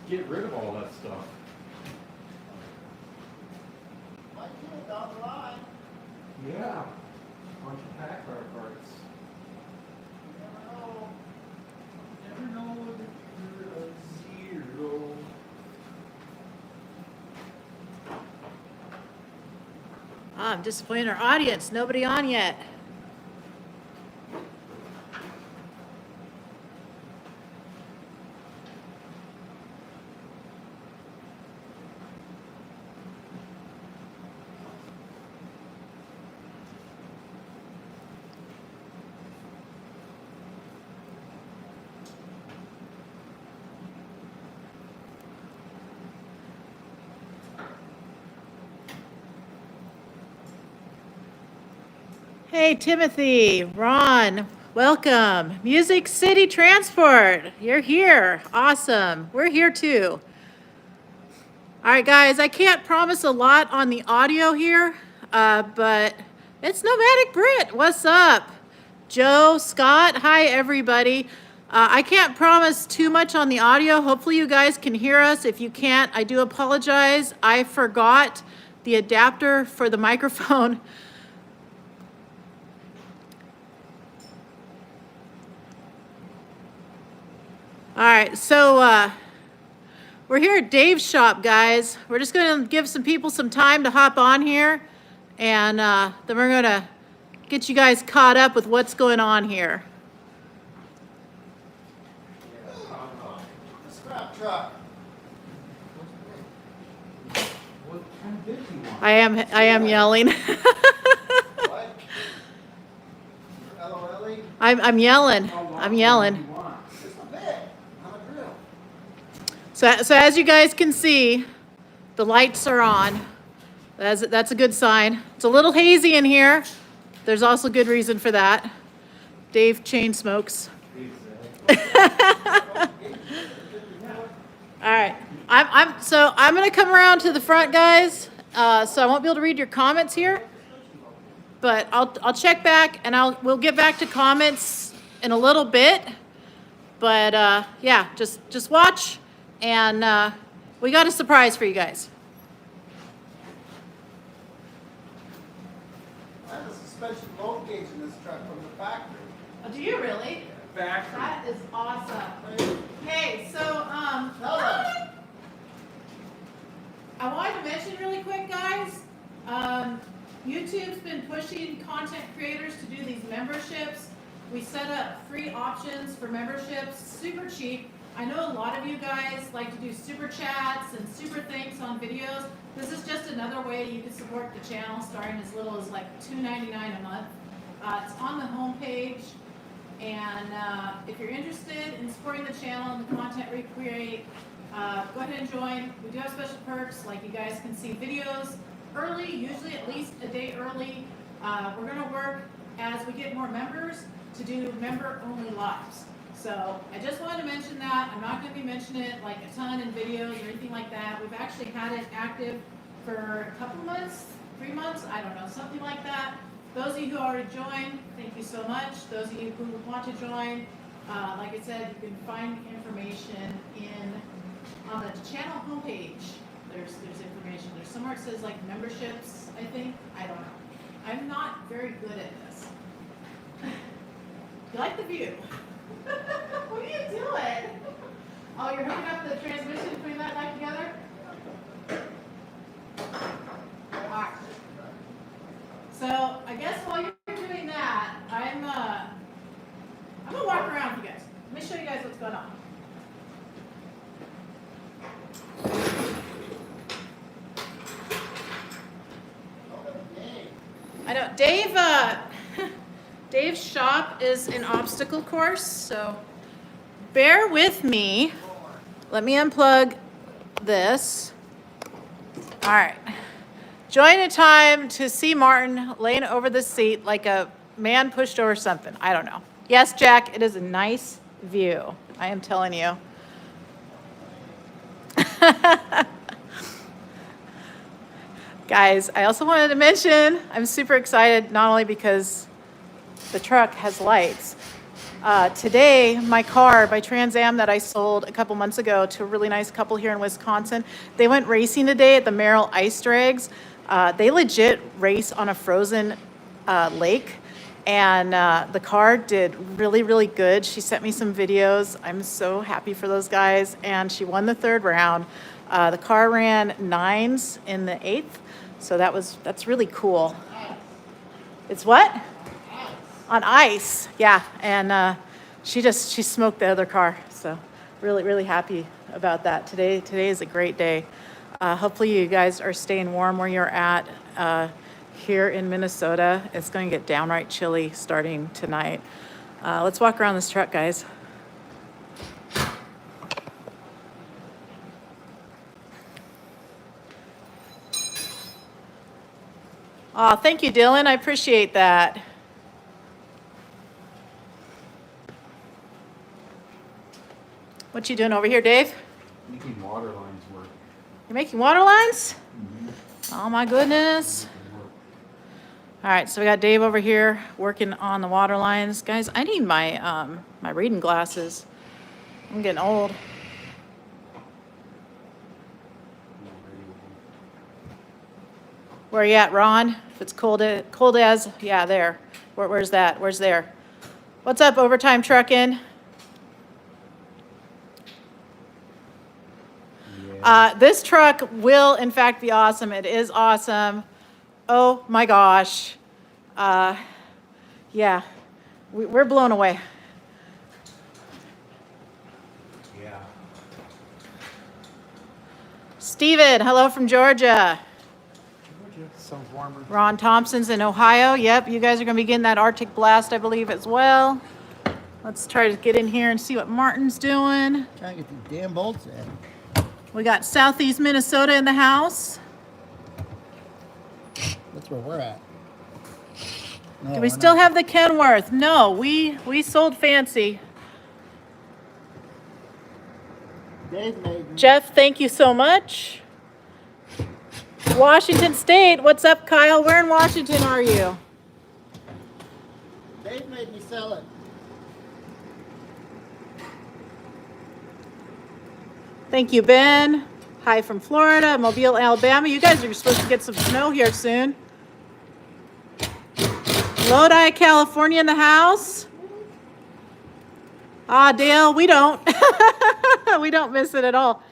get rid of all that stuff. I can't down the line. Yeah. Bunch of pack car parts. You never know that you're a zero. I'm disappointed in our audience. Nobody on yet. Hey, Timothy, Ron, welcome. Music City Transport, you're here. Awesome. We're here too. All right, guys, I can't promise a lot on the audio here, but it's Nomadic Brit. What's up? Joe, Scott, hi, everybody. I can't promise too much on the audio. Hopefully you guys can hear us. If you can't, I do apologize. I forgot the adapter for the microphone. All right, so we're here at Dave's shop, guys. We're just going to give some people some time to hop on here, and then we're going to get you guys caught up with what's going on here. Scrap truck. What kind of bid do you want? I am yelling. What? LOLE? I'm yelling. How long I'm do yelling. you want? Just a bit. I'm a drill. So as you guys can see, the lights are on. That's a good sign. It's a little hazy in here. There's also good reason for that. Dave chain smokes. All right. I'm gonna come around to the front, guys. So I won't be able to read your comments here, but I'll check back and we'll get back to comments in a little bit. But yeah, just watch, and we got a surprise for you guys. I have a suspension load gauge in this truck from the factory. Oh, do you really? Factory. That is awesome. Hey, so Tell us. I wanted to mention really quick, guys. YouTube's been pushing content creators to do these memberships. We set up free options for memberships, super cheap. I know a lot of you guys like to do super chats and super thanks on videos. This is just another way you can support the channel, starting as little as like $2.99 a month. It's on the homepage. And if you're interested in supporting the channel and the content we create, go ahead and join. We do have special perks, like you guys can see videos early, usually at least a day early. We're going to work as we get more members to do member-only lives. So I just wanted to mention that. I'm not going to be mentioning it like a ton in videos or anything like that. We've actually had it active for a couple months, 3 months, I don't know, something like that. Those of you who already joined, thank you so much. Those of you who want to join, like I said, you can find information on the channel homepage. There's information. There's somewhere it says like memberships, I think. I don't know. I'm not very good at this. You like the view? What are you doing? Oh, you're hooking up the transmission, putting that back together? All right. So I guess while you're doing that, I'm gonna walk around with you guys. Let me show you guys what's going on. I know Dave's shop is an obstacle course, so bear with me. Let me unplug this. All right. Join in time to see Martin laying over the seat like a man pushed over something. I don't know. Yes, Jack, it is a nice view. I am telling you. Guys, I also wanted to mention, I'm super excited, not only because the truck has lights, Today, my car by Trans Am that I sold a couple months ago to a really nice couple here in Wisconsin, they went racing today at the Merrill Ice Drags. They legit race on a frozen lake, and the car did really, really good. She sent me some videos. I'm so happy for those guys, and she won the 3rd round. The car ran 9s in the 8th, so that's really cool. It's what? On ice, yeah, and she smoked the other car, so really, really happy about that. Today is a great day. Hopefully you guys are staying warm where you're at. Here in Minnesota, it's going to get downright chilly starting tonight. Let's walk around this truck, guys. Oh, thank you, Dylan. I appreciate that. What you doing over here, Dave? Making water lines work. You're making water lines? Oh my goodness. All right, so we got Dave over here working on the water lines. Guys, I need my my reading glasses. I'm getting old. Where you at, Ron? If it's cold as, yeah, there. Where's that? Where's there? What's up, Overtime Trucking? This truck will, in fact, be awesome. It is awesome. Oh my gosh. Yeah, we're blown away. Yeah. Steven, hello from Georgia. Sounds warmer. Ron Thompson's in Ohio. Yep, you guys are going to be getting that Arctic blast, I believe, as well. Let's try to get in here and see what Martin's doing. Trying to get these damn bolts in. We got Southeast Minnesota in the house. That's where we're at. No, Do we we're still not. have the Kenworth? No, we sold fancy. Dave made me. Jeff, thank you so much. Washington State, what's up, Kyle? Where in Washington are you? Dave made me sell it. Thank you, Ben. Hi from Florida, Mobile, Alabama. You guys are supposed to get some snow here soon. Lodi, California in the house. Ah, Dale, we don't. We don't miss it at all.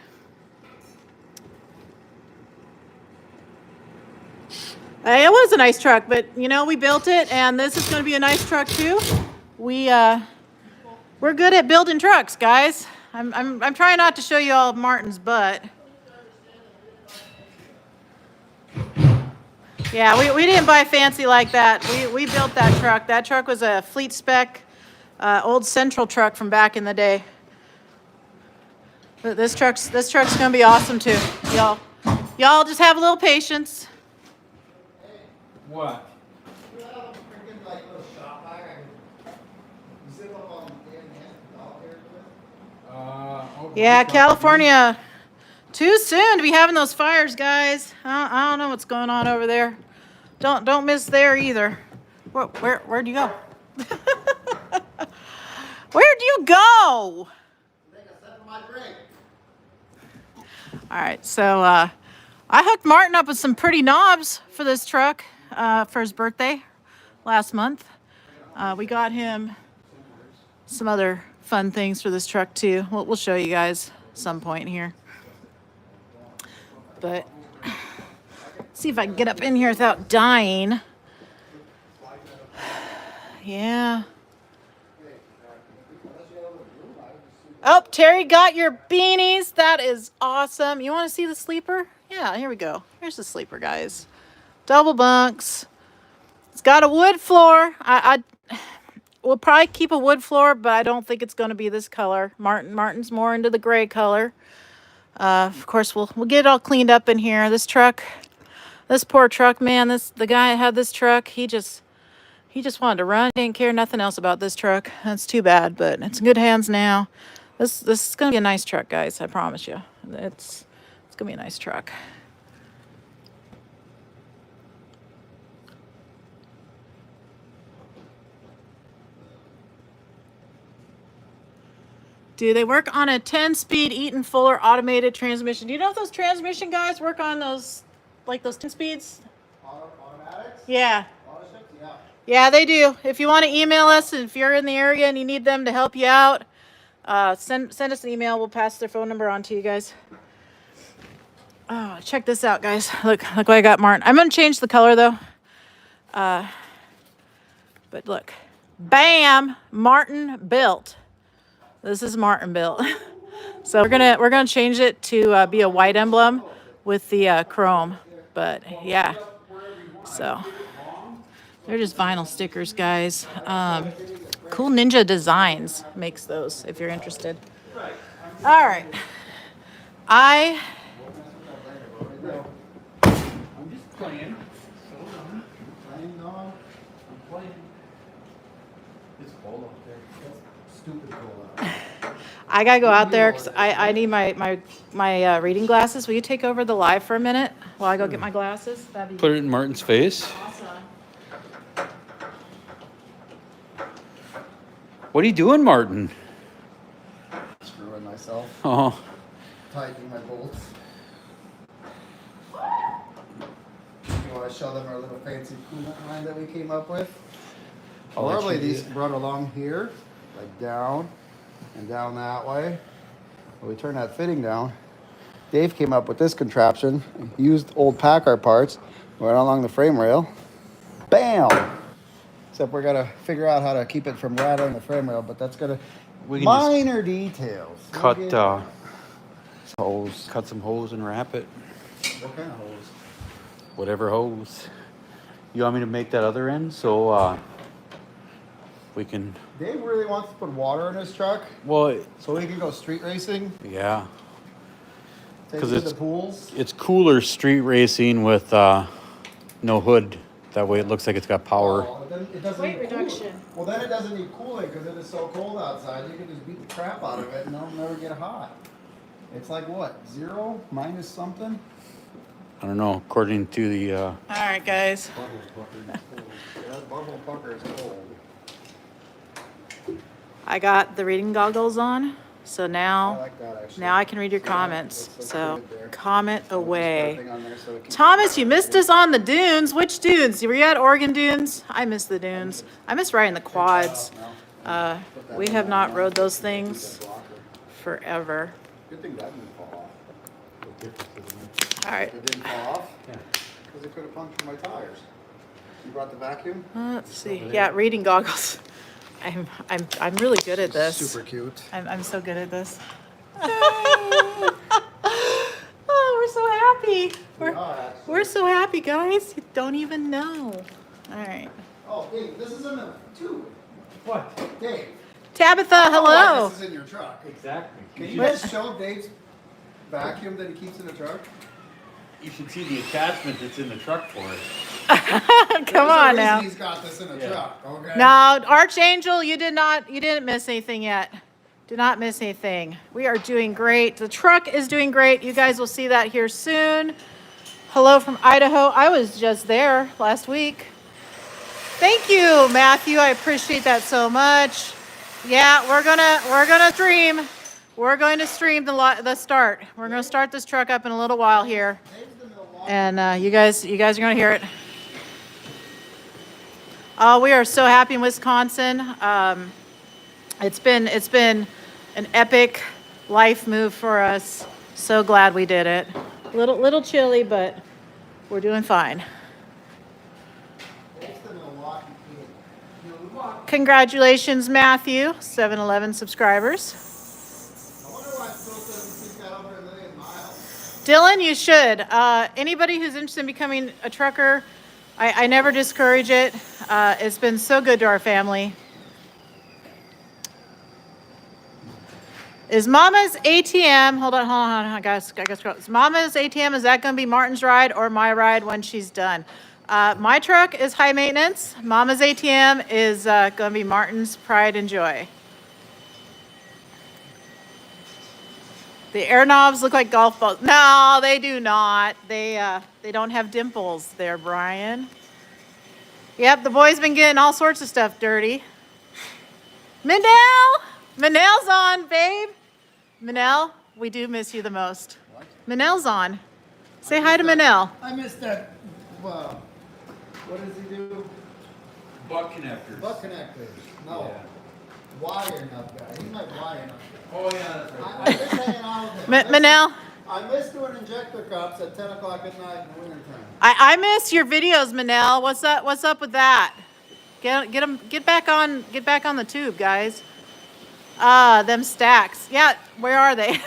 It was a nice truck, but you know, we built it, and this is going to be a nice truck too. We're good at building trucks, guys. I'm trying not to show you all Martin's butt. Yeah, we didn't buy fancy like that. We built that truck. That truck was a fleet spec, old Central truck from back in the day. But this truck's gonna be awesome too. Y'all just have a little patience. What? You have a freaking like little shop fire. You zip up on the damn hand out here to it. Yeah, California. Too soon to be having those fires, guys. I don't know what's going on over there. Don't miss there either. Where'd you go? Where'd you go? Take a sip of my drink. All right, so I hooked Martin up with some pretty knobs for this truck for his birthday last month. We got him some other fun things for this truck too. We'll show you guys some point here. But see if I can get up in here without dying. Yeah. Oh, Terry got your beanies. That is awesome. You want to see the sleeper? Yeah, here we go. Here's the sleeper, guys. Double bunks. It's got a wood floor. We'll probably keep a wood floor, but I don't think it's going to be this color. Martin's more into the gray color. Of course, we'll get it all cleaned up in here. This truck, this poor truck, man. The guy that had this truck, he just wanted to run. He didn't care nothing else about this truck. That's too bad, but it's in good hands now. This is gonna be a nice truck, guys. I promise you. It's gonna be a nice truck. Do they work on a 10-speed Eaton Fuller automated transmission? Do you know if those transmission guys work on those, like those 10 speeds? Automatics? Yeah. Autoships? Yeah. Yeah, they do. If you want to email us, if you're in the area and you need them to help you out, send us an email. We'll pass their phone number on to you guys. Oh, check this out, guys. Look what I got, Martin. I'm going to change the color, though. But look. Bam! Martin built. This is Martin built. So we're gonna change it to be a white emblem with the chrome. But yeah. So they're just vinyl stickers, guys. Cool Ninja Designs makes those if you're interested. All right. I'm just playing. Playing, no. I'm playing. It's cold out there. That's stupid cool out. I gotta go out there because I need my reading glasses. Will you take over the live for a minute while I go get my glasses? That'd be Put it in Martin's face. awesome. What are you doing, Martin? Screwing myself. Oh, Tightening my bolts. You want to show them our little fancy coolant line that we came up with? I'll let Normally you do these it. run along here, like down and down that way. When we turn that fitting down, Dave came up with this contraption, used old Packard parts, went along the frame rail. Bam! Except we're gonna figure out how to keep it from rattling the frame rail, but that's gonna We can just minor details. cut We'll get hose. cut some hose and wrap it. What kind of hose? Whatever hose. You want me to make that other end so we can? Dave really wants to put water in his truck Well, so he can go street racing. yeah. Take 'Cause it to it's- the pools. It's cooler street racing with no hood. That way it looks like it's got power. Well, then it doesn't Weight need cooling. reduction. Well, then it doesn't need cooling because it is so cold outside. You can just beat the crap out of it and it'll never get hot. It's like what? 0 minus something? I don't know. According to the All right, guys. Yeah, bubble pucker is cold. I got the reading goggles on, so I now like that actually. I can read your comments. Looks So good there. comment away. Everything on there so it keeps- Thomas, you missed us on the dunes. Which dunes? Were you at Oregon dunes? I miss the dunes. I miss riding the quads. We have not rode those things forever. Good thing that didn't fall off. All right. It didn't fall off? Because it could have punctured my tires. You brought the vacuum? Let's see. Yeah, reading goggles. I'm really good at this. Super cute. I'm so good at this. Oh, we're so happy. We're so happy, guys. You don't even know. All right. Oh, Dave, this is in the tube. What? Dave. Tabitha, I don't know why hello. This is in your truck. Exactly. Can you just show Dave's vacuum that he keeps in the truck? You should see the attachment that's in the truck for it. Come There's a on reason now. He's got this in a Yeah. truck, okay? No, Archangel, you didn't miss anything yet. Do not miss anything. We are doing great. The truck is doing great. You guys will see that here soon. Hello from Idaho. I was just there last week. Thank you, Matthew. I appreciate that so much. Yeah, we're gonna stream. We're going to stream the start. We're gonna start this truck up in a little while here, and you guys are gonna hear it. Oh, we are so happy in Wisconsin. It's been an epic life move for us. So glad we did it. Little chilly, but we're doing fine. Congratulations, Matthew, 7-Eleven subscribers. I wonder why it's supposed to he's got over 1 million miles. Dylan, you should. Anybody who's interested in becoming a trucker, I never discourage it. It's been so good to our family. Is Mama's ATM, hold on, I guess, is Mama's ATM, is that going to be Martin's ride or my ride when she's done? My truck is high maintenance. Mama's ATM is going to be Martin's pride and joy. The air knobs look like golf balls. No, they do not. They don't have dimples there, Brian. Yep, the boy's been getting all sorts of stuff dirty. Mindell, Manel's on, babe. Manel, we do miss you the most. What? Manel's on. Say hi to Manel. I missed that. What does he do? Butt connectors. Butt connectors. No. Wire nut guy. He's my wire nut guy. Oh yeah, that's I miss hanging out with him. Manel, I miss doing injector cups at 10 o'clock at night in the wintertime. I miss your videos, Manel. What's up with that? Get back on the tube, guys. Them stacks. Yeah, where are they?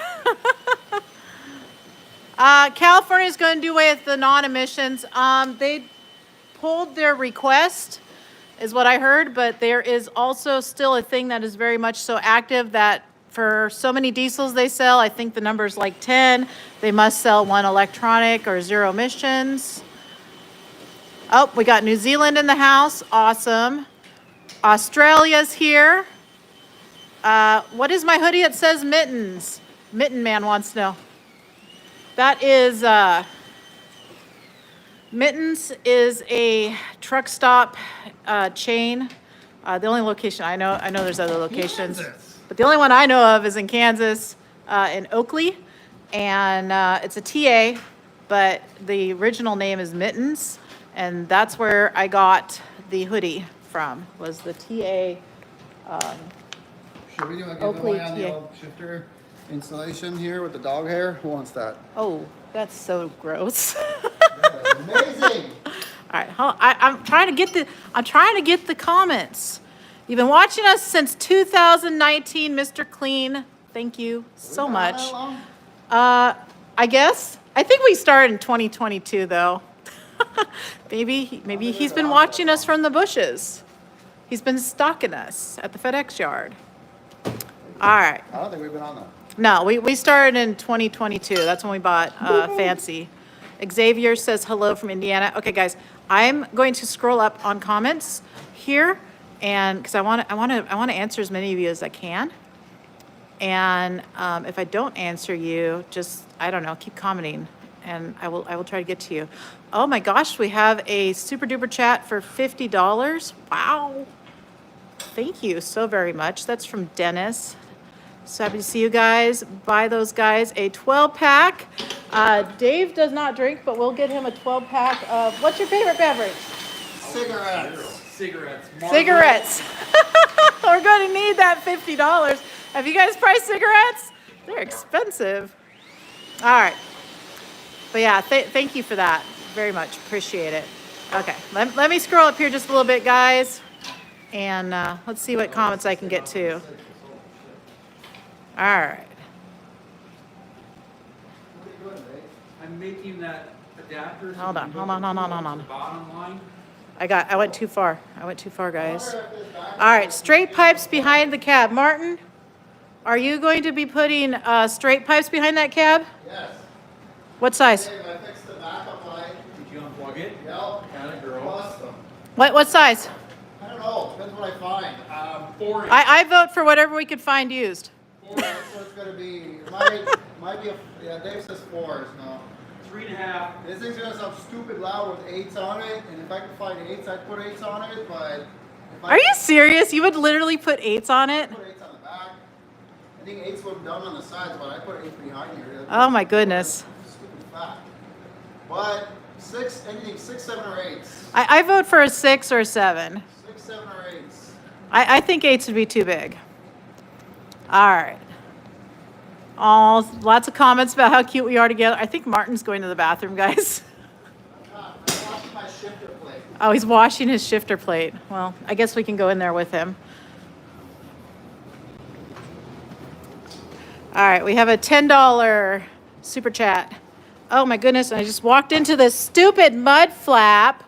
California's going to do away with the non-emissions. They pulled their request, is what I heard, but there is also still a thing that is very much so active that for so many diesels they sell, I think the number is like 10, they must sell one electronic or zero emissions. Oh, we got New Zealand in the house. Awesome. Australia's here. What is my hoodie? It says mittens. Mitten Man wants to know. That is, Mittens is a truck stop chain. The only location I know there's other locations, Kansas. but the only one I know of is in Kansas, in Oakley. And it's a TA, but the original name is Mittens. And that's where I got the hoodie from, was the TA. Should we do a Oakley giveaway on the TA. old shifter installation here with the dog hair? Who wants that? Oh, that's so gross. Amazing. All right, I'm trying to get the comments. You've been watching us since 2019, Mr. Clean. Thank you so much. I guess. I think we started in 2022 though. maybe he's been watching us from the bushes. He's been stalking us at the FedEx yard. All right. I don't think we've been on that. No, we started in 2022. That's when we bought Fancy. Xavier says hello from Indiana. Okay, guys, I'm going to scroll up on comments here, and because I want to answer as many of you as I can. And if I don't answer you, just I don't know, keep commenting, and I will try to get to you. Oh my gosh, we have a super duper chat for $50. Wow, thank you so very much. That's from Dennis. So happy to see you guys. Buy those guys a 12-pack. Dave does not drink, but we'll get him a 12-pack of, what's your favorite beverage? Cigarettes. Cigarettes. We're going to need that $50. Have you guys priced cigarettes? They're expensive. All right. But yeah, thank you for that. Very much. Appreciate it. Okay. Let me scroll up here just a little bit, guys. And let's see what comments I can get to. All right. I'm making that adapter. Hold on. The bottom line. I went too far. Guys. All right, straight pipes behind the cab. Martin, are you going to be putting straight pipes behind that cab? Yes. What size? Dave, I fixed the backup light. Did you unplug it? Yep. Atta girl. Custom. What size? I don't know. Depends what I find. 4 inch. I vote for whatever we could find used. 4 inch, so it's gonna be. It might be a. Yeah, Dave says 4s. No. 3.5. This thing's gonna sound stupid loud with 8s on it, and if I could find 8s, I'd put 8s on it. But if I Are you serious? You would literally put 8s on it? put 8s on the back. I think 8s would have done on the sides, but I put 8s behind here. Oh my goodness. Stupid fact. But 6, anything 6, 7, or 8s. I vote for a 6 or a 7. 6, 7, or 8s. I think 8s would be too big. All right. Lots of comments about how cute we are together. I think Martin's going to the bathroom, guys. I'm washing my shifter plate. Oh, he's washing his shifter plate. Well, I guess we can go in there with him. All right, we have a $10 super chat. Oh my goodness, I just walked into this stupid mud flap.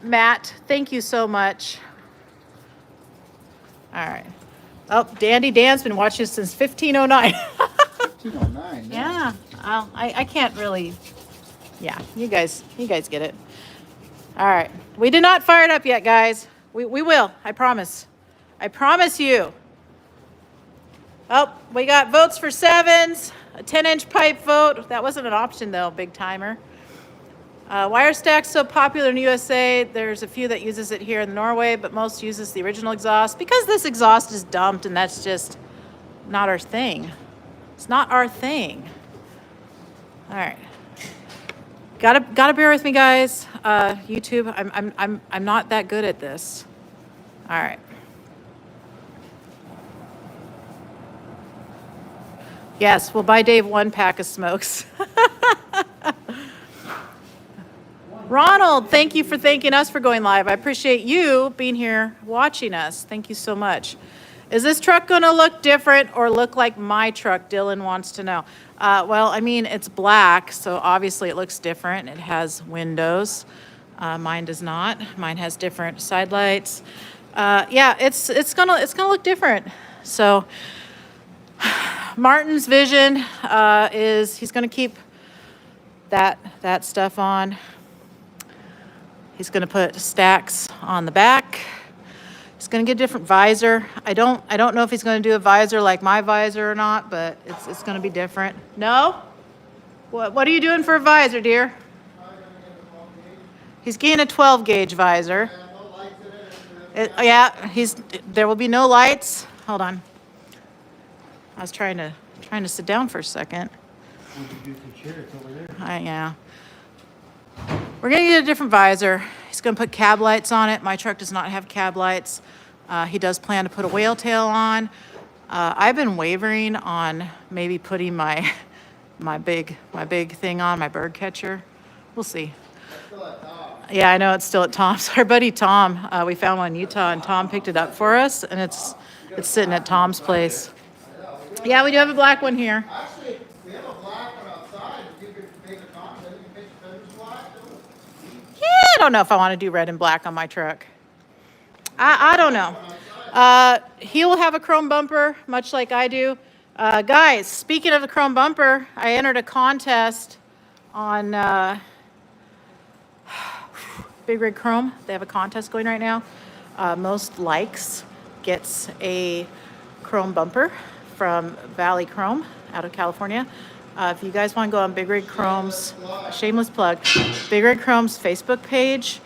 Matt, thank you so much. All right. Oh, Dandy Dan's been watching since 1509. 1509. Yeah, I can't really. Yeah, you guys get it. All right, we did not fire it up yet, guys. We will. I promise. I promise you. Oh, we got votes for 7s. A 10-inch pipe vote. That wasn't an option though. Big timer. Wire stack's so popular in USA. There's a few that uses it here in Norway, but most uses the original exhaust because this exhaust is dumped and that's just not our thing. It's not our thing. All right. Gotta bear with me, guys. YouTube, I'm not that good at this. All right. Yes, we'll buy Dave 1 pack of smokes. Ronald, thank you for thanking us for going live. I appreciate you being here watching us. Thank you so much. Is this truck going to look different or look like my truck? Dylan wants to know. Well, I mean, it's black, so obviously it looks different. It has windows. Mine does not. Mine has different side lights. Yeah, it's gonna look different. So Martin's vision is he's gonna keep that stuff on. He's gonna put stacks on the back. He's gonna get a different visor. I don't know if he's gonna do a visor like my visor or not, but it's gonna be different. No? What are you doing for a visor, dear? He's getting a 12 gauge visor. There will be no lights. Hold on. I was trying to sit down for a second. Yeah. We're gonna get a different visor. He's gonna put cab lights on it. My truck does not have cab lights. He does plan to put a whale tail on. I've been wavering on maybe putting my big thing on, my bird catcher. We'll see. Yeah, I know it's still at Tom's. Our buddy Tom, we found one in Utah, and Tom picked it up for us, and it's sitting at Tom's place. Yeah, we do have a black one here. Actually, we have a black one outside. You could make a comment. You can paint your fenders black. Yeah, I don't know if I want to do red and black on my truck. I don't know. He will have a chrome bumper, much like I do. Guys, speaking of the chrome bumper, I entered a contest on Big Rig Chrome. They have a contest going right now. Most likes gets a chrome bumper from Valley Chrome out of California. If you guys want to go on Big Rig Chrome's, shameless plug, Big Rig Chrome's Facebook page,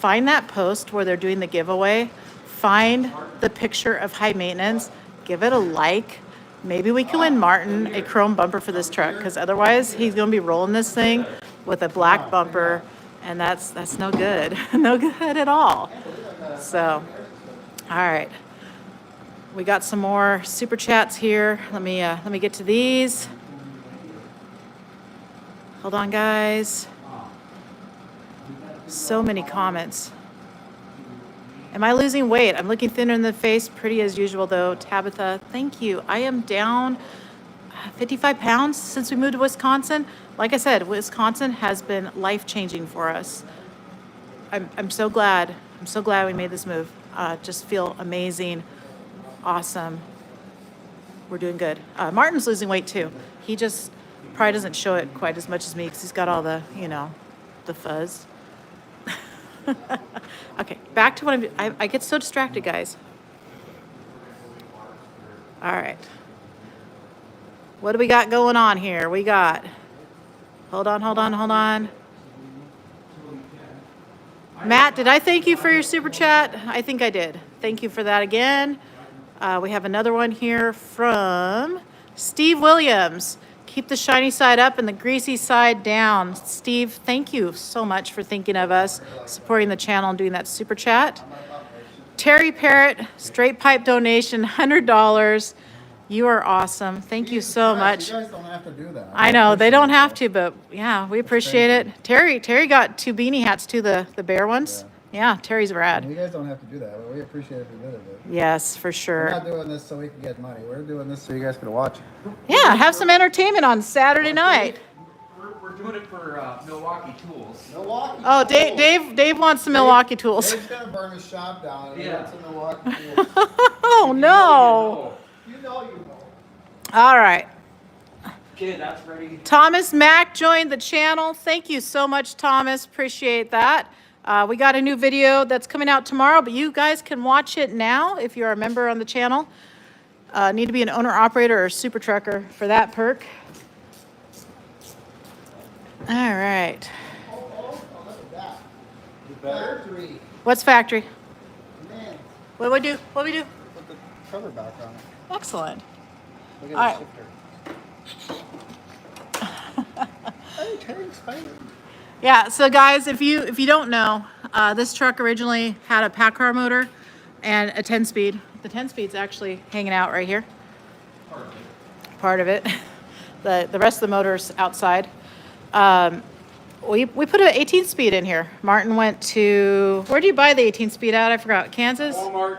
find that post where they're doing the giveaway, find the picture of high maintenance, give it a like. Maybe we can win Martin a chrome bumper for this truck, because otherwise he's going to be rolling this thing with a black bumper, and that's no good. No good at all. So, all right. We got some more super chats here. Let me get to these. Hold on, guys. So many comments. Am I losing weight? I'm looking thinner in the face, pretty as usual though. Tabitha, thank you. I am down 55 pounds since we moved to Wisconsin. Like I said, Wisconsin has been life-changing for us. I'm so glad. I'm so glad we made this move. Just feel amazing. Awesome. We're doing good. Martin's losing weight too. He just probably doesn't show it quite as much as me because he's got all the, the fuzz. Okay, back to what I get so distracted, guys. All right. What do we got going on here? We got, hold on. Matt, did I thank you for your super chat? I think I did. Thank you for that again. We have another one here from Steve Williams. Keep the shiny side up and the greasy side down. Steve, thank you so much for thinking of us, supporting the channel and doing that super chat. Terry Parrott, straight pipe donation, $100. You are awesome. Thank you so much. You guys don't have to do that. I know, they don't have to, but yeah, we appreciate it. Terry got 2 beanie hats too, the bear ones. Yeah, Terry's rad. You guys don't have to do that, but we appreciate every bit of it. Yes, for sure. We're not doing this so we can get money. We're doing this so you guys can watch. Yeah, have some entertainment on Saturday night. We're doing it for Milwaukee Tools. Milwaukee. Oh, Dave wants some Milwaukee tools. Dave's gonna burn his shop down. And Yeah. yeah. Some Milwaukee tools. Oh no. You know. All right. Okay, that's ready. Thomas Mack joined the channel. Thank you so much, Thomas. Appreciate that. We got a new video that's coming out tomorrow, but you guys can watch it now if you're a member on the channel. Need to be an owner, operator, or super trucker for that perk. All right. better. Factory. What's factory? Man, What do we do? What do we do? put the cover back on it. Excellent. Look at All right. the shifter. Hey, Terry's fighting. Yeah, so guys, if you don't know, this truck originally had a pack car motor and a 10-speed. The 10-speed's actually hanging out right here. Part of it. The rest of the motor's outside. We put an 18-speed in here. Martin went to, where did you buy the 18-speed at? I forgot. Kansas? Walmart.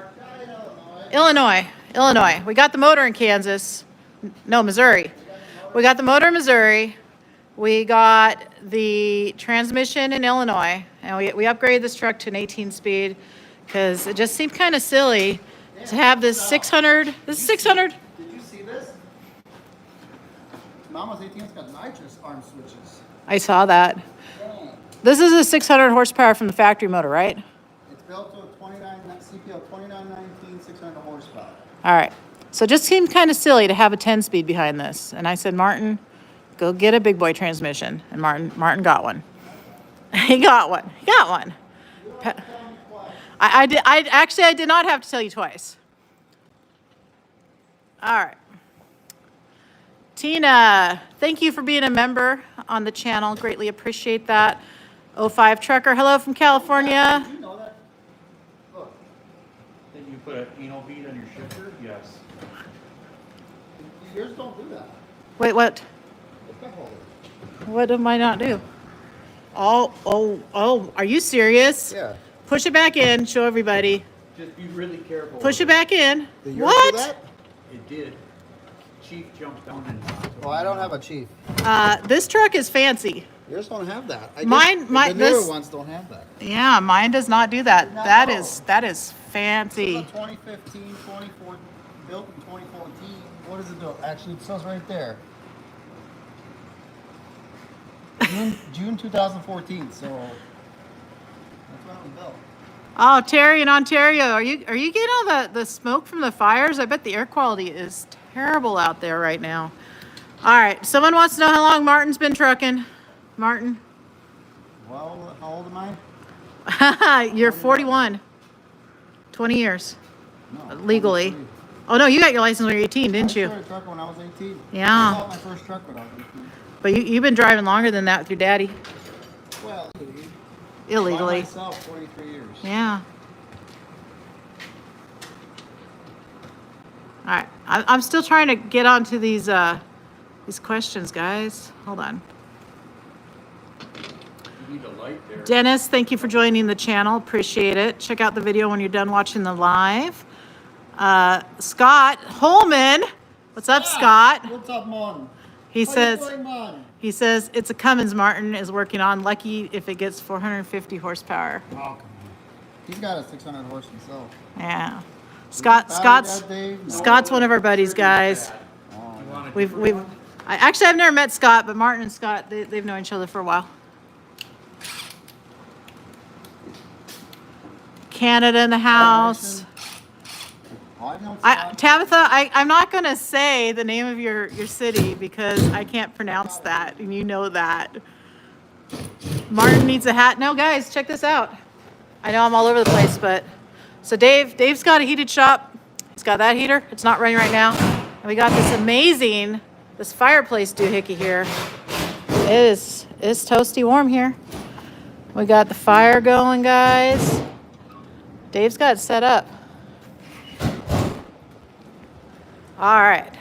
Illinois. We got the motor in Kansas. No, Missouri. We got the motor in Missouri. We got the transmission in Illinois. And we upgraded this truck to an 18-speed because it just seemed kind of silly to have this 600. This is 600. Did you see this? Mama's 18's got nitrous arm switches. I saw that. Dang. This is a 600 horsepower from the factory motor, right? It's built to a 29 CPO 2919 600 horsepower. All right. So it just seemed kind of silly to have a 10-speed behind this. And I said, Martin, go get a big boy transmission. And Martin got one. He got one. I did not have to tell you twice. All right. Tina, thank you for being a member on the channel. Greatly appreciate that. 05 Trucker, hello from California. Did you know that? Look, Did you put an anal bead on your shifter? Yes. yours don't do that. Wait, what? The cup holder. What did I not do? Oh, are you serious? Yeah. Push it back in, show everybody. Just be really careful. Push it back in. Did yours What? do that? It did. Chief jumped down and. Well, I don't have a Chief. This truck is fancy. Yours don't have that. The newer this ones don't have that. Yeah, mine does not do that. No. That is It's fancy. a 2015, 2014, built in 2014. What does it do? Actually, it says right there. June 2014. So that's when it was built. Oh, Terry in Ontario, are you getting all the smoke from the fires? I bet the air quality is terrible out there right now. All right, someone wants to know how long Martin's been trucking. Martin, Well, how old am I? you're 41. 20 years No, legally. 23. Oh no, you got your license when you were 18, didn't I you? started trucking when I was 18. Yeah. I bought my first truck when I was 18. But you've been driving longer than that with your daddy, Well, illegally. by myself, 43 years. Yeah. All right, I'm still trying to get onto these questions, guys. Hold on. You need a light there. Dennis, thank you for joining the channel. Appreciate it. Check out the video when you're done watching the live. Scott Holman, what's up, Scott? What's up, Mon? He How says you doing, Mon? it's a Cummins Martin is working on. Lucky if it gets 450 horsepower. Oh, come on. He's got a 600 horse himself. Yeah. Scott's Scott's one of our buddies, guys. I've never met Scott, but Martin and Scott, they've known each other for a while. Canada in the house. Tabitha, I'm not going to say the name of your city because I can't pronounce that, and you know that. Martin needs a hat. No, guys, check this out. I know I'm all over the place, but... So Dave's got a heated shop. He's got that heater. It's not running right now. And we got this fireplace doohickey here. It's toasty warm here. We got the fire going, guys. Dave's got it set up. All right.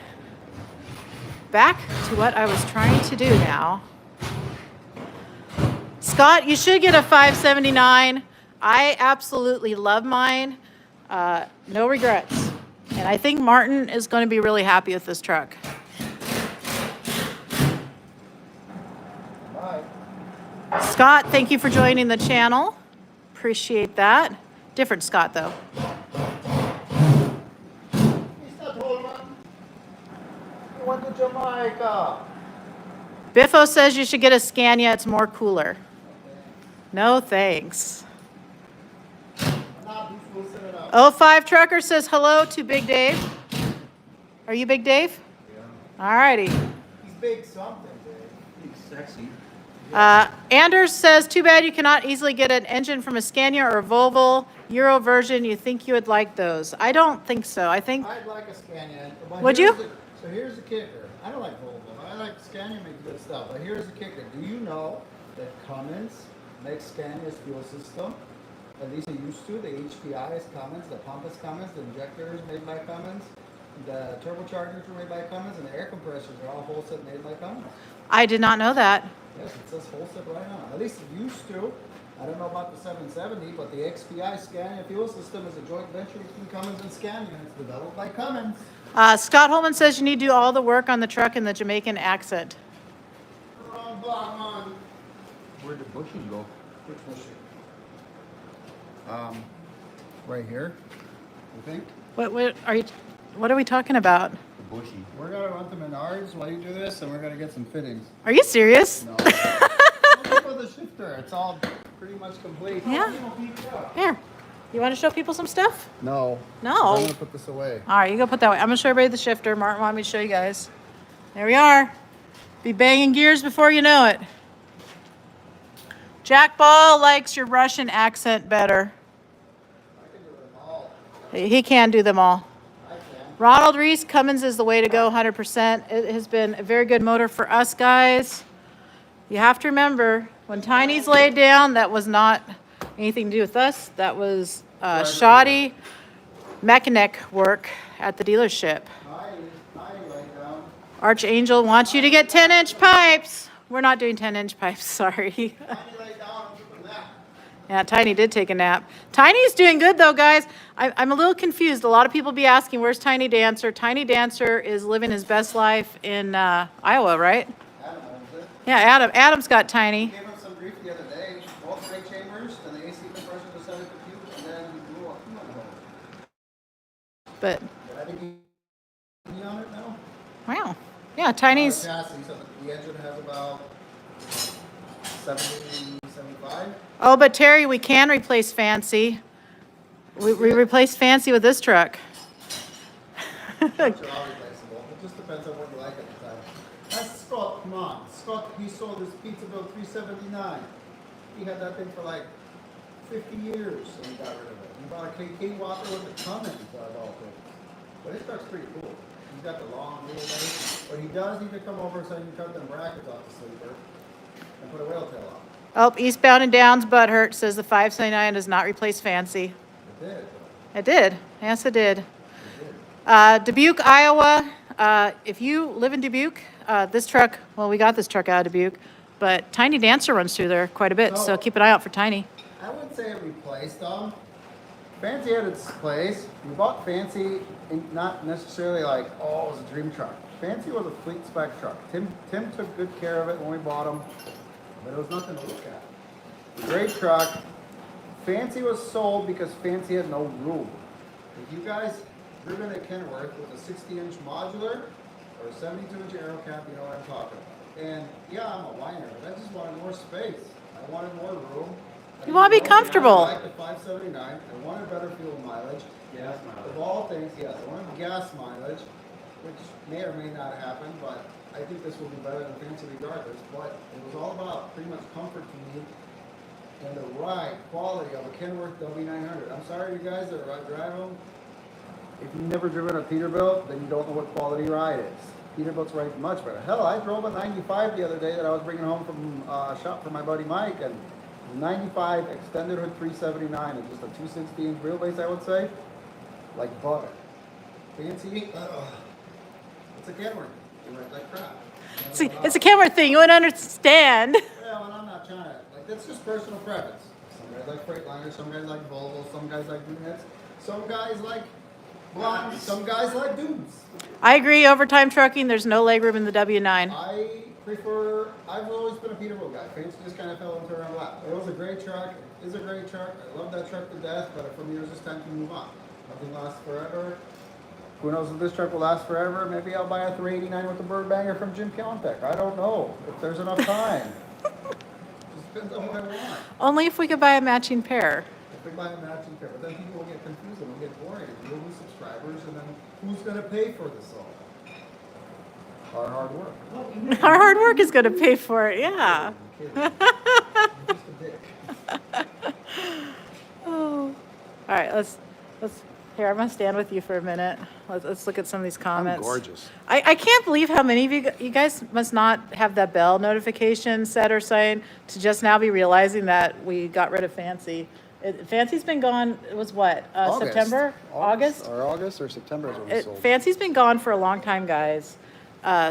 Back to what I was trying to do now. Scott, you should get a 579. I absolutely love mine. No regrets. And I think Martin is going to be really happy with this truck. Bye. Scott, thank you for joining the channel. Appreciate that. Different Scott, though. He's not old, man. He went to Jamaica. Biffo says you should get a Scania. It's more cooler. No thanks. 05 Trucker says hello to Big Dave. Are you Big Dave? Yeah. All righty. He's big something, Dave. He's sexy. Anders says, too bad you cannot easily get an engine from a Scania or a Volvo Euro version. You think you would like those? I don't think so. I think, I'd like a Scania. But Would you? So here's the kicker. I don't like Volvo. I like Scania makes good stuff. But here's the kicker. Do you know that Cummins makes Scania's fuel system? At least it used to. The HPI is Cummins. The pump is Cummins. The injector is made by Cummins. The turbochargers are made by Cummins. And the air compressors are all wholesale made by Cummins. I did not know that. Yes, it says wholesale right on. At least it used to. I don't know about the 770, but the XPI Scania fuel system is a joint venture between Cummins and Scania, and it's developed by Cummins. Scott Holman says you need to do all the work on the truck in the Jamaican accent. Wrong block on. Where'd the bushing go? Which machine? Right here, I think. What are we talking about? The bushing. We're gonna run to Menards while you do this, and we're gonna get some fittings. Are you serious? No. Look for the shifter. It's all pretty much complete. Yeah. Here. You want to show people some stuff? No. No. I'm gonna put this away. All right, you go put that way. I'm going to show everybody the shifter. Martin wanted me to show you guys. There we are. Be banging gears before you know it. Jack Ball likes your Russian accent better. I can do them all. He can do them all. I can. Ronald Reese, Cummins is the way to go, 100%. It has been a very good motor for us guys. You have to remember, when Tiny's laid down, that was not anything to do with us. That was shoddy mechanic work at the dealership. I right down. Archangel wants you to get 10-inch pipes. We're not doing 10-inch pipes, sorry. I right down and took a nap. Yeah, Tiny did take a nap. Tiny's doing good though, guys. I'm a little confused. A lot of people be asking, where's Tiny Dancer? Tiny Dancer is living his best life in Iowa, right? Adam owns it. Yeah, Adam's got Tiny. Gave him some grief the other day. Both brake chambers and the AC compressor decided to puke, and then we blew up. But, I think he on it now. wow. Yeah, Tiny's, Chassis, so the engine has about 70, 75. oh, but Terry, we can replace Fancy. We replaced Fancy with this truck. Which are all replaceable. It just depends on what you like at the time. That's Scott, come on. Scott, he sold his Peterbilt 379. He had that thing for like 50 years and he got rid of it. He bought a KK Whopper with a Cummins out of all things. But his truck's pretty cool. He's got the long wheelbase. But he does need to come over so he can cut them brackets off the sleeper and put a whale tail on. Oh, Eastbound and Down's butthurt says the 579 does not replace Fancy. It did. It did. Yes, it did. It did. Dubuque, Iowa. If you live in Dubuque, this truck, well, we got this truck out of Dubuque, but Tiny Dancer runs through there quite a bit, so keep an eye out for Tiny. I wouldn't say it replaced them. Fancy had its place. We bought Fancy, not necessarily like, oh, it was a dream truck. Fancy was a fleet spec truck. Tim took good care of it when we bought them, but it was nothing to look at. Great truck. Fancy was sold because Fancy had no room. If you guys driven at Kenworth with a 60-inch modular or a 72-inch aero cap, you know what I'm talking about. And yeah, I'm a whiner, but I just wanted more space. I wanted more room. You want to be comfortable. I like the 579. I wanted better fuel mileage. Gas mileage. Of all things, yes, I wanted gas mileage, which may or may not happen, but I think this will be better than Fancy regardless. But it was all about pretty much comfort to me and the ride quality of a Kenworth W900. I'm sorry, you guys that drive them. If you've never driven a Peterbilt, then you don't know what quality ride is. Peterbilt's right much better. Hell, I drove a 95 the other day that I was bringing home from a shop for my buddy Mike, and 95 extended hood 379 and just a 260-inch wheelbase, I would say, like butter. Fancy, it's a Kenworth. You write like crap. It's a camera thing. You wouldn't understand. Well, and I'm not trying to, like, that's just personal preference. Some guys like Freightliners, some guys like Volvo, some guys like brunettes, some guys like blondes, some guys like dudes. I agree. Overtime trucking, there's no legroom in the W9. I've always been a Peterbilt guy. Fancy just kind of fell into our lap. It was a great truck. It is a great truck. I love that truck to death, but for me, it was just time to move on. Nothing lasts forever. Who knows if this truck will last forever? Maybe I'll buy a 389 with a bird banger from Jim Kellenbeck. I don't know if there's enough time. Just depends on what I want. Only if we could buy a matching pair. If we buy a matching pair, but then people will get confused and will get bored. We'll lose subscribers, and then who's going to pay for this all? Our hard work. Our hard work is going to pay for it, yeah. kidding. I'm just a dick. Oh. All right, let's here, I'm gonna stand with you for a minute. Let's look at some of these I'm comments. gorgeous. I can't believe how many of you guys must not have that bell notification set or something to just now be realizing that we got rid of Fancy. Fancy's been gone, it was what, August. September? August? Or August or September is when we sold. Fancy's been gone for a long time, guys.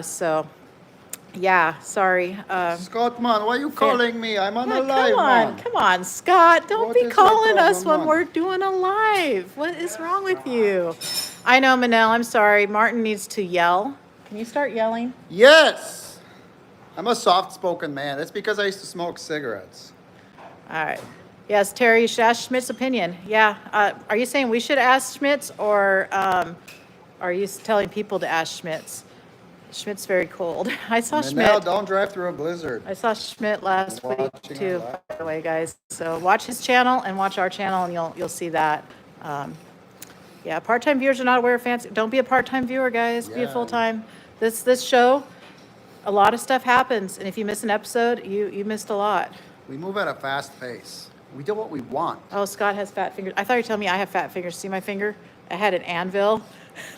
So, yeah, sorry. Scott, man, why are you calling me? I'm on Yeah, a live, man. come on, Scott. Don't What be is your calling us problem, when man? we're doing a live. What is wrong with you? I know, Manel, I'm sorry. Martin needs to yell. Can you start yelling? Yes! I'm a soft-spoken man. That's because I used to smoke cigarettes. All right. Yes, Terry, you should ask Schmidt's opinion. Yeah. Are you saying we should ask Schmidt's, or are you telling people to ask Schmidt's? Schmidt's very cold. I saw And now Schmidt. don't drive through a blizzard. I saw Schmidt last week Watching too, our live. by the way, guys. So watch his channel and watch our channel, and you'll see that. Yeah, part-time viewers are not aware of Fancy. Don't be a part-time viewer, guys. Be a Yeah. full-time. This show, a lot of stuff happens, and if you miss an episode, you missed a lot. We move at a fast pace. We do what we want. Oh, Scott has fat fingers. I thought you were telling me I have fat fingers. See my finger? I had an anvil.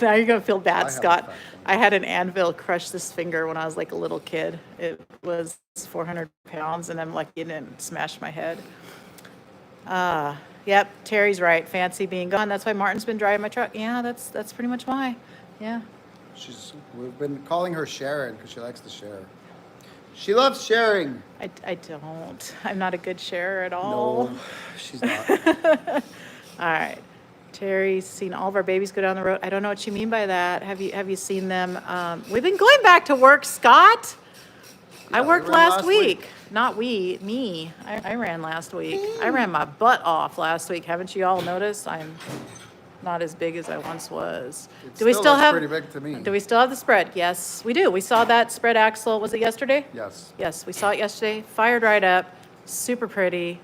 Now you're gonna feel I bad, have a Scott. fat finger. I had an anvil crush this finger when I was like a little kid. It was 400 pounds, and I'm lucky it didn't smash my head. Yep, Terry's right. Fancy being gone. That's why Martin's been driving my truck. Yeah, that's pretty much why. Yeah. We've been calling her Sharon because she likes to share. She loves sharing. I don't. I'm not a good sharer at all. No, she's not. All right. Terry's seen all of our babies go down the road. I don't know what you mean by that. Have you seen them? We've been going back to work, Scott. I Yeah, we worked ran last week. Not me. I ran last week. I ran my butt off last week. Haven't you all noticed? I'm not as big as I once was. It Do we still looks have? pretty big to me. Do we still have the spread? Yes, we do. We saw that spread axle. Was it yesterday? Yes. Yes, we saw it yesterday. Fired right up. Super pretty.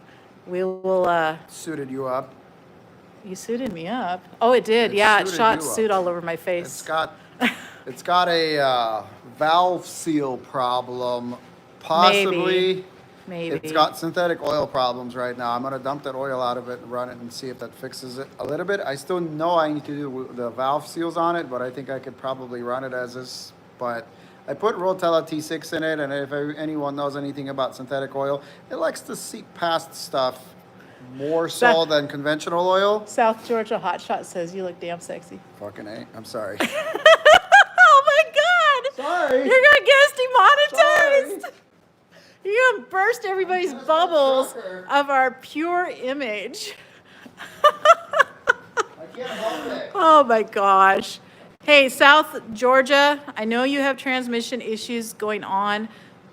We will. Suited you up. You suited me up. Oh, it did. It Yeah, it suited shot you up. suit all over my It's face. got a valve seal problem. Possibly. Maybe. It's got synthetic oil problems right now. I'm gonna dump that oil out of it and run it and see if that fixes it a little bit. I still know I need to do the valve seals on it, but I think I could probably run it as is. But I put Rotella T6 in it, and if anyone knows anything about synthetic oil, it likes to seep past stuff more so than conventional oil. South Georgia Hotshot says you look damn sexy. Fucking A. I'm sorry. Oh my God! Sorry. You're gonna get us demonetized. You're gonna burst everybody's Just a bubbles trucker. of our pure image. I can't help it. Oh my gosh. Hey, South Georgia, I know you have transmission issues going on.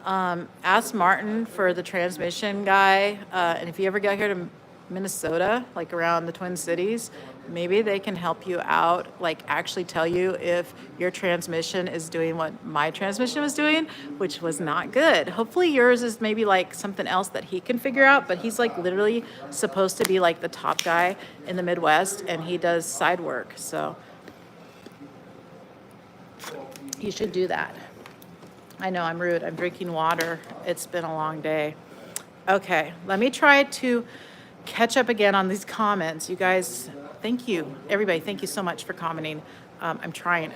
Ask Martin for the transmission guy. And if you ever get here to Minnesota, like around the Twin Cities, maybe they can help you out, like actually tell you if your transmission is doing what my transmission was doing, which was not good. Hopefully yours is maybe like something else that he can figure out, but he's like literally supposed to be like the top guy in the Midwest, and he does side work. So you should do that. I know I'm rude. I'm drinking water. It's been a long day. Okay, let me try to catch up again on these comments. You guys, thank you. Everybody, thank you so much for commenting. I'm trying.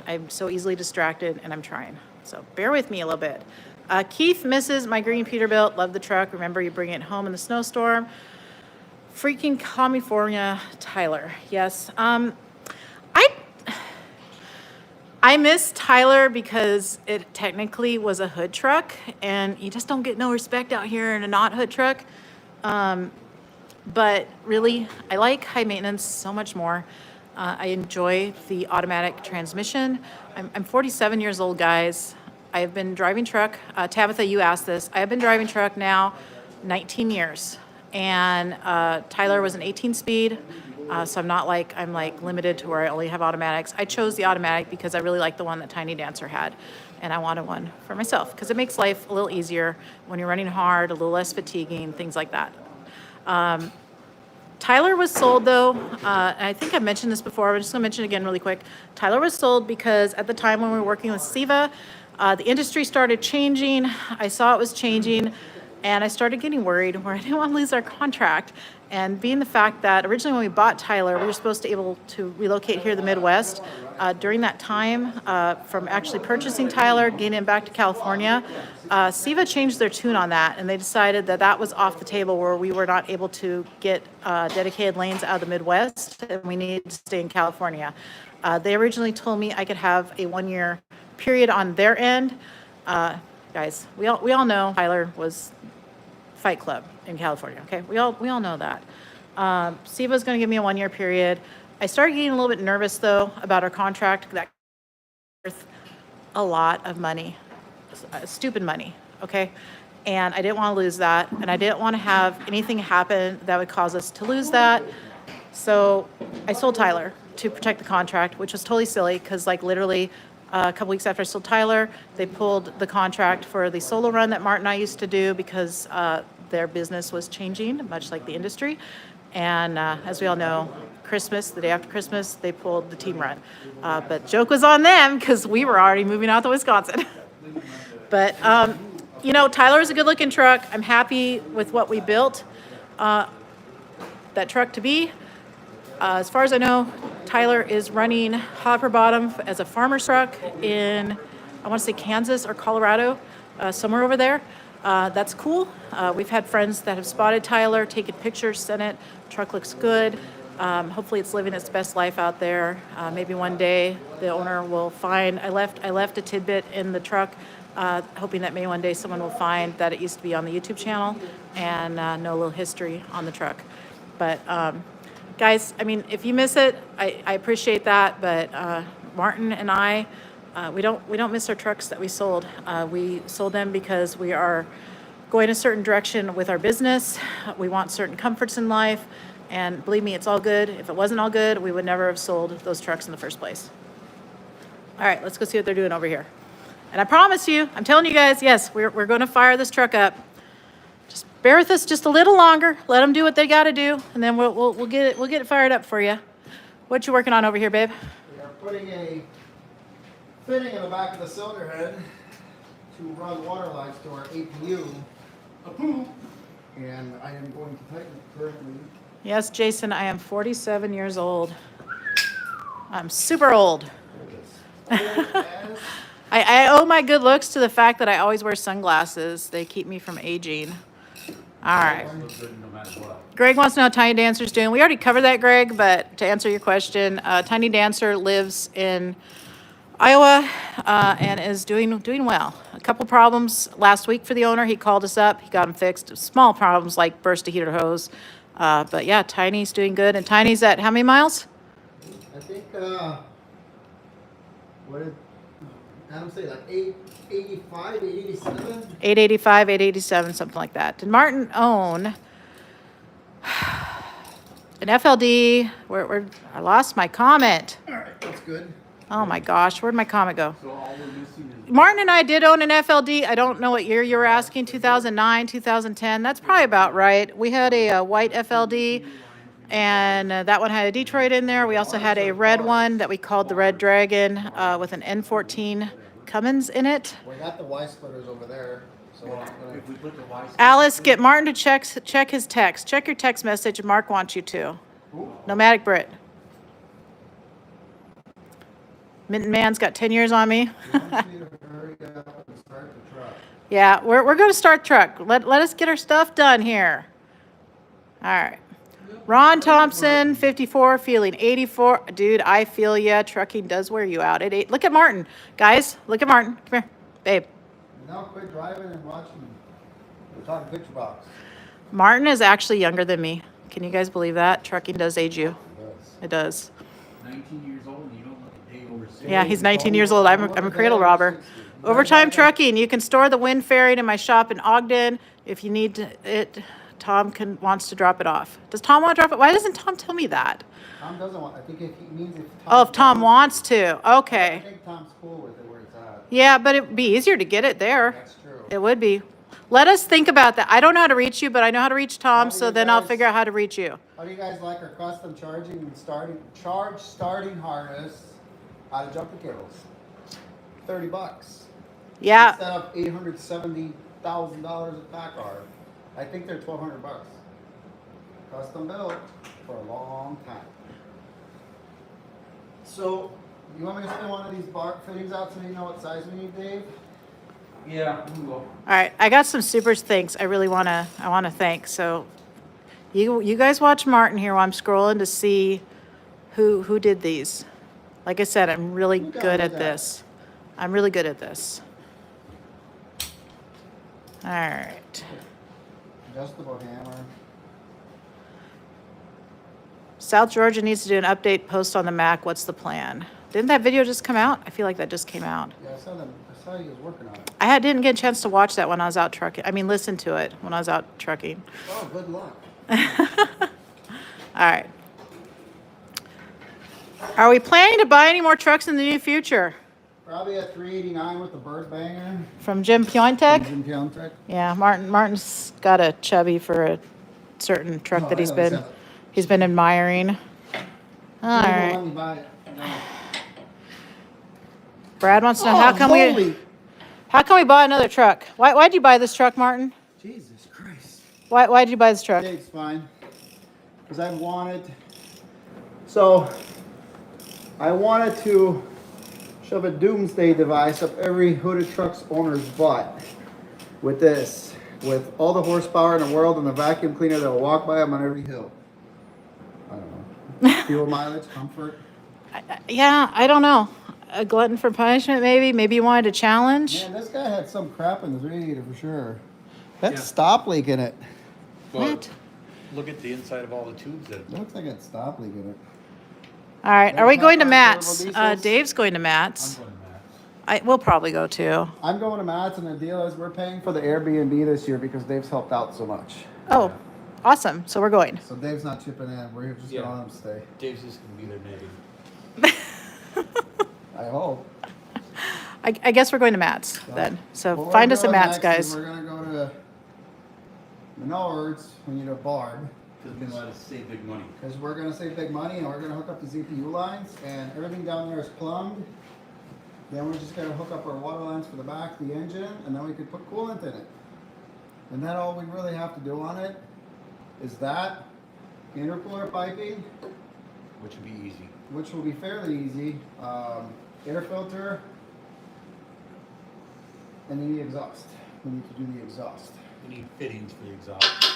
I'm so easily distracted, and I'm trying. So bear with me a little bit. Keith misses my green Peterbilt. Love the truck. Remember, you bring it home in the snowstorm. Freaking California, Tyler. Yes. I miss Tyler because it technically was a hood truck, and you just don't get no respect out here in a not hood truck. But really, I like high maintenance so much more. I enjoy the automatic transmission. I'm 47 years old, guys. I have been driving truck. Tabitha, you asked this. I have been driving truck now 19 years. And Tyler was an 18-speed. So I'm like limited to where I only have automatics. I chose the automatic because I really like the one that Tiny Dancer had, and I wanted one for myself because it makes life a little easier when you're running hard, a little less fatiguing, things like that. Tyler was sold though, and I think I've mentioned this before, I'm just gonna mention it again really quick. Tyler was sold because at the time when we were working with SIVA, the industry started changing. I saw it was changing. And I started getting worried where I didn't want to lose our contract. And being the fact that originally when we bought Tyler, we were supposed to be able to relocate here to the Midwest. During that time, from actually purchasing Tyler, getting him back to California, SEVA changed their tune on that, and they decided that that was off the table, where we were not able to get dedicated lanes out of the Midwest, and we needed to stay in California. They originally told me I could have a 1-year period on their end. Guys, we all know Tyler was Fight Club in California. Okay, we all know that. SEVA's going to give me a 1-year period. I started getting a little bit nervous though about our contract. That worth a lot of money, stupid money. Okay, and I didn't want to lose that, and I didn't want to have anything happen that would cause us to lose that. So I sold Tyler to protect the contract, which was totally silly because like literally a couple weeks after I sold Tyler, they pulled the contract for the solo run that Martin and I used to do because their business was changing, much like the industry. And as we all know, Christmas, the day after Christmas, they pulled the team run. But joke was on them because we were already moving out to Wisconsin. But, you know, Tyler is a good looking truck. I'm happy with what we built that truck to be. As far as I know, Tyler is running hopper bottom as a farmer's truck in, I want to say Kansas or Colorado, somewhere over there. That's cool. We've had friends that have spotted Tyler, taken pictures, sent it. Truck looks good. Hopefully it's living its best life out there. Maybe one day the owner will find, I left a tidbit in the truck, hoping that maybe one day someone will find that it used to be on the YouTube channel and know a little history on the truck. But guys, I mean, if you miss it, I appreciate that, but Martin and I, we don't miss our trucks that we sold. We sold them because we are going a certain direction with our business. We want certain comforts in life, and believe me, it's all good. If it wasn't all good, we would never have sold those trucks in the first place. All right, let's go see what they're doing over here. And I promise you, I'm telling you guys, yes, we're going to fire this truck up. Just bear with us just a little longer. Let them do what they got to do, and then we'll get it fired up for you. What you working on over here, babe? We are putting a fitting in the back of the cylinder head to run water lines to our APU. And I am going to tighten it currently. Yes, Jason, I am 47 years old. I'm super old. I owe my good looks to the fact that I always wear sunglasses. They keep me from aging. All right. Greg wants to know how Tiny Dancer's doing. We already covered that, Greg, but to answer your question, Tiny Dancer lives in Iowa and is doing well. A couple problems last week for the owner. He called us up. He got them fixed. Small problems like burst a heater hose. But yeah, Tiny's doing good. And Tiny's at how many miles? I think, what did Adam say, like 885, 887? 885, 887, something like that. Did Martin own an FLD? Where I lost my comment. All right, that's good. Oh my gosh, where'd my comment go? Martin and I did own an FLD. I don't know what year you were asking, 2009, 2010. That's probably about right. We had a white FLD, and that one had a Detroit in there. We also had a red one that we called the Red Dragon with an N14 Cummins in it. We got the Y splitters over there. So If we put the Y Alice, get Martin to check his text. Check your text message, and Mark wants you to. Nomadic Brit. Minton Man's got 10 years on me. Yeah, we're going to start truck. Let us get our stuff done here. All right. Ron Thompson, 54, feeling 84. Dude, I feel ya. Trucking does wear you out at 8. Look at Martin. Guys, look at Martin. Come here. Babe. Now quit driving and watching. We're talking picture box. Martin is actually younger than me. Can you guys believe that? Trucking does age you. It does. 19 years old and you don't look a day over 60. Yeah, he's 19 years old. I'm a cradle robber. Overtime Trucking. You can store the wind ferry in my shop in Ogden. If you need it, Tom wants to drop it off. Does Tom want to drop it? Why doesn't Tom tell me that? Tom doesn't want. I think if he means if Tom. Oh, if Tom wants to. Okay. I think Tom's cool with it where it's at. Yeah, but it'd be easier to get it there. That's true. It would be. Let us think about that. I don't know how to reach you, but I know how to reach Tom, so then I'll figure out how to reach you. How do you guys like our custom charging and starting harness out of jumping cables? $30. Yeah. Instead of $870 $1,000 a Packard. I think they're $1,200. Custom built for a long time. So, you want me to spin one of these bar fittings out so you know what size we need, Dave? Yeah, we will. All right, I got some super thanks. I want to thank. So, you guys watch Martin here while I'm scrolling to see who did these. Like I said, I'm really good at this. I'm really good at this. All right. Adjustable hammer. South Georgia needs to do an update post on the Mac. What's the plan? Didn't that video just come out? I feel like that just came out. Yeah, I saw you was working on it. Didn't get a chance to watch that when I was out trucking. I mean, listen to it when I was out trucking. Oh, good luck. All right. Are we planning to buy any more trucks in the near future? Probably a 389 with the bird banger. From Jim Piontek? Jim Piontek. Yeah, Martin's got a chubby for a certain truck that he's been admiring. All right. Brad wants to know how come we bought another truck? Why'd you buy this truck, Martin? Jesus Christ. Why'd you buy this truck? It's fine. Because I wanted to shove a doomsday device up every hooded truck's owner's butt with this. With all the horsepower in the world and the vacuum cleaner that will walk by them on every hill. I don't know. Fuel mileage, comfort. I don't know. A glutton for punishment, maybe? Maybe you wanted a challenge? Man, this guy had some crap in his radiator for sure. That's stop leak in it. What? Look at the inside of all the tubes. Looks like it's stop leak in it. All right. Are we going to Matt's? Matt's? Dave's going to Matt's. I'm going to Matt's. We'll probably go too. I'm going to Matt's, and the deal is we're paying for the Airbnb this year because Dave's helped out so much. Oh, awesome. So we're going. So Dave's not chipping in. We're just going to let him stay. Dave's just going to be there nagging. I hope. I guess we're going to Matt's then. So What find we're us at doing Matt's, next is guys. We're going to go to Menards. We need a barb. Because we let us save big money. Because we're going to save big money, and we're going to hook up the ZPU lines, and everything down there is plumbed. Then we're just going to hook up our water lines for the back of the engine, and then we can put coolant in it. And then all we really have to do on it is that intercooler piping, Which would be easy. which will be fairly easy, air filter, and then the exhaust. We need to do the exhaust. We need fittings for the exhaust.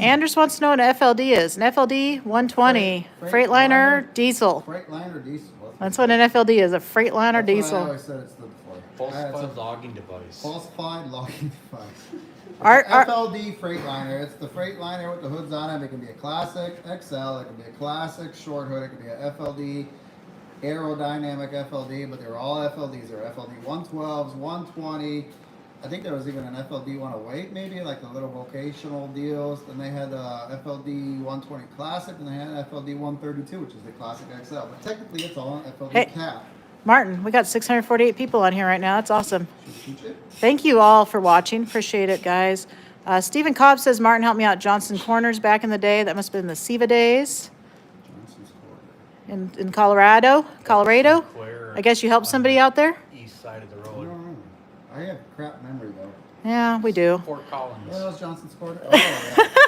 Anders wants to know what an FLD is. An FLD 120, Freightliner diesel. Freightliner diesel. That's what an FLD is, a Freightliner That's what I diesel. always said it stood for. Falsified logging device. Falsified logging device. Our- FLD Freightliner. It's the Freightliner with the hoods on it. It can be a classic XL. It can be a classic short hood. It can be a FLD, aerodynamic FLD. But they're all FLDs. They're FLD 112s, 120. I think there was even an FLD 108 maybe, like the little vocational deals. Then they had FLD 120 Classic, and they had FLD 132, which is the Classic XL. But technically, it's all an FLD Hey. cap. Martin, we got 648 people on here right now. That's awesome. Should we teach it? Thank you all for watching. Appreciate it, guys. Stephen Cobb says, Martin helped me out at Johnson Corners back in the day. That must have been the SIVA days Johnson's Corner. in Colorado. Claire I guess you helped somebody out there? East side of the I road. don't remember. I have crap memory though. Yeah, we do. Fort Collins. Yeah, that was Johnson's Corner. Oh,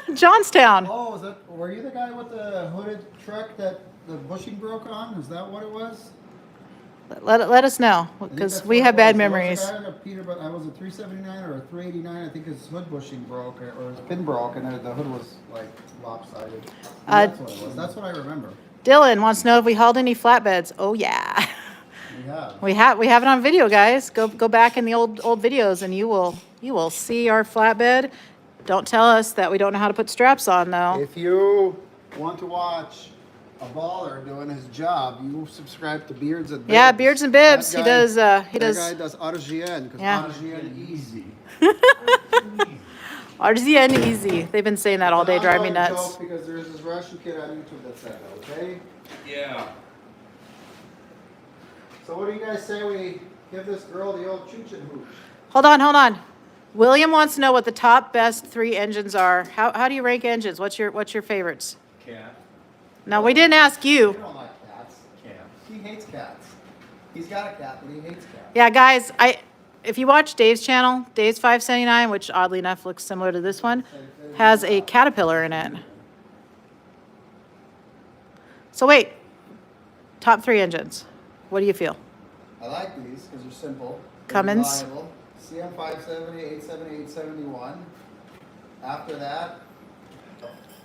yeah. Johnstown. Oh, were you the guy with the hooded truck that the bushing broke on? Is that what it was? Let us know, I think because that's we what have it bad was. There was memories. a guy that Peter, I was a 379 or a 389. I think his hood bushing broke or his pin broke, and the hood was like lopsided. That's what it was. That's what I remember. Dylan wants to know if we hauled any flatbeds. Oh yeah, We have. we have it on video, guys. Go back in the old videos, and you will see our flatbed. Don't tell us that we don't know how to put straps on, though. If you want to watch a baller doing his job, you subscribe to Beards and Bibs. Yeah, Beards and Bibs. That He guy- does. That guy does AutoGN because Yeah. AutoGN easy. RZN easy. They've been saying that all day, It's drive me not a nuts. joke because there's this Russian kid on YouTube that said that. Okay. Yeah. So what do you guys say we give this girl the old choo-choo hooch? Hold on. William wants to know what the top best 3 engines are. How do you rank engines? What's your favorites? Cat. No, we didn't ask You you. don't like cats. Cat. He hates cats. He's got a cat, but he hates cats. Yeah, guys, if you watch Dave's channel, Dave's 579, which oddly enough looks similar to this one, has a Caterpillar in it. So wait, top 3 engines. What do you feel? I like these because they're simple. They're Cummins. reliable. CM 570, 870, 871. After that,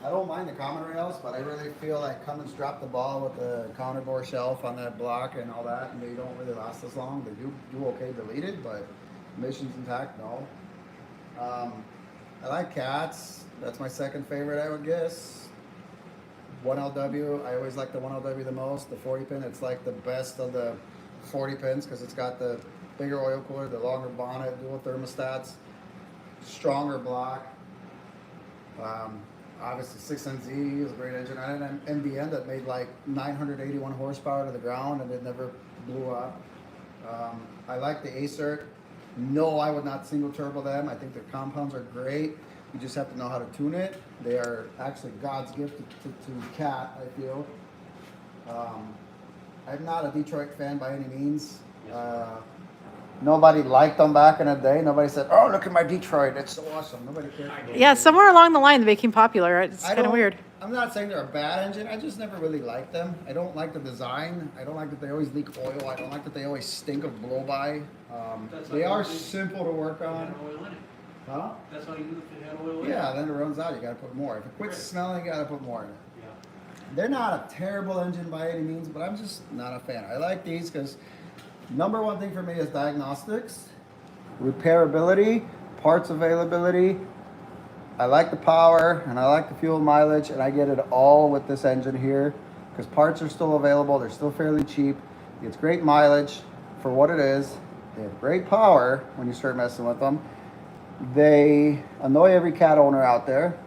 I don't mind the common rails, but I really feel like Cummins dropped the ball with the counterbore shelf on that block and all that, and they don't really last as long. They do okay deleted, but emissions intact, no. I like cats. That's my second favorite, I would guess. 1LW, I always like the 1LW the most. The 40 pin, it's like the best of the 40 pins because it's got the bigger oil cooler, the longer bonnet, dual thermostats, stronger block. Obviously 6NZ is a great engine. I had an MBN that made like 981 horsepower to the ground and it never blew up. I like the ACERT. No, I would not single turbo them. I think the compounds are great. You just have to know how to tune it. They are actually God's gift to Cat, I feel. I'm not a Detroit fan by any means. Nobody liked them back in the day. Nobody said, "Oh, look at my Detroit, it's so awesome." Nobody cared. Yeah, somewhere along the line they became popular. It's kind of weird. I'm not saying they're a bad engine. I just never really liked them. I don't like the design. I don't like that they always leak oil. I don't like that they always stink of blow-by. They are simple to work on. Huh? That's how you do if it had oil in it. Yeah, then it runs out. You got to put more. If it quits smelling, you got to put more in it. Yeah. They're not a terrible engine by any means, but I'm just not a fan. I like these because number one thing for me is diagnostics, repairability, parts availability. I like the power and I like the fuel mileage, and I get it all with this engine here because parts are still available. They're still fairly cheap. It's great mileage for what it is. They have great power when you start messing with them. They annoy every cat owner out there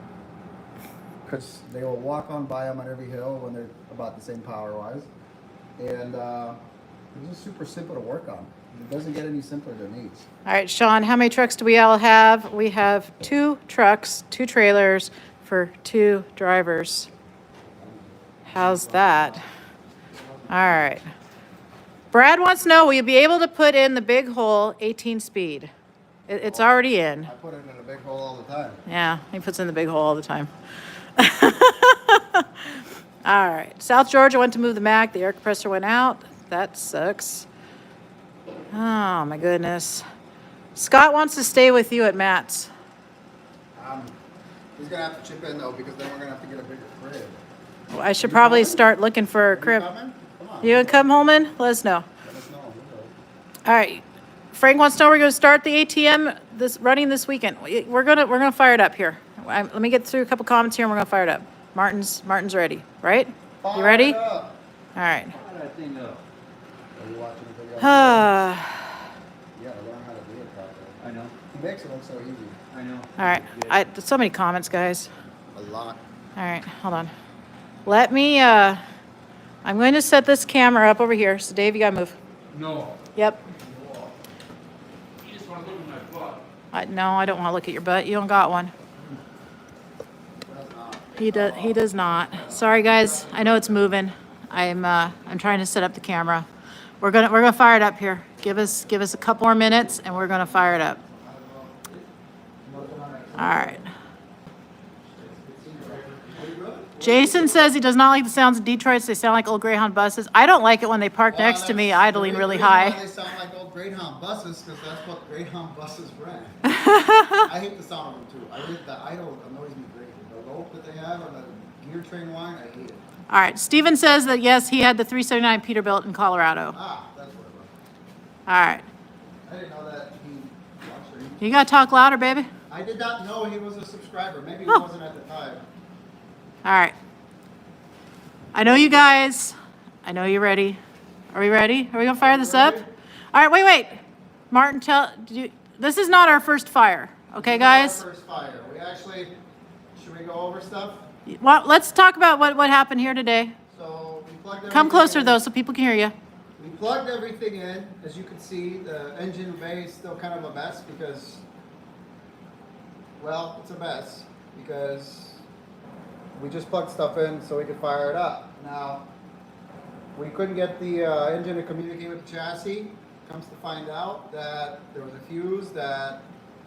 because they will walk on by them on every hill when they're about the same power-wise. And they're just super simple to work on. It doesn't get any simpler than these. All right, Sean, how many trucks do we all have? We have 2 trucks, 2 trailers for 2 drivers. How's that? All right. Brad wants to know, will you be able to put in the big hole 18 speed? It's already in. I put it in a big hole all the time. Yeah, he puts in the big hole all the time. All right. South Georgia went to move the Mac. The air compressor went out. That sucks. Oh, my goodness. Scott wants to stay with you at Matt's. He's going to have to chip in, though, because then we're going to have to get a bigger crib. Well, I should probably start looking for a crib. You coming? Come on. You gonna come, Holman? Let us know. Let us know. All right. Frank wants to know we're going to start the ATM running this weekend. We're gonna fire it up here. Let me get through a couple comments here and we're gonna fire it up. Martin's ready, right? You ready? Fire it up. All right. Fire that thing up. Are you watching the video? All Yeah, learn how to do it properly. I know. He makes it look so easy. I know. right. So many comments, guys. A lot. All right, hold on. Let me. I'm going to set this camera up over here. So Dave, you gotta move. No. Yep. You just want to look at my butt. No, I don't want to look at your butt. You don't got one. He does not. Sorry, guys. I know it's moving. I'm trying to set up the camera. We're gonna fire it up here. Give us a couple more minutes, and we're gonna fire it up. All right. Jason says he does not like the sounds of Detroit. They sound like old Greyhound buses. I don't like it when they park next to me, idling really high. They sound like old Greyhound buses because that's what Greyhound buses ran. I hate the sound of them too. I hate the idle annoys me greatly. The rope that they have on the gear train whine, I hate it. All right. Steven says that yes, he had the 379 Peterbilt in Colorado. Ah, that's what it was. All right. I didn't know that he watched it. You gotta talk louder, baby. I did not know he was a subscriber. Maybe he Oh. wasn't at the time. All right. I know you guys. I know you're ready. Are we ready? Are we gonna fire this up? All right. Wait. Martin, this is not our first fire. Okay, guys. Our first fire. We actually, should we go over stuff? Well, let's talk about what happened here today. So we plugged everything Come closer in. though, so people can hear you. We plugged everything in. As you can see, the engine bay is still kind of a mess because, well, it's a mess because we just plugged stuff in so we could fire it up. Now, we couldn't get the engine to communicate with the chassis, Comes to find out that there was a fuse that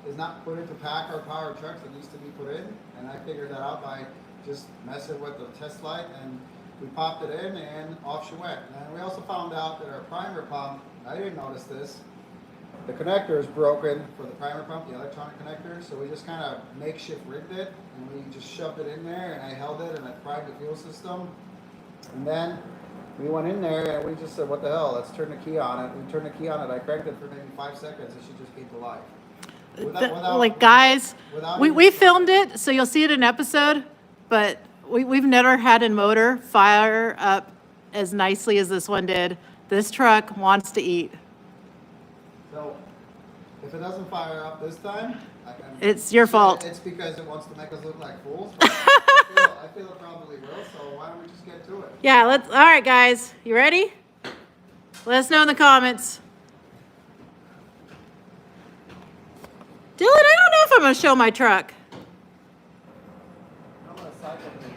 is not put into PACCAR power trucks that needs to be put in, and I figured that out by just messing with the test light, and we popped it in and off she went. And we also found out that our primer pump, I didn't notice this, the connector is broken for the primer pump, the electronic connector, so we just kind of makeshift rigged it, and we just shoved it in there, and I held it, and I primed the fuel system, and then we went in there, and we just said, what the hell, let's turn the key on it. We turned the key on it, I cranked it for maybe 5 seconds, and she just came to life. Like guys, we even- filmed it, so you'll see it in episode, but we've never had a motor fire up as nicely as this one did. This truck wants to eat. So, if it doesn't fire up this time, It's your fault. It's because it wants to make us look like fools. But I feel it probably will, so why don't we just get to it? Yeah, all right, guys, you ready? Let us know in the comments. Dylan, I don't know if I'm gonna show my truck. I'm gonna cycle it.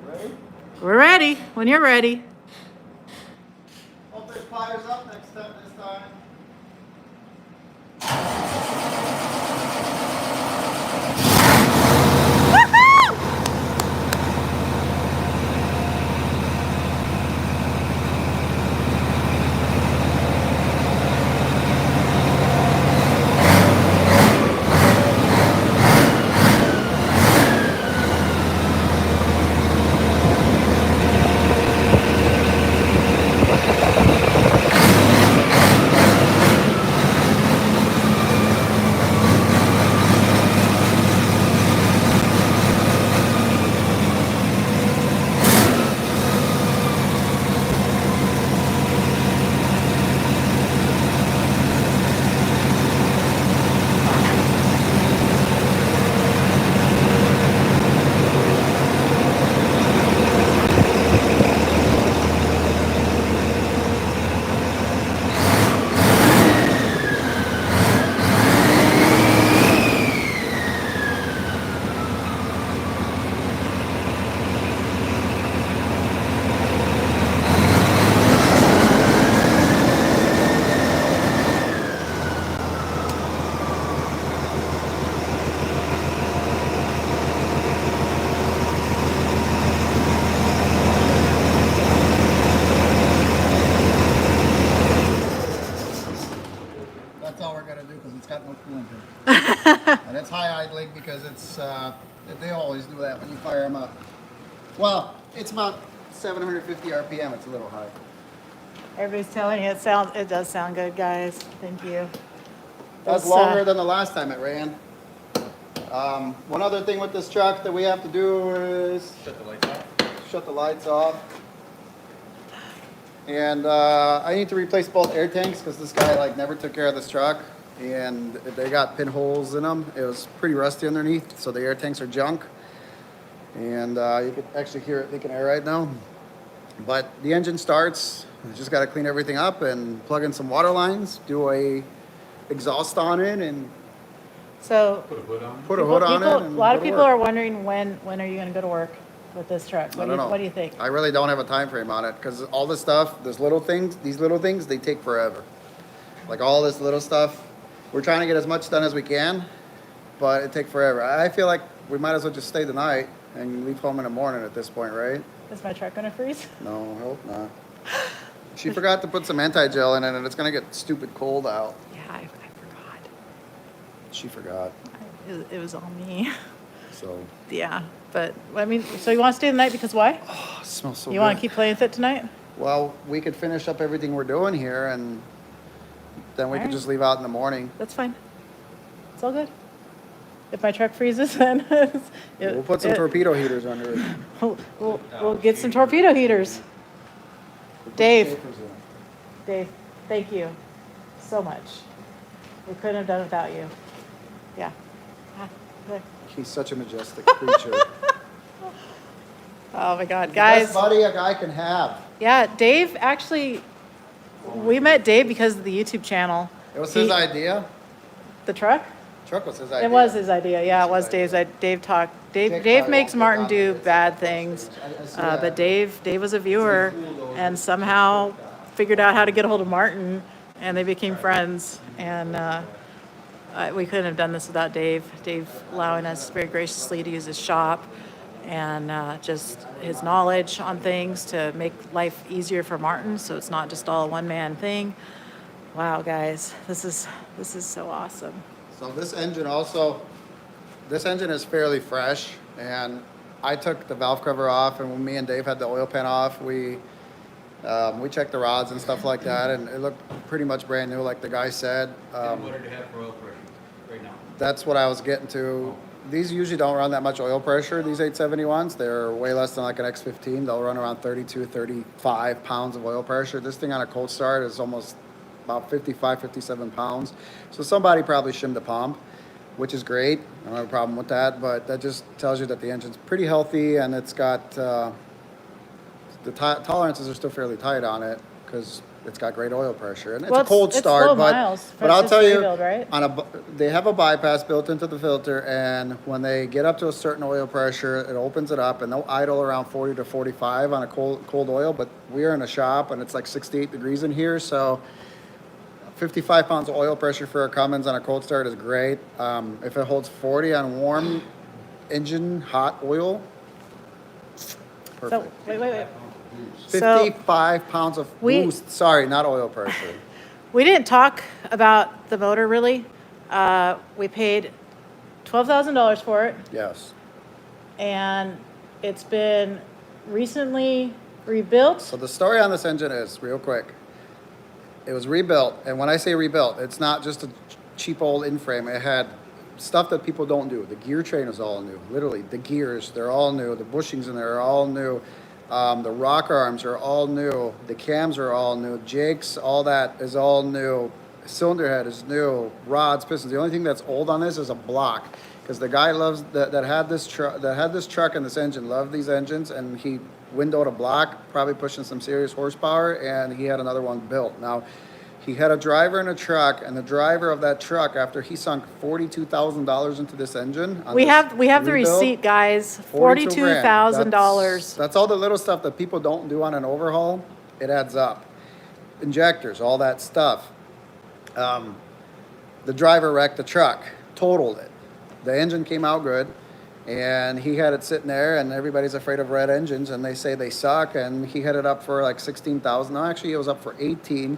Ready? We're ready, when you're ready. Hope it fires up next time this time. Woohoo! That's all we're gonna do because it's got no coolant in it. And it's high idling because it's, they always do that when you fire them up. Well, it's about 750 RPM, it's a little high. Everybody's telling you it does sound good, guys. Thank you. That's That's, longer than the last time it ran. One other thing with this truck that we have to do is Shut the lights off. shut the lights off. And I need to replace both air tanks because this guy like never took care of this truck, and they got pinholes in them. It was pretty rusty underneath, so the air tanks are junk. And you can actually hear it leaking air right now. But the engine starts. You just got to clean everything up and plug in some water lines, do a exhaust on it, and So Put a hood on. put a hood on it. a And lot of go to people work. are wondering when are you going to go to work with this truck? I don't know. What do you think? I really don't have a time frame on it because all this stuff, these little things, they take forever. Like all this little stuff, we're trying to get as much done as we can, but it takes forever. I feel like we might as well just stay the night and leave home in the morning at this point, right? Is my truck going to freeze? No, I hope not. She forgot to put some anti-gel in it, and it's gonna get stupid cold out. Yeah, I forgot. She forgot, It was on me. so. Yeah, but I mean, so you want to stay the night because why? Oh, it smells so You good. want to keep playing with it tonight? Well, we could finish up everything we're doing here, and then we could Alright. just leave out in the morning. That's fine. It's all good. If my truck freezes, then We'll put some torpedo heaters under it. we'll get some torpedo heaters. Dave. Shakers in it. Dave, thank you so much. We couldn't have done it without you. Yeah. Ah, there. He's such a majestic creature. Oh my God, Best guys. buddy a guy can have. Yeah, Dave actually, we met Dave because of the YouTube channel. It was his He- idea. The truck? Truck was his idea. It was his idea, yeah, it was His Dave's, idea. Dave talked, Jake Dave probably makes won't Martin get do on it. bad It's things. I see But that. Dave was a viewer and somehow figured out how to get a hold of Martin, and they became friends. And we couldn't have done this without Dave. Dave allowing us very graciously to use his shop and just his knowledge on things to make life easier for Martin, so it's not just all a one-man thing. Wow, guys, this is so awesome. So this engine is fairly fresh, and I took the valve cover off, and when me and Dave had the oil pan off, we checked the rods and stuff like that, and it looked pretty much brand new, like the guy said. What did it have for oil pressure right now? That's what I was getting to. These usually don't run that much oil pressure, these 871s. They're way less than like an X15. They'll run around 32, 35 pounds of oil pressure. This thing on a cold start is almost about 55, 57 pounds. So somebody probably shimmed the pump, which is great. I don't have a problem with that, but that just tells you that the engine's pretty healthy, and it's got, the tolerances are still fairly tight on it because it's got great oil pressure. And it's a cold start, low but, miles but I'll versus tell you, rebuild, right? they have a bypass built into the filter, and when they get up to a certain oil pressure, it opens it up, and they'll idle around 40 to 45 on a cold oil, but we're in a shop, and it's like 68 degrees in here, so 55 pounds of oil pressure for a Cummins on a cold start is great. If it holds 40 on warm engine, hot oil, perfect. So, wait. So 55 pounds of we- boost. Sorry, not oil pressure. we didn't talk about the motor really. We paid $12,000 for it, Yes. and it's been recently rebuilt. So the story on this engine is, real quick, it was rebuilt. And when I say rebuilt, it's not just a cheap old in-frame. It had stuff that people don't do. The gear train is all new. Literally, the gears, they're all new. The bushings in there are all new. The rocker arms are all new. The cams are all new. Jakes, all that is all new. Cylinder head is new. Rods, pistons. The only thing that's old on this is a block, because the guy loves that had this truck and this engine loved these engines, and he windowed a block, probably pushing some serious horsepower, and he had another one built. Now, he had a driver in a truck, and the driver of that truck, after he sunk $42,000 into this engine, We have the rebuild, receipt, guys. 42 grand. $42,000. That's all the little stuff that people don't do on an overhaul. It adds up. Injectors, all that stuff. The driver wrecked the truck, totaled it. The engine came out good, and he had it sitting there, and everybody's afraid of red engines, and they say they suck, and he had it up for like 16,000. No, actually, it was up for 18.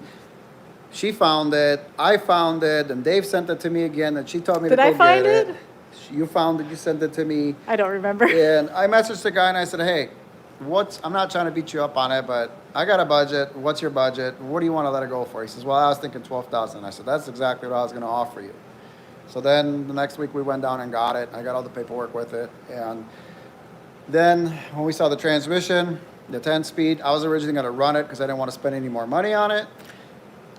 She found it, I found it, and Dave sent it to me again, and she told me Did to go I find get it? You found it, you sent it to me. I don't remember. And I messaged the guy and I said, hey, I'm not trying to beat you up on it, but I got a budget. What's your budget? What do you want to let it go for? He says, well, I was thinking 12,000. I said, that's exactly what I was going to offer you. So then the next week we went down and got it. I got all the paperwork with it. And then when we saw the transmission, the 10-speed, I was originally going to run it because I didn't want to spend any more money on it.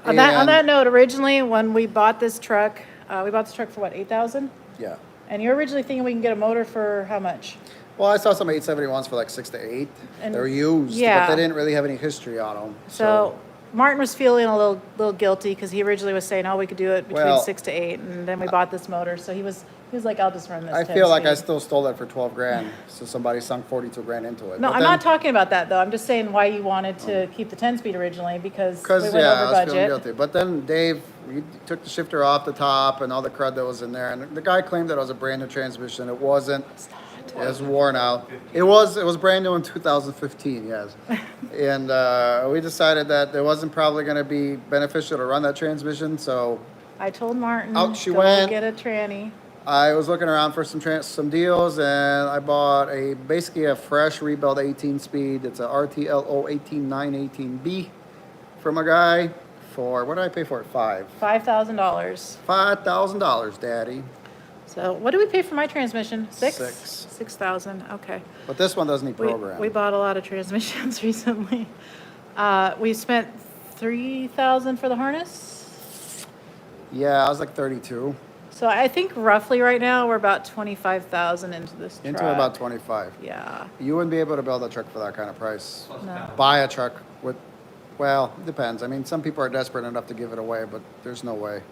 On that note, originally when we bought this truck for what, $8,000? Yeah. And you're originally thinking we can get a motor for how much? Well, I saw some 871s for like 6 to 8. And- They're used, yeah. but they didn't really have any history on them. So Martin was feeling a little guilty because he originally was saying, oh, we could do it between Well, 6 to 8, and then we bought this motor. So he was like, I'll just run this. I 10 feel like I speed. still stole that for 12 grand. So somebody sunk 42 grand into it. No, But I'm then- not talking about that though. I'm just saying why you wanted to keep the 10-speed originally because we Because, went yeah, over I was feeling budget. guilty. But then Dave, he took the shifter off the top and all the crud that was in there. And the guy claimed that it was a brand new transmission. It wasn't. It was worn out. It was brand new in 2015, yes. And we decided that it wasn't probably going to be beneficial to run that transmission. So I told Martin, Out she go went. get a tranny. I was looking around for some deals, and I bought basically a fresh rebuilt 18-speed. It's a RTLO 18918B from a guy for, what did I pay for it? $5,000. $5,000, Daddy. So what did we pay for my transmission? Six. 6,000. Okay. But this one doesn't need program. We bought a lot of transmissions recently. We spent $3,000 for the harness. Yeah, I was like 32. So I think roughly right now we're about 25,000 into this truck. Into about 25. Yeah. You wouldn't be able to build a truck for that kind of price. Plus No. power. Buy a truck with, well, it depends. I mean, some people are desperate enough to give it away, but there's no way.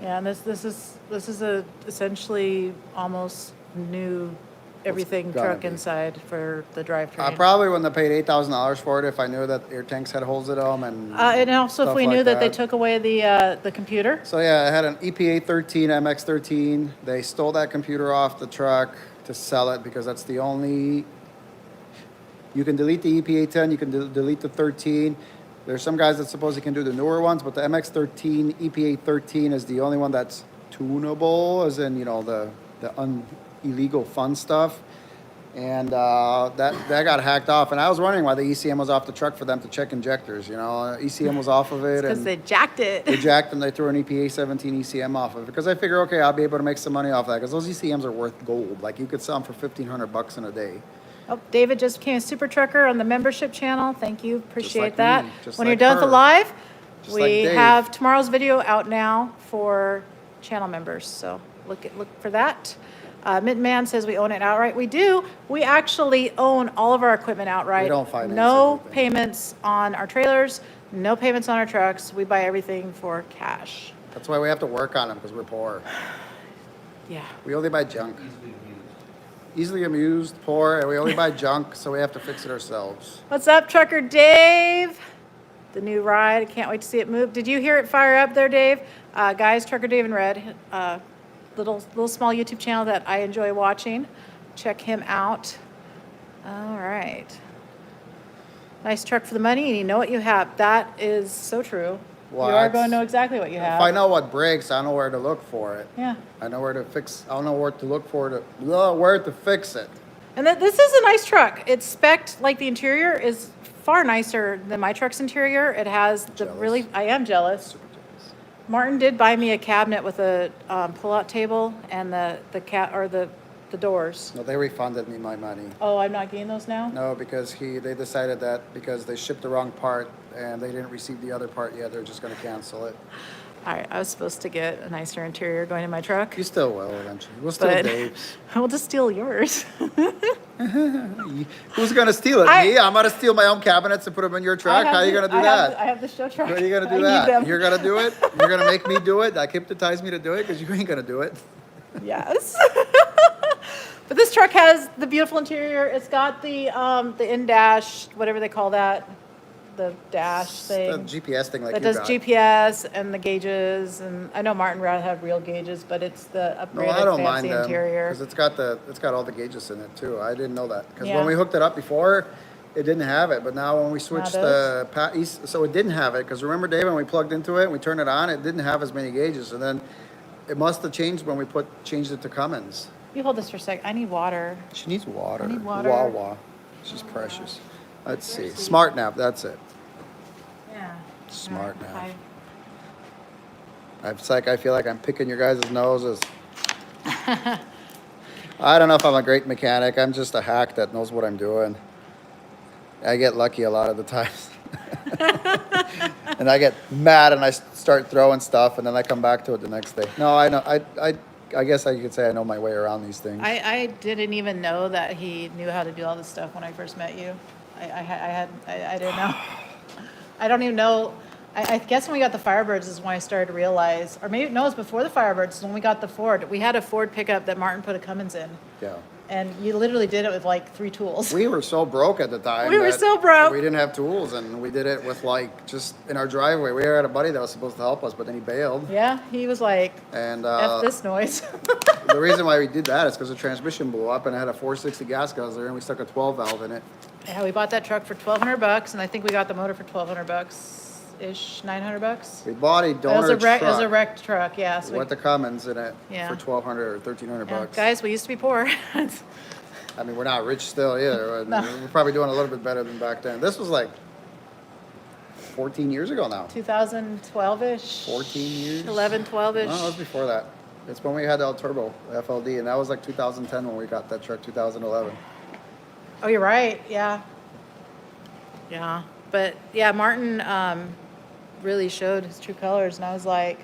Yeah, and this is a essentially almost new everything gonna truck be. inside for the I drivetrain. probably wouldn't have paid $8,000 for it if I knew that air tanks had holes in them And also if stuff we like knew that they took away the computer. So yeah, I had an EPA 13 MX13. They stole that computer off the truck to sell it because that's the only. You can delete the EPA 10. You can delete the 13. There's some guys that suppose you can do the newer ones, but the MX13 EPA 13 is the only one that's tunable, as in the illegal fun stuff. And that got hacked off, and I was wondering why the ECM was off the truck for them to check injectors. ECM was off of it, Because and they jacked it. they jacked and they threw an EPA 17 ECM off of it because I figure, okay, I'll be able to make some money off that because those ECMs are worth gold. Like you could sell them for $1,500 in a day. Oh, David just became a super trucker on the membership channel. Thank you. Appreciate like that. me, just When like you're done with her. the live, Just like we Dave. have tomorrow's video out now for channel members. So look for that. Mint Man says we own it outright. We do. We actually own all of our equipment outright. We don't finance No everything. payments on our trailers. No payments on our trucks. We buy everything for cash. That's why we have to work on them because we're poor. Yeah. We only buy junk. Easily amused, poor, and we only buy junk, so we have to fix it ourselves. What's up, Trucker Dave? The new ride. I can't wait to see it move. Did you hear it fire up there, Dave? Guys, Trucker Dave in Red. Little small YouTube channel that I enjoy watching. Check him out. All right. Nice truck for the money, and you know what you have. That is so true. Well, you are that's- going to know exactly what you have. If I know what breaks, I know where to look for it. Yeah. I know where to fix. I don't know where to look for where to fix it. And this is a nice truck. It's spec'd like the interior is far nicer than my truck's interior. It has the Jealous. really. I am jealous. Super jealous. Martin did buy me a cabinet with a pull-out table and the doors. No, they refunded me my money. Oh, I'm not getting those now? No, because they decided that because they shipped the wrong part and they didn't receive the other part yet, they're just going to cancel it. All right, I was supposed to get a nicer interior going in my truck. You still will eventually. We'll steal But Dave's. we'll just steal yours. Who's going to steal it? Me? I'm going to steal my own cabinets and put them in your truck. How are you going to do that? I have the show truck. How are you going to I do need that? them. You're going to do it? You're going to make me do it? That hypnotize me to do it? Because you ain't going to do it. Yes. But this truck has the beautiful interior. It's got the in-dash, whatever they call that, the dash The thing. GPS thing like That you does got. GPS and the gauges, and I know Martin rather have real gauges, but it's the No, upgraded I don't mind fancy them interior. because it's got all the gauges in it too. I didn't know that because Yeah. when we hooked it up before, it didn't have it. But now when we switched so it didn't have it because remember, Dave, when we plugged into it and we turned it on, it didn't have as many gauges, and then it must have changed when we changed it to Cummins. You hold this for a sec. I need water. She needs water. I need water. Wawa. She's precious. Let's see. Smart Nap. That's it. Yeah. Smart now. Hi. It's like I feel like I'm picking your guys' noses. I don't know if I'm a great mechanic. I'm just a hack that knows what I'm doing. I get lucky a lot of the times. And I get mad and I start throwing stuff and then I come back to it the next day. No, I know. I guess I could say I know my way around these things. I didn't even know that he knew how to do all this stuff when I first met you. I didn't know. I don't even know. I guess when we got the Firebirds is when I started to realize, or maybe no, it was before the Firebirds is when we got the Ford. We had a Ford pickup that Martin put a Cummins in, Yeah. and you literally did it with like 3 tools. We were so broke at the time. We were that so broke. We didn't have tools, and we did it with like just in our driveway. We had a buddy that was supposed to help us, but then he bailed. Yeah, he was like, And F this noise. the reason why we did that is because the transmission blew up, and it had a 460 gas guzzler, and we stuck a 12 valve in it. Yeah, we bought that truck for $1,200, and I think we got the motor for $1,200 ish, $900. We bought a It was donor a wreck. It truck was a wrecked truck. Yeah. So with the Cummins in it Yeah. for $1,200 or $1,300 yeah, bucks. guys, we used to be poor. I mean, we're not rich still either. No. We're probably doing a little bit better than back then. This was like 14 years ago now. 2012-ish. 14 years? 11, 12-ish. No, it was before that. It's when we had the El Turbo FLD, and that was like 2010 when we got that truck, 2011. Oh, you're right. Yeah. Yeah. But yeah, Martin really showed his true colors, and I was like,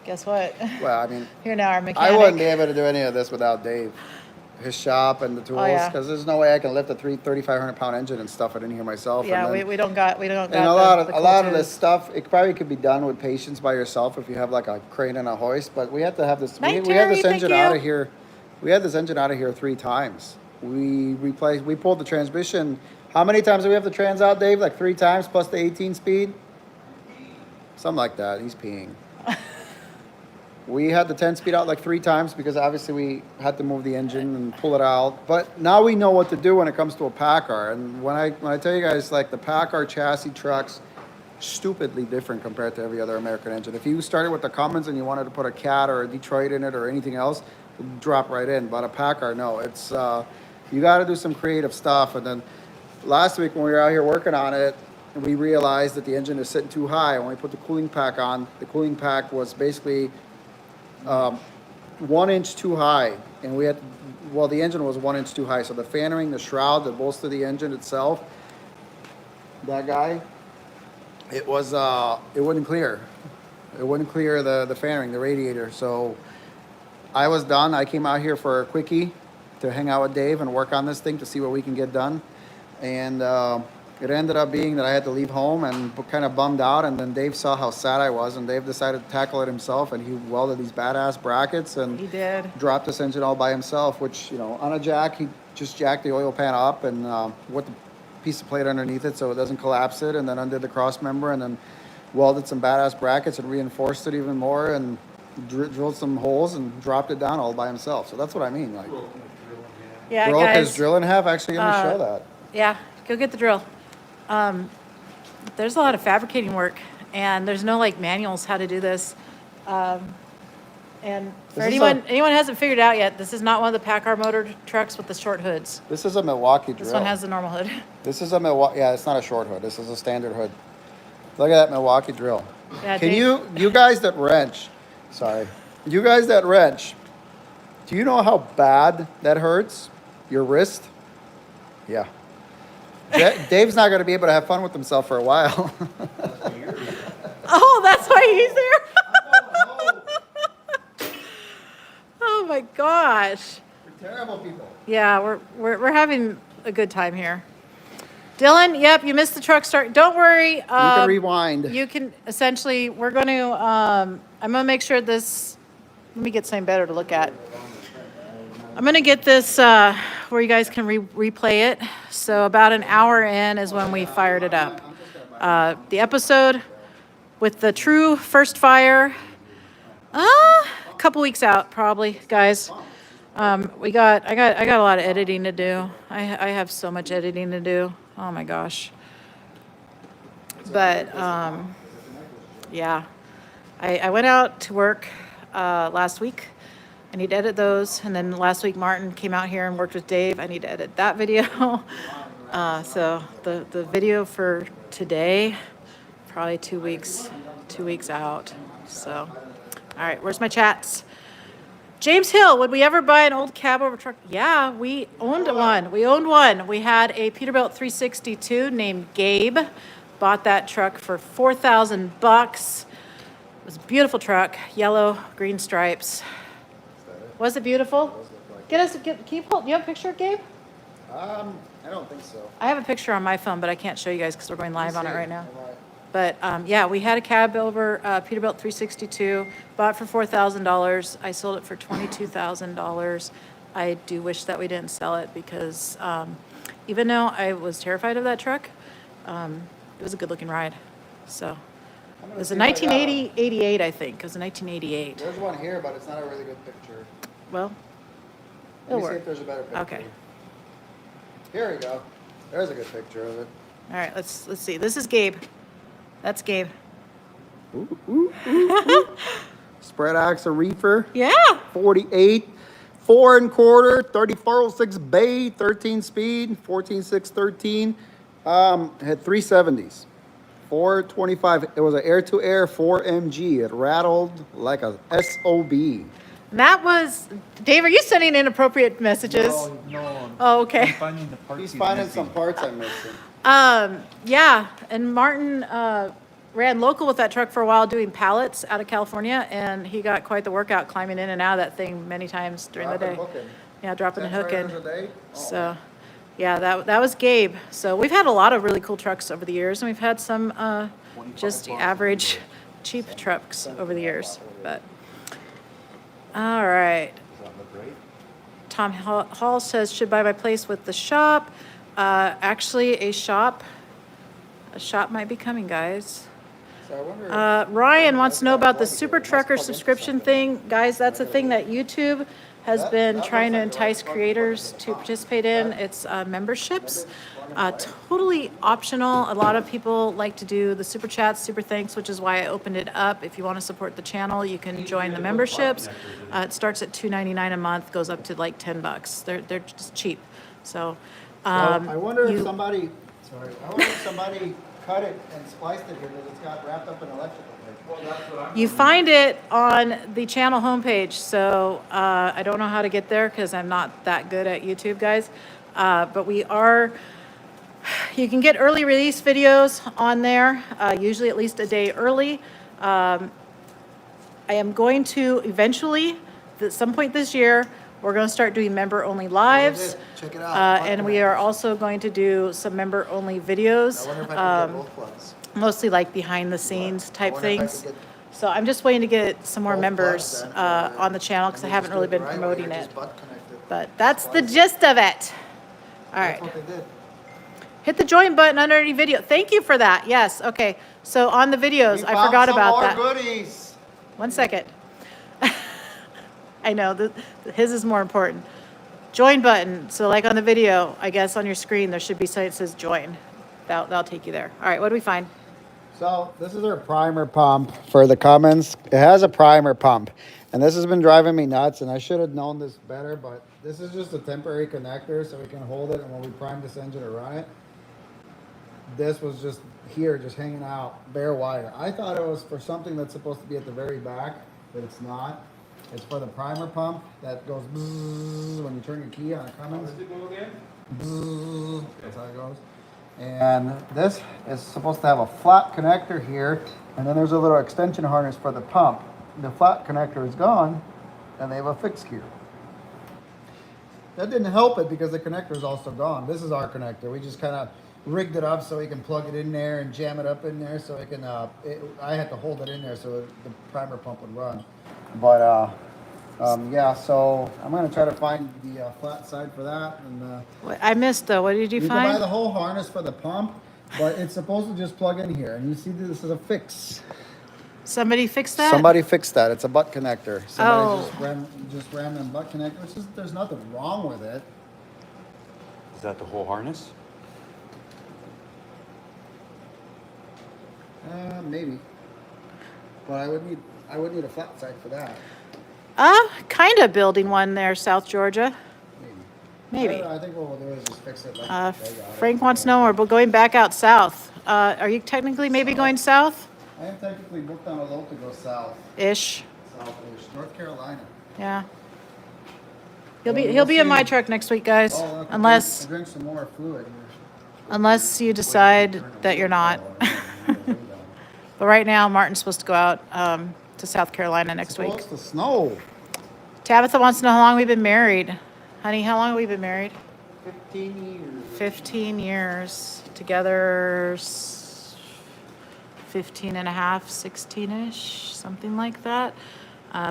guess what? Well, I mean, Here now, our mechanic. I wouldn't be able to do any of this without Dave. his shop and the tools, yeah. because there's no way I can lift a 3,500 pound engine and stuff it in here myself. Yeah, and then, we don't got and the a lot of cool this tools. stuff, it probably could be done with patience by yourself if you have like a crane and a hoist. But we had to have this. Night, We had Terry, this thank engine you. out of here. We had this engine out of here 3 times. We pulled the transmission. How many times do we have the trans out, Dave? Like 3 times plus the 18 speed? Something like that. He's peeing. We had the 10 speed out like 3 times because obviously we had to move the engine and pull it out. But now we know what to do when it comes to a PACCAR. And when I tell you guys, like the PACCAR chassis trucks, stupidly different compared to every other American engine. If you started with the Cummins and you wanted to put a Cat or a Detroit in it or anything else, it'd drop right in. But a PACCAR, no. It's you got to do some creative stuff. And then last week when we were out here working on it, we realized that the engine is sitting too high. When we put the cooling pack on, the cooling pack was basically 1 inch too high, and we had, well, the engine was 1 inch too high. So the fannering, the shroud that bolsters the engine itself, that guy, it wouldn't clear. It wouldn't clear the fannering, the radiator. So I was done. I came out here for a quickie to hang out with Dave and work on this thing to see what we can get done. And it ended up being that I had to leave home and kind of bummed out. And then Dave saw how sad I was, and Dave decided to tackle it himself. And he welded these badass brackets and He did. dropped this engine all by himself, which, you know, on a jack, he just jacked the oil pan up and with the piece of plate underneath it so it doesn't collapse it, and then undid the cross member and then welded some badass brackets and reinforced it even more and drilled some holes and dropped it down all by himself. So that's what I mean. Like, Yeah, broke his guys. drill in half. Actually, let me show that. Yeah, go get the drill. There's a lot of fabricating work, and there's no like manuals how to do this. And for This is anyone who hasn't figured it out yet, this is not one of the PACCAR motor trucks with the short hoods. This is a Milwaukee drill. This one has the normal hood. This is a Milwaukee. Yeah, it's not a short hood. This is a standard hood. Look at that Milwaukee drill. Yeah, Can Dave- you guys that wrench, sorry, you guys that wrench, do you know how bad that hurts? Your wrist? Yeah. Dave's not going to be able to have fun with himself for a while. Oh, that's why he's there. Oh my gosh. We're terrible people. Yeah, we're having a good time here. Dylan, yep, you missed the truck start. Don't worry. You can rewind. You can essentially, we're going to, I'm going to make sure this, let me get something better to look at. I'm going to get this where you guys can replay it. So about an hour in is when we fired it up. The episode with the true first fire, a couple weeks out probably, guys. I got a lot of editing to do. I have so much editing to do. Oh my gosh. But yeah, I went out to work last week. I need to edit those. And then last week, Martin came out here and worked with Dave. I need to edit that video. So the video for today, probably 2 weeks out. So, all right, where's my chats? James Hill, would we ever buy an old cab over truck? Yeah, we owned one. We had a Peterbilt 362 named Gabe. Bought that truck for $4,000. It was a beautiful truck, yellow, green stripes. Was it beautiful? Can you pull, do you have a picture of Gabe? I don't think so. I have a picture on my phone, but I can't show you guys because we're going live on it right now. But yeah, we had a cab over Peterbilt 362, bought for $4,000. I sold it for $22,000. I do wish that we didn't sell it because even though I was terrified of that truck, it was a good looking ride. So it was a 1988, I think. It was a 1988. There's one here, but it's not a really good picture. Well, Let it'll me see work. if there's a better picture. Okay. Here we go. There's a good picture of it. All right, let's see. This is Gabe. That's Gabe. Spread axle reefer. Yeah. 48, 4 1/4, 3406 bay, 13 speed, 14.613. Had 370s, 425. It was an air-to-air 4MG. It rattled like a SOB. That was Dave. Are you sending inappropriate messages? No. Oh, okay. I'm finding the parts He's finding some parts I'm missing. Yeah, and Martin ran local with that truck for a while doing pallets out of California, and he got quite the workout climbing in and out of that thing many times during the day. Yeah, dropping a 10 hook in. trailers a day? Oh, So, yeah, that was Gabe. So we've had a lot of really cool trucks over the years, and we've had some just average cheap trucks over the years. But all right. Tom Hall says should buy my place with the shop. Actually, a shop might be coming, guys. So I wonder Ryan wants to know about the Super Trucker subscription thing. Guys, that's a thing that YouTube has been trying to entice creators to participate in. It's memberships, totally optional. A lot of people like to do the super chats, super thanks, which is why I opened it up. If you want to support the channel, you can join the memberships. It starts at $2.99 a month, goes up to like $10. They're just cheap. So I wonder if somebody, cut it and spliced it here because it's got wrapped up in electrical. you find it on the channel homepage. So I don't know how to get there because I'm not that good at YouTube, guys. But you can get early release videos on there, usually at least a day early. I am going to eventually, at some point this year, we're going to start doing member-only lives. Check it out. And we are also going to do some member-only videos. I wonder if I can get both plugs. Mostly like behind the scenes type I wonder if I things. could get So I'm just waiting to get some more both members plugs then, on the channel because I haven't really been promoting it. Just butt connected. But that's the gist of it. All right. That's what they did. Hit the join button under any video. Thank you for that. Yes. Okay. So on the videos, We I found forgot some about more that. goodies. 1 second. I know his is more important. Join button. So like on the video, I guess on your screen, there should be something that says join. That'll take you there. All right. What do we find? So this is our primer pump for the Cummins. It has a primer pump, and this has been driving me nuts, and I should have known this better, but this is just a temporary connector so we can hold it, and when we prime this engine to run it, this was just here, just hanging out, bare wire. I thought it was for something that's supposed to be at the very back, but it's not. It's for the primer pump that goes bzzz when you turn your key on a Cummins. Does it go again? Bzzz. That's how it goes. And this is supposed to have a flat connector here, and then there's a little extension harness for the pump. The flat connector is gone, and they have a fixed gear. That didn't help it because the connector is also gone. This is our connector. We just kind of rigged it up so we can plug it in there and jam it up in there so it can, I had to hold it in there so the primer pump would run. But yeah, so I'm going to try to find the flat side for that. And I missed though. What did you you can buy find? the whole harness for the pump, but it's supposed to just plug in here. And you see this is a fix. Somebody fixed that? Somebody fixed that. It's a butt connector. Somebody Oh. just ran them butt connector, which is, there's nothing wrong with it. Is that the whole harness? Maybe. But I would need a flat side for that. Kind of building one there, South Georgia. Maybe. I think what we'll do is just fix it. Like they got it. Frank wants to know, we're going back out south. Are you technically maybe going south? I am technically booked on a load to go south. Ish. South-ish. North Carolina. Yeah. Well, He'll we'll be in my see. truck next week, guys. Oh, okay. Unless drink some more fluid. you decide that you're not. But right now, Martin's supposed to go out to South Carolina next week. It's supposed to snow. Tabitha wants to know how long we've been married. Honey, how long have we been married? 15 years. 15 years. Together 15 and a half, 16-ish, something like that.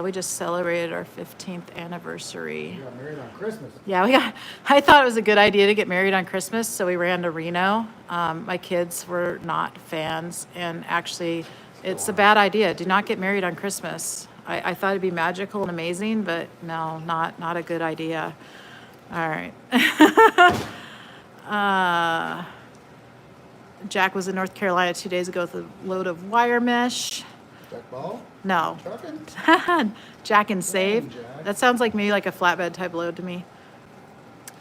We just celebrated our 15th anniversary. We got married on Christmas. Yeah, I thought it was a good idea to get married on Christmas, so we ran to Reno. My kids were not fans, and actually, it's a bad idea. Do not get married on Christmas. I thought it'd be magical and amazing, but no, not a good idea. All right. Jack was in North Carolina 2 days ago with a load of wire mesh. Jack Ball? No. Trucking? Jack and Save. Jack. That sounds like maybe like a flatbed type load to me.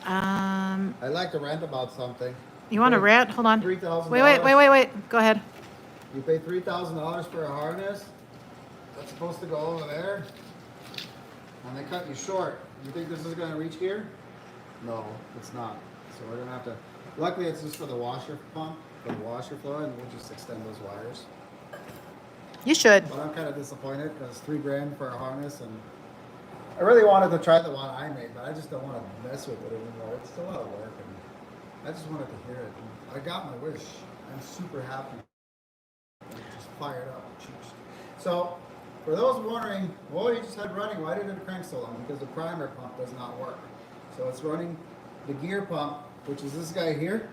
I'd like to rant about something. You want to rant? Hold on. $3,000. Wait. Go ahead. You pay $3,000 for a harness that's supposed to go over there, and they cut you short. You think this is going to reach here? No, it's not. So we're going to have to. Luckily, it's just for the washer pump, for the washer flow, and we'll just extend those wires. You should. But I'm kind of disappointed because $3,000 for a harness, and I really wanted to try the one I made, but I just don't want to mess with it anymore. It's still a lot of work, and I just wanted to hear it. And I got my wish. I'm super happy. I'm just fired up. So, for those wondering, well, you just had running. Why did it crank so long? Because the primer pump does not work. So it's running the gear pump, which is this guy here.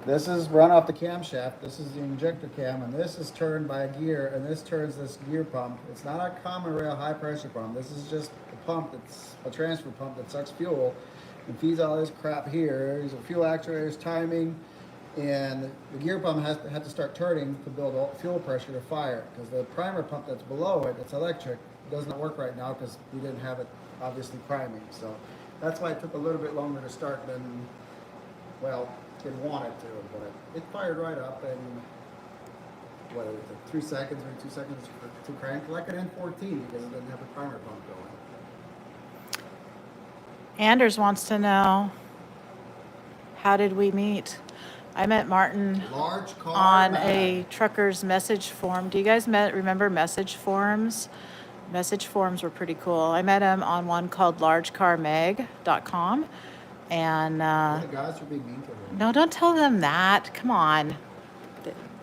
This is run off the camshaft. This is the injector cam, and this is turned by a gear, and this turns this gear pump. It's not a common rail high pressure pump. This is just a pump that's a transfer pump that sucks fuel and feeds all this crap here. There's a fuel actuators, timing, and the gear pump had to start turning to build fuel pressure to fire, because the primer pump that's below it, it's electric, doesn't work right now because we didn't have it obviously priming. So that's why it took a little bit longer to start than, well, it wanted to, but it fired right up, and what, it took 3 seconds, maybe 2 seconds to crank like an N14 because it didn't have the primer pump going. Anders wants to know, how did we meet? I met Martin Large car on mag. a trucker's message forum. Do you guys remember message forums? Message forums were pretty cool. I met him on one called largecarmag.com. And The guys were being mean to her. no, don't tell them that. Come on.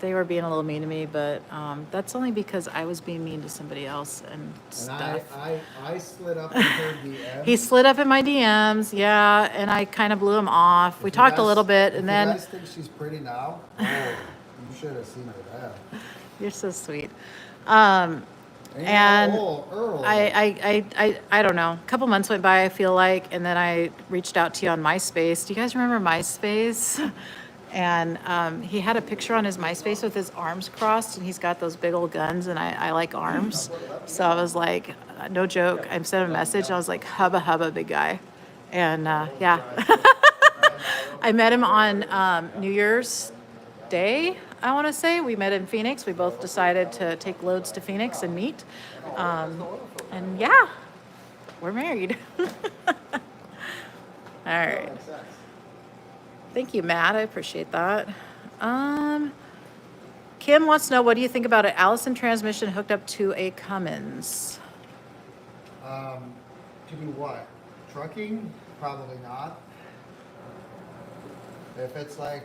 They were being a little mean to me, but that's only because I was being mean to somebody else and And stuff. I slid up in her DM. He slid up in my DMs, yeah, and I kind of blew him off. We talked a little bit, and If then you guys think she's pretty now, oh, you should have seen her then. you're so sweet. And And Earl. I don't know. A couple months went by, I feel like, and then I reached out to you on MySpace. Do you guys remember MySpace? And he had a picture on his MySpace with his arms crossed, and he's got those big old guns, and I like arms. So I was like, no joke. I sent him a message. I was like, hubba hubba, big guy. And yeah. I met him on New Year's Day, I want to say. We met in Phoenix. We both decided to take loads to Phoenix and meet. And yeah, we're married. All right. Thank you, Matt. I appreciate that. Kim wants to know, what do you think about an Allison transmission hooked up to a Cummins? To do what? Trucking? Probably not. If it's like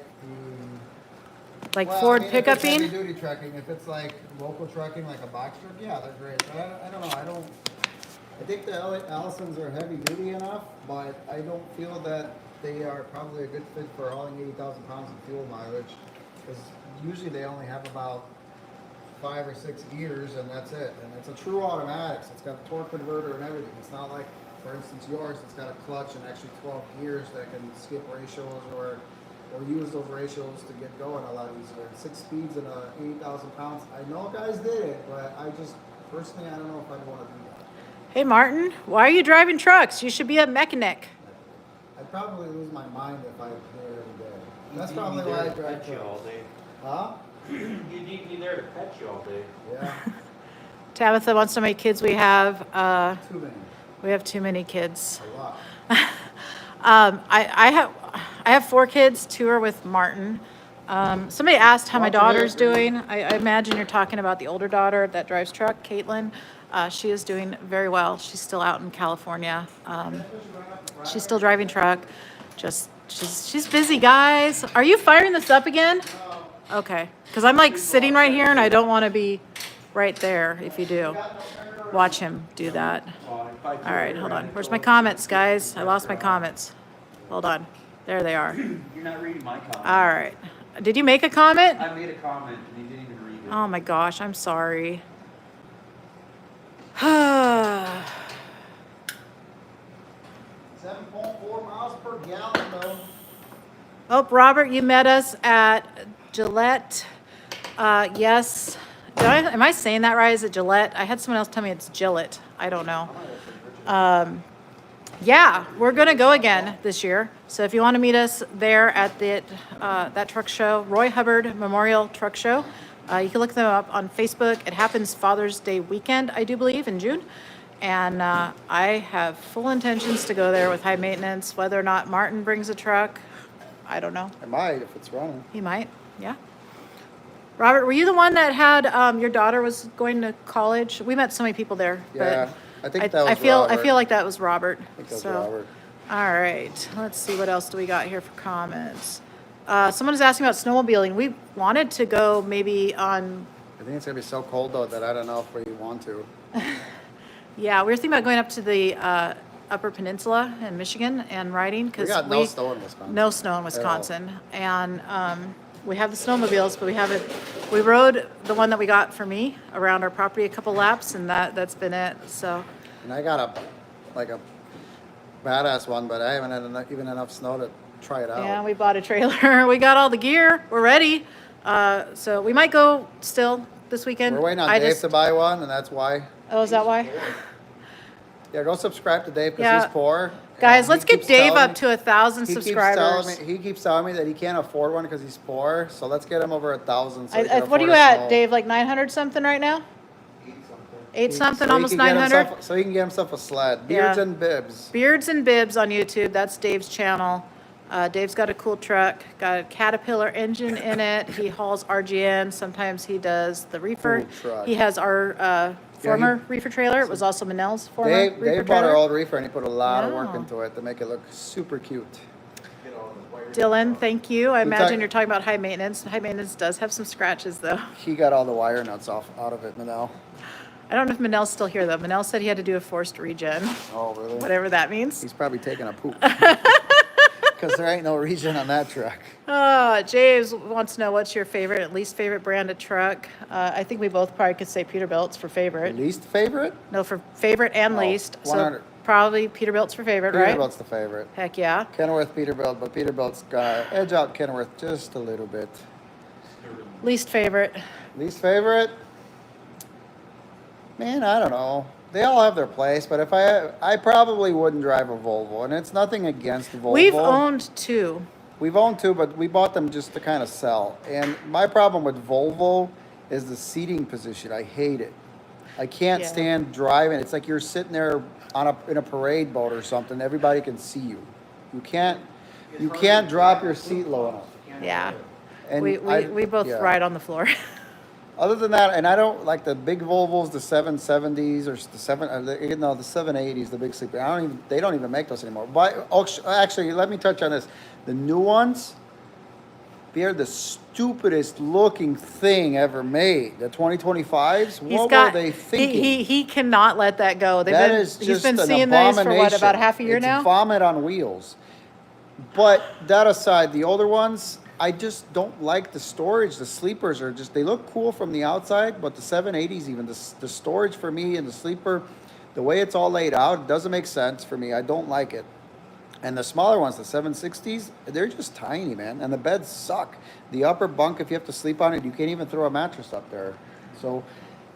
Like well, Ford I mean, if it's pickuping? heavy duty trucking, if it's like local trucking, like a box truck, yeah, they're great. But I don't know. I think the Allisons are heavy duty enough, but I don't feel that they are probably a good fit for hauling 80,000 pounds of fuel mileage, because usually they only have about 5 or 6 gears, and that's it. And it's a true automatic, so it's got a torque converter and everything. It's not like, for instance, yours, it's got a clutch and actually 12 gears that can skip ratios or use those ratios to get going a lot easier. 6 speeds and 80,000 pounds. I know guys did it, but I just, personally, I don't know if I'd want to do that. Hey, Martin, why are you driving trucks? You should be a mechanic. I'd probably lose my mind if I did it every day. That's You probably need why I there to drive pet you all trucks. day. Huh? You need me there to pet you all day. Yeah, Tabitha wants to know how many kids we have. too many. We have too many kids. A lot. I have 4 kids. 2 are with Martin. Somebody asked how my Watch your daughter's head, Brittany. doing. I imagine you're talking about the older daughter that drives truck, Caitlin. She is doing very well. She's still out in California. She's still driving truck. Just she's busy, guys. Are you firing this up again? Okay, because I'm like sitting right here and I don't want to be right there. If you do, watch him do that. All right, hold on. Where's my comments, guys? I lost my comments. Hold on. There they are. You're not reading my comment. All right. Did you make a comment? I made a comment and you didn't even read it. Oh my gosh, I'm sorry. 7.4 miles per gallon, though. Oh, Robert, you met us at Gillette. Yes. Am I saying that right? Is it Gillette? I had someone else tell me it's Gillette. I don't know. Yeah, we're going to go again this year. So if you want to meet us there at that truck show, Roy Hubbard Memorial Truck Show, you can look them up on Facebook. It happens Father's Day weekend, I do believe, in June. And I have full intentions to go there with high maintenance. Whether or not Martin brings a truck, I don't know. I might if it's running. He might, yeah. Robert, were you the one that had your daughter was going to college? We met so many people there, Yeah. but I think that was I feel Robert. like that was Robert. I think that was So, Robert. all right, let's see what else do we got here for comments. Someone is asking about snowmobiling. We wanted to go maybe on. I think it's gonna be so cold though that I don't know if we want to. Yeah, we were thinking about going up to the Upper Peninsula in Michigan and riding We because got no snow in Wisconsin. no snow in Wisconsin, and we have the snowmobiles, but we haven't. We rode the one that we got for me around our property a couple laps, and that's been it. So And I got a badass one, but I haven't had even enough snow to try it out. yeah, we bought a trailer. We got all the gear. We're ready. So we might go still this weekend. We're waiting on Dave to buy one, and that's why. Oh, is that why? Yeah, go subscribe to Dave because Yeah. he's poor. Guys, and let's he get keeps Dave telling up me- to 1,000 he keeps subscribers. He keeps telling me that he can't afford one because he's poor. So let's get him over 1,000. So he can What are afford you a at, snow. Dave? Like 900 something right now? Eight something, So he almost can get 900. himself- So he can get himself a sled. Beards Yeah. and bibs. Beards and Bibs on YouTube. That's Dave's channel. Dave's got a cool truck, got a Caterpillar engine in it. He hauls RGN. Sometimes he does the reefer. Cool truck. He has our former reefer trailer. It was also Manel's former Dave reefer bought our trailer. old reefer and he put a lot of work Wow. into it to make it look super cute. Dylan, thank you. I We imagine talk- you're talking about high maintenance. High maintenance does have some scratches though. He got all the wire nuts out of it, Manel. I don't know if Manel's still here though. Manel said he had to do a forced regen, Oh, really? whatever that means. He's probably taking a poop. Because there ain't no regen on that truck. James wants to know what's your favorite and least favorite brand of truck. I think we both probably could say Peterbilt's for favorite. Least favorite? No, for favorite and Oh, least. So 100. probably Peterbilt's for favorite, right? Peterbilt's the favorite. Heck yeah. Kenworth, Peterbilt, but Peterbilt's got edge out Kenworth just a little bit. Least favorite. Least favorite? Man, I don't know. They all have their place, but if I probably wouldn't drive a Volvo, and it's nothing against Volvo. We've owned two. We've owned two, but we bought them just to kind of sell. And my problem with Volvo is the seating position. I hate it. I can't Yeah. stand driving. It's like you're sitting there in a parade boat or something. Everybody can see you. You can't drop your seat low enough. Yeah. And We both yeah. ride on the floor. Other than that, and I don't like the big Volvos, the 770s or the 780s, the big sleeper. They don't even make those anymore. But actually, let me touch on this. The new ones, they're the stupidest looking thing ever made. The 2025s, what were they thinking? He cannot let that go. He's He's been seeing those for what, about half a year it's now? Vomit on wheels. But that aside, the older ones, I just don't like the storage. The sleepers are just, they look cool from the outside, but the 780s, even the storage for me and the sleeper, the way it's all laid out, it doesn't make sense for me. I don't like it. And the smaller ones, the 760s, they're just tiny, man. And the beds suck. The upper bunk, if you have to sleep on it, you can't even throw a mattress up there. So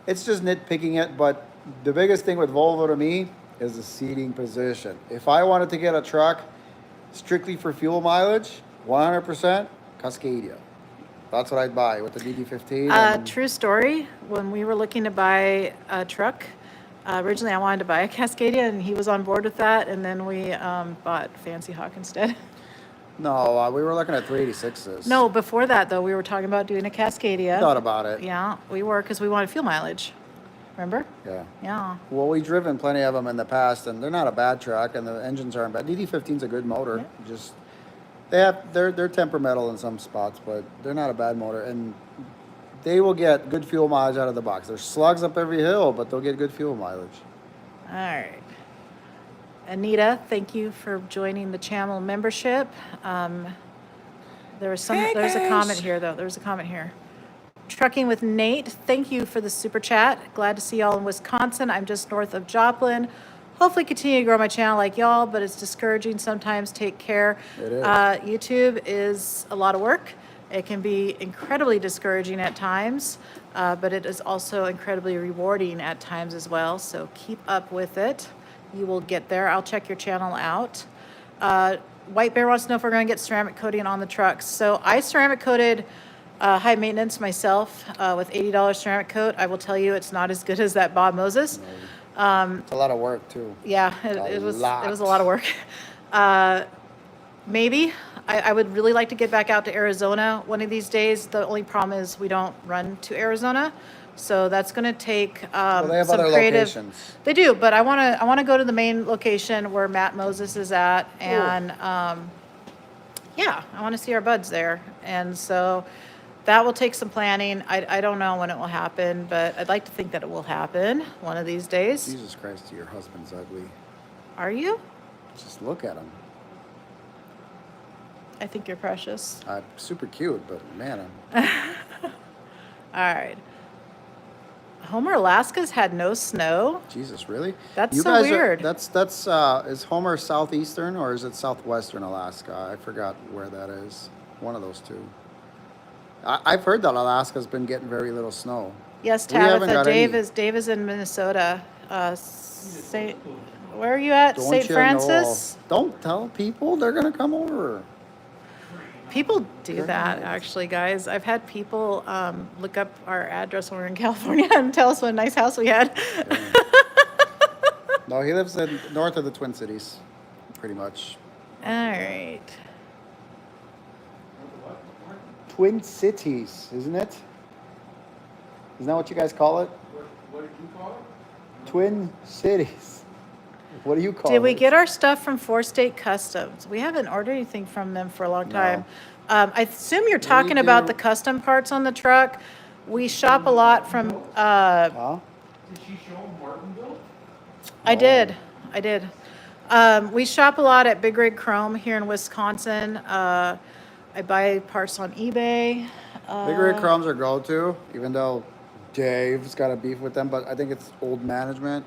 it's just nitpicking it. But the biggest thing with Volvo to me is the seating position. If I wanted to get a truck strictly for fuel mileage, 100%, Cascadia. That's what I'd buy with the DD15. and- True story. When we were looking to buy a truck, originally I wanted to buy a Cascadia, and he was on board with that. And then we bought Fancy Hawk instead. No, we were looking at 386s. No, before that though, we were talking about doing a Cascadia. Thought about it. Yeah, we were because we wanted fuel mileage. Remember? Yeah. Yeah. Well, we've driven plenty of them in the past, and they're not a bad truck, and the engines aren't bad. DD15's a good motor. Just they're temperamental in some spots, but they're not a bad motor, and they will get good fuel mileage out of the box. There's slugs up every hill, but they'll get good fuel mileage. All right. Anita, thank you for joining the channel membership. There's a comment here though. There's a comment here. Trucking with Nate, thank you for the super chat. Glad to see y'all in Wisconsin. I'm just north of Joplin. Hopefully continue to grow my channel like y'all, but it's discouraging sometimes. Take care. It is. YouTube is a lot of work. It can be incredibly discouraging at times, but it is also incredibly rewarding at times as well. So keep up with it. You will get there. I'll check your channel out. White Bear wants to know if we're going to get ceramic coating on the trucks. So I ceramic coated high maintenance myself with $80 ceramic coat. I will tell you it's not as good as that Bob Moses. It's a lot of work too. Yeah, it was a lot of work. Maybe I would really like to get back out to Arizona one of these days. The only problem is we don't run to Arizona. So that's going to take Well, they have some other creative. locations. They do, but I want to go to the main location where Matt Moses is at, and yeah, I want to see our buds there, and so that will take some planning. I don't know when it will happen, but I'd like to think that it will happen one of these days. Jesus Christ, your husband's ugly. Are you? Just look at him. I think you're precious. Super cute, but man, I'm... All right. Homer, Alaska's had no snow. Jesus, really? That's You so guys weird. That's is Homer southeastern or is it southwestern Alaska? I forgot where that is. One of those two. I've heard that Alaska's been getting very little snow. Yes, We haven't Tabitha. got Dave any. is in Minnesota. Where are you at? Don't St. you Francis? know? Don't tell people they're gonna come over. People do Good that, night. actually, guys. I've had people look up our address when we were in California and tell us what a nice house we had. No, he lives in north of the Twin Cities, pretty much. All right. Twin Cities, isn't it? Isn't that what you guys call it? What did you call it? Twin Cities. What do you call it? Did we get our stuff from Four State Customs? We haven't ordered anything from them for a long time. I assume you're talking about do. the custom parts on the truck. We shop a lot from, Huh? Did she show him Martinville? I did. We shop a lot at Big Rig Chrome here in Wisconsin. I buy parts on eBay. Big Rig Chrome's our go-to, even though Dave's got a beef with them, but I think it's old management.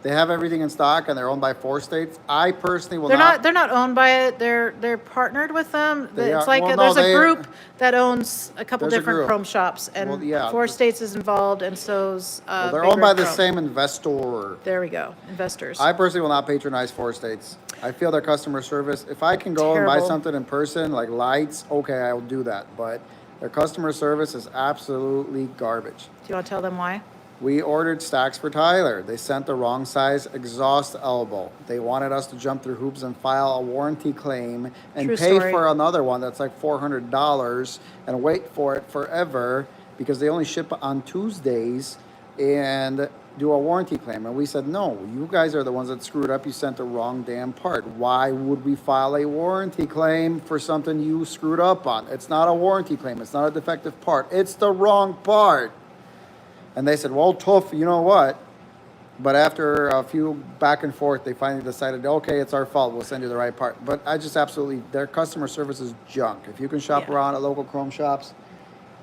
They have everything in stock and they're owned by Four States. I personally will They're not owned by it. They're partnered with them. They It's are- like well, there's no, a they- group that owns a couple There's a different group. chrome shops, and Well, yeah. Four States is involved, and so's Well, they're Big owned by Rig the Chrome. same investor. There we go, investors. I personally will not patronize Four States. I feel their customer service, if I can go and buy Terrible. something in person, like lights, okay, I'll do that. But their customer service is absolutely garbage. Do you want to tell them why? We ordered stacks for Tyler. They sent the wrong size exhaust elbow. They wanted us to jump through hoops and file a warranty claim and True pay story. for another one that's like $400 and wait for it forever because they only ship on Tuesdays and do a warranty claim. And we said, no, you guys are the ones that screwed up. You sent the wrong damn part. Why would we file a warranty claim for something you screwed up on? It's not a warranty claim. It's not a defective part. It's the wrong part. And they said, well, tough, you know what? But after a few back and forth, they finally decided, okay, it's our fault. We'll send you the right part. But I just absolutely, their customer service is junk. If you can shop Yeah. around at local chrome shops,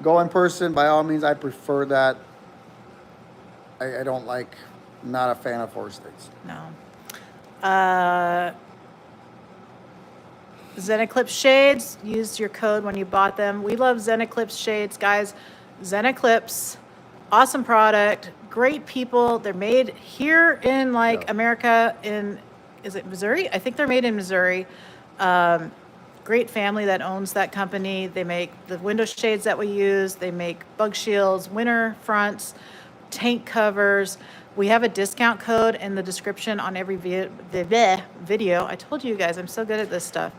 go in person. By all means, I prefer that. I don't like, not a fan of Four States. No. Zen Eclipse shades, used your code when you bought them. We love Zen Eclipse shades, guys. Zen Eclipse, awesome product, great people. They're made here in like Yeah. America is it Missouri? I think they're made in Missouri. Great family that owns that company. They make the window shades that we use. They make bug shields, winter fronts, tank covers. We have a discount code in the description on every video. I told you guys, I'm so good at this stuff.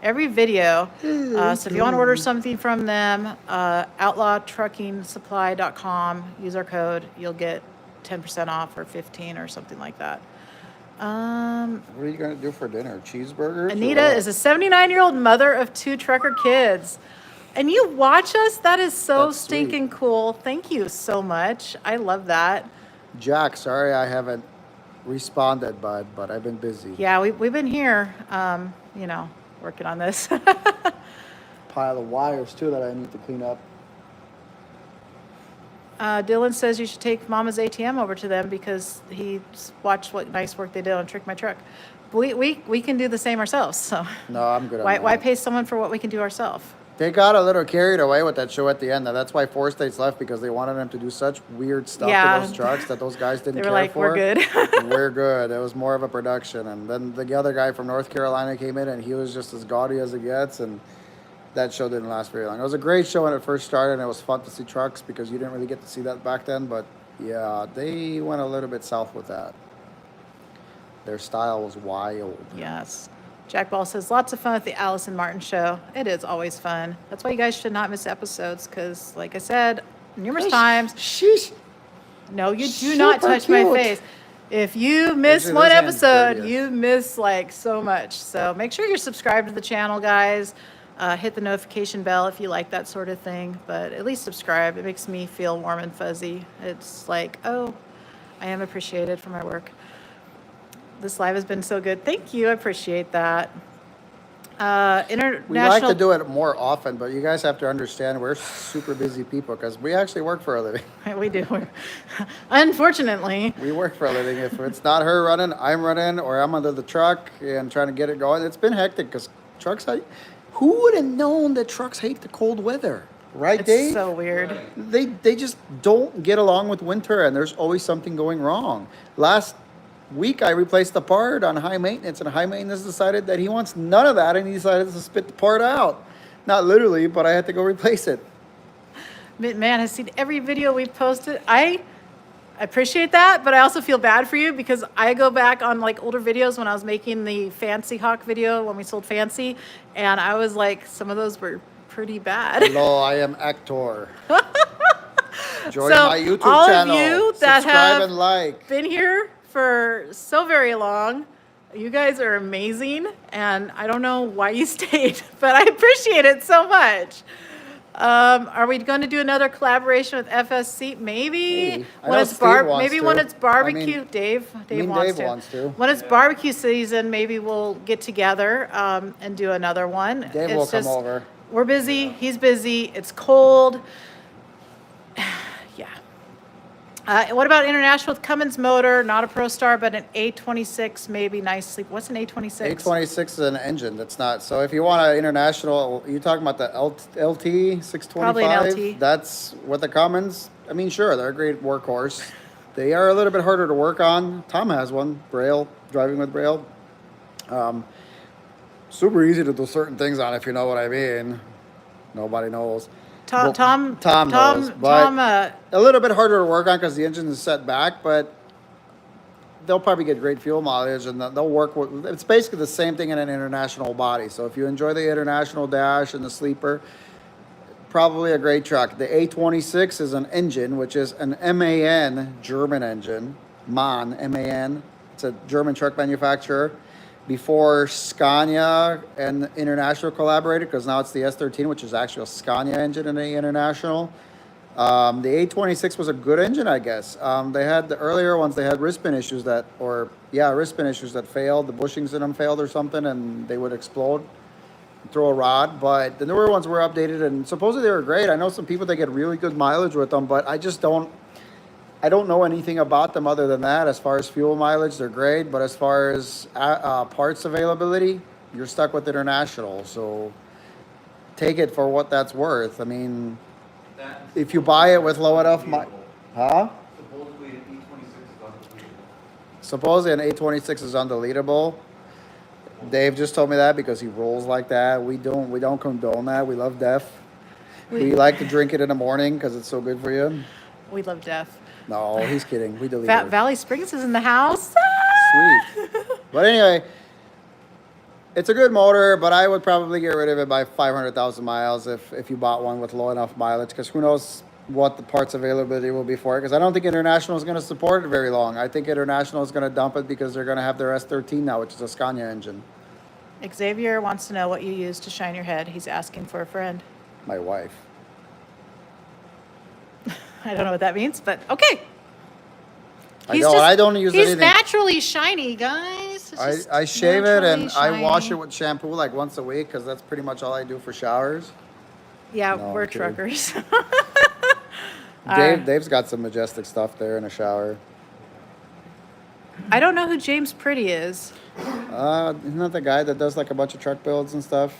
Every video. So if you want to order something from them, outlawtruckingsupply.com, use our code. You'll get 10% off or 15 or something like that. What are you going to do for dinner? Cheeseburgers? or Anita what? is a 79-year-old mother of 2 trucker kids. And you watch us? That is so That's sweet. stinking cool. Thank you so much. I love that. Jack, sorry I haven't responded, bud, but I've been busy. Yeah, we've been here, working on this. Pile of wires, too, that I need to clean up. Dylan says you should take Mama's ATM over to them because he watched what nice work they did on Trick My Truck. We can do the same ourselves, so No, I'm good on why that. pay someone for what we can do ourselves? They got a little carried away with that show at the end. Now, that's why Four States left, because they wanted them to do such weird stuff Yeah. to those trucks that those guys didn't They care were like, for. we're good. We're good. It was more of a production. And then the other guy from North Carolina came in, and he was just as gaudy as it gets. And that show didn't last very long. It was a great show when it first started, and it was fun to see trucks because you didn't really get to see that back then. But, yeah, they went a little bit south with that. Their style was wild. Yes. Jack Ball says, lots of fun at the Allison Martin show. It is always fun. That's why you guys should not miss episodes because, like I said, numerous times. Sheesh. No, you do not Super touch my cute. face. If you miss Actually, one this hand's episode, dirtier. you miss like so much. So make sure you're subscribed to the channel, guys. Hit the notification bell if you like that sort of thing. But at least subscribe. It makes me feel warm and fuzzy. It's like, oh, I am appreciated for my work. This live has been so good. Thank you. I appreciate that. International. We like to do it more often, but you guys have to understand we're super busy people because we actually work for a living. We do. Unfortunately. We work for a living. If it's not her running, I'm running, or I'm under the truck and trying to get it going. It's been hectic because trucks hate. Who would have known that trucks hate the cold weather? Right, It's Dave? so weird. They just don't get along with winter, and there's always something going wrong. Last week, I replaced the part on high maintenance, and high maintenance decided that he wants none of that, and he decided to spit the part out. Not literally, but I had to go replace it. Man has seen every video we've posted. I appreciate that, but I also feel bad for you because I go back on like older videos when I was making the Fancy Hawk video when we sold Fancy, and I was like, some of those were pretty bad. Hello, I am actor. Join So, my YouTube all of channel. you that Subscribe have and like. Been here for so very long. You guys are amazing, and I don't know why you stayed, but I appreciate it so much. Are we going to do another collaboration with FSC? Maybe Maybe. I know Steve wants maybe to. when it's barbecue. I mean, Dave Dave wants to. When it's barbecue season, maybe we'll get together and do another one. Dave will come over. We're busy. He's busy. It's cold. Yeah. What about international with Cummins motor? Not a Pro Star, but an A26, maybe nice sleep. What's an A26? A26 is an engine that's not. So if you want an international, you talking about the LT 625? Probably an LT. That's what the Cummins. I mean, sure, they're a great workhorse. They are a little bit harder to work on. Tom has one, Braille, driving with Braille. Super easy to do certain things on, if you know what I mean. Nobody knows. Tom knows, but a little bit harder to work on because the engine is set back, but they'll probably get great fuel mileage and they'll work with. It's basically the same thing in an international body. So if you enjoy the international dash and the sleeper, probably a great truck. The A26 is an engine, which is an MAN German engine. MAN. It's a German truck manufacturer. Before Scania and International collaborated, because now it's the S13, which is actually a Scania engine in the International. The A26 was a good engine, I guess. They had the earlier ones, they had wrist pin issues that failed. The bushings in them failed or something, and they would explode, throw a rod. But the newer ones were updated, and supposedly they were great. I know some people that get really good mileage with them, but I don't know anything about them other than that. As far as fuel mileage, they're great, but as far as parts availability, you're stuck with International. So take it for what that's worth. I mean, if you buy it with low enough huh? Supposedly an A26 is undeletable. Dave just told me that because he rolls like that. We don't condone that. We love death. We like to drink it in the morning because it's so good for you. We love death. No, he's kidding. We delete it. Valley Springs is in the house. Sweet. But anyway, it's a good motor, but I would probably get rid of it by 500,000 miles if you bought one with low enough mileage, because who knows what the parts availability will be for it, because I don't think International is going to support it very long. I think International is going to dump it because they're going to have their S13 now, which is a Scania engine. Xavier wants to know what you use to shine your head. He's asking for a friend. My wife. I don't know what that means, but okay. I don't use He's anything. naturally shiny, guys. It's just I shave it and naturally I wash shiny. it with shampoo like once a week because that's pretty much all I do for showers. Yeah, No, we're I'm kidding. truckers. Dave's got some majestic stuff there in a shower. I don't know who James Pretty is. Isn't that the guy that does like a bunch of truck builds and stuff?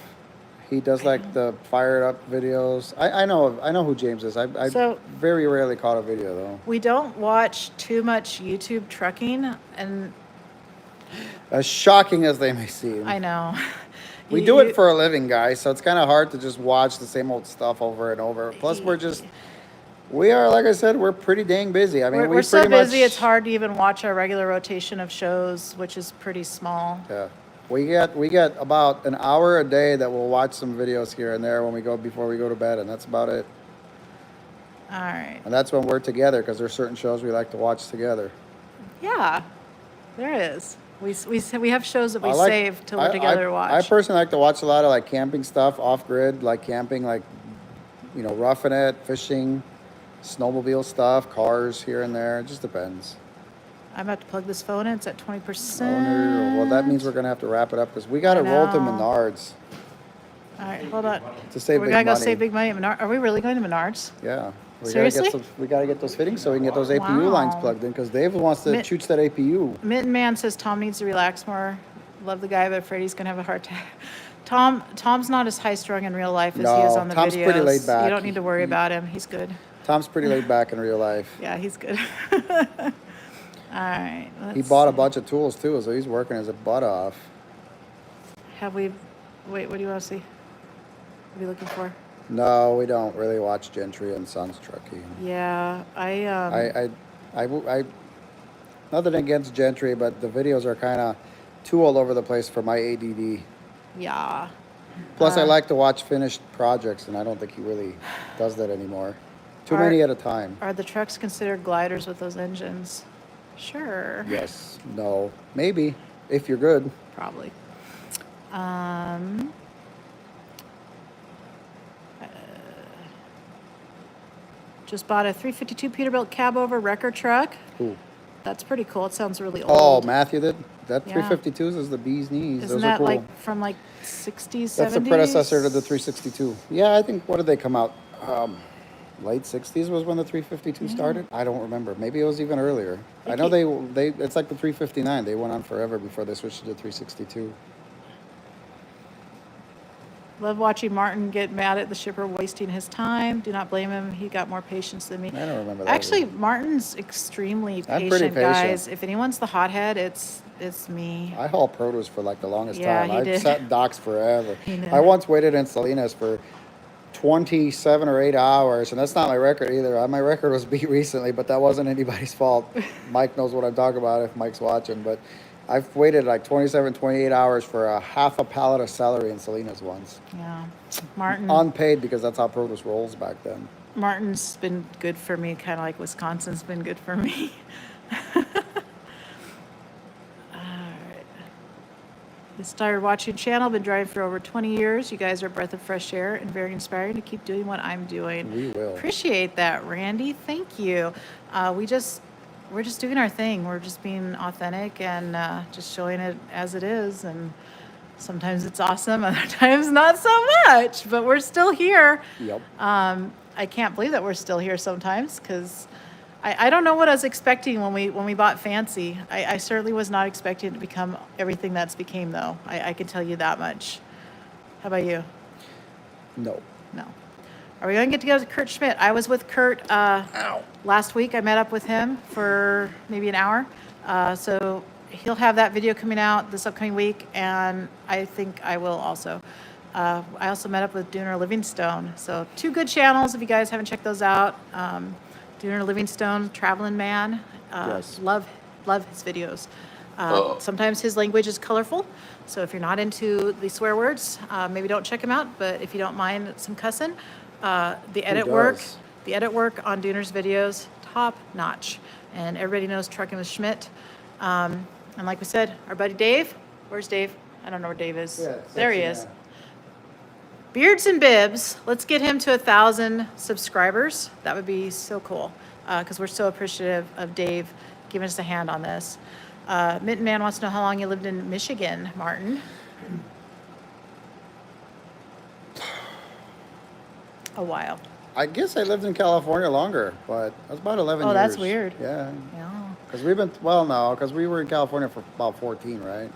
He does like the fired up videos. I know who James is. I So- very rarely caught a video though. We don't watch too much YouTube trucking, and As shocking as they may seem. I know. We do it for a living, guys, so it's kind of hard to just watch the same old stuff over and over. Plus, we are, like I said, we're pretty dang busy. I mean, We're so pretty busy, much, it's hard to even watch our regular rotation of shows, which is pretty small. Yeah, we get about an hour a day that we'll watch some videos here and there before we go to bed, and that's about it. All right. And that's when we're together because there's certain shows we like to watch together. Yeah, there is. We have shows that we I like- save till we're together to watch. I personally like to watch a lot of like camping stuff, off grid, like camping, like, you know, roughing it, fishing, snowmobile stuff, cars here and there. It just depends. I'm about to plug this phone in. It's at 20%. Oh, no. Well, that means we're going to have to wrap it up because we got to I roll to know. Menards All right, hold on. to save We big gotta money. go save big money at Menards. Are we really going to Menards? Yeah. Seriously? We got to get those fittings so we can get those APU lines Wow. plugged in because Dave wants to Mint- choose that APU. Mitten Man says Tom needs to relax more. Love the guy, but afraid he's gonna have a heart attack. Tom's not as high strung in real life as he is No, on the Tom's videos. pretty laid back. You don't need to worry about him. He's good. Tom's pretty laid back in real life. Yeah, he's good. All right. He bought a bunch of tools too, so he's working his butt off. Have we? Wait. What do you want to see? What are you looking for? No, we don't really watch Gentry and Sons trucking. Yeah, I nothing against Gentry, but the videos are kind of too all over the place for my ADD. Yeah. Plus, I like to watch finished projects, and I don't think he really does that anymore. Too Are- many at a time. Are the trucks considered gliders with those engines? Sure. Yes, no, maybe if you're good. Probably. Just bought a 352 Peterbilt cab over wrecker truck. Ooh. That's pretty cool. It sounds really Oh, old. Matthew did that. Yeah. 352s is the bee's knees. Isn't Those that are cool. like from like 60s, 70s? That's the predecessor to the 362. Yeah, I think, what did they come out? Late 60s was when the 352 started? I don't remember. Maybe it was even earlier. I know they it's like the 359. They went on forever before they switched to the 362. Love watching Martin get mad at the shipper wasting his time. Do not blame him. He got more patience than me. I don't remember that. Actually, one. Martin's extremely I'm patient, pretty patient. guys. If anyone's the hothead, it's me. I hauled produce for like the longest Yeah, time. he I did. sat in docks forever. He did. I once waited in Salinas for 27 or 8 hours, and that's not my record either. My record was beat recently, but that wasn't anybody's fault. Mike knows what I'm talking about if Mike's watching, but I've waited like 27, 28 hours for a half a pallet of celery in Salinas once. Yeah. Martin. Unpaid because that's how produce rolls back then. Martin's been good for me, kind of like Wisconsin's been good for me. All right. I started watching channel, been driving for over 20 years. You guys are a breath of fresh air and very inspiring to keep doing what I'm doing. We will. Appreciate that, Randy. Thank you. We're just doing our thing. We're just being authentic and just showing it as it is. And sometimes it's awesome, other times not so much, but we're still here. Yep. I can't believe that we're still here sometimes because I don't know what I was expecting when we bought Fancy. I certainly was not expecting it to become everything that's became, though. I can tell you that much. How about you? No. No. Are we going to get together with Kurt Schmidt? I was with Kurt last week. I met up with him for maybe an hour. So he'll have that video coming out this upcoming week, and I think I will also. I also met up with Dooner Livingstone. So 2 good channels if you guys haven't checked those out. Dooner Livingstone, Traveling Man. Yes. Love his videos. Sometimes his language is colorful. So if you're not into the swear words, maybe don't check him out. But if you don't mind some cussing, the edit work on Dooner's videos, top notch. And everybody knows Trucking with Schmidt. And like we said, our buddy Dave. Where's Dave? I don't know where Dave is. Yeah, there he sexy is. man. Beards and Bibs. Let's get him to 1,000 subscribers. That would be so cool because we're so appreciative of Dave giving us a hand on this. Mitten Man wants to know how long you lived in Michigan, Martin. A while. I guess I lived in California longer, but that's about 11 years. Oh, that's weird. Yeah. Yeah. Because we were in California for about 14, right?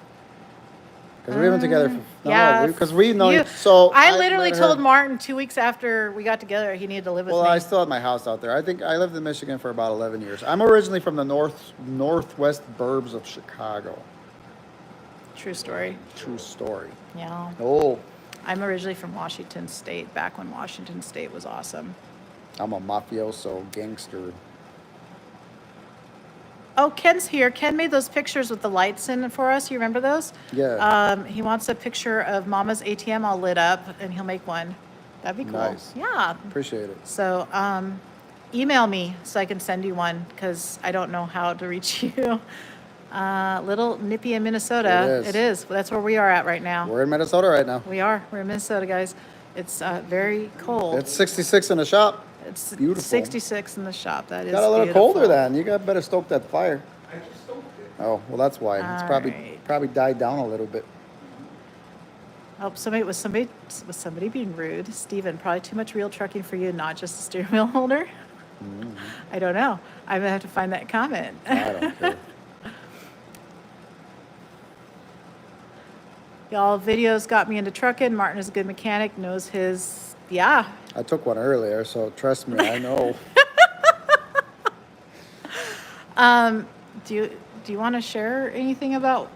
Because we've been together for, Yeah. because we've known, You- so. I literally met told her- Martin 2 weeks after we got together he needed to live with Well, me. I still had my house out there. I think I lived in Michigan for about 11 years. I'm originally from the northwest burbs of Chicago. True story. True story. Yeah. Oh, I'm originally from Washington State, back when Washington State was awesome. I'm a mafioso gangster. Oh, Ken's here. Ken made those pictures with the lights in for us. You remember those? Yeah. He wants a picture of Mama's ATM all lit up, and he'll make one. That'd be cool. Nice. Yeah. Appreciate it. So, email me so I can send you one because I don't know how to reach you. Little nippy in Minnesota. It is. It is. That's where we are at right now. We're in Minnesota right now. We are. We're in Minnesota, guys. It's very cold. It's 66 in the shop. It's beautiful. 66 in the shop. That is Got a little beautiful. colder then. You got better stoke that fire. I just stoked it. Oh, well, that's why. It's All probably right. probably died down a little bit. Oh, somebody being rude. Steven, probably too much real trucking for you, not just a steering wheel holder. I don't know. I'm gonna have to find that comment. I don't care. Y'all, videos got me into trucking. Martin is a good mechanic, knows his, yeah. I took one earlier, so trust me, I know. Do you want to share anything about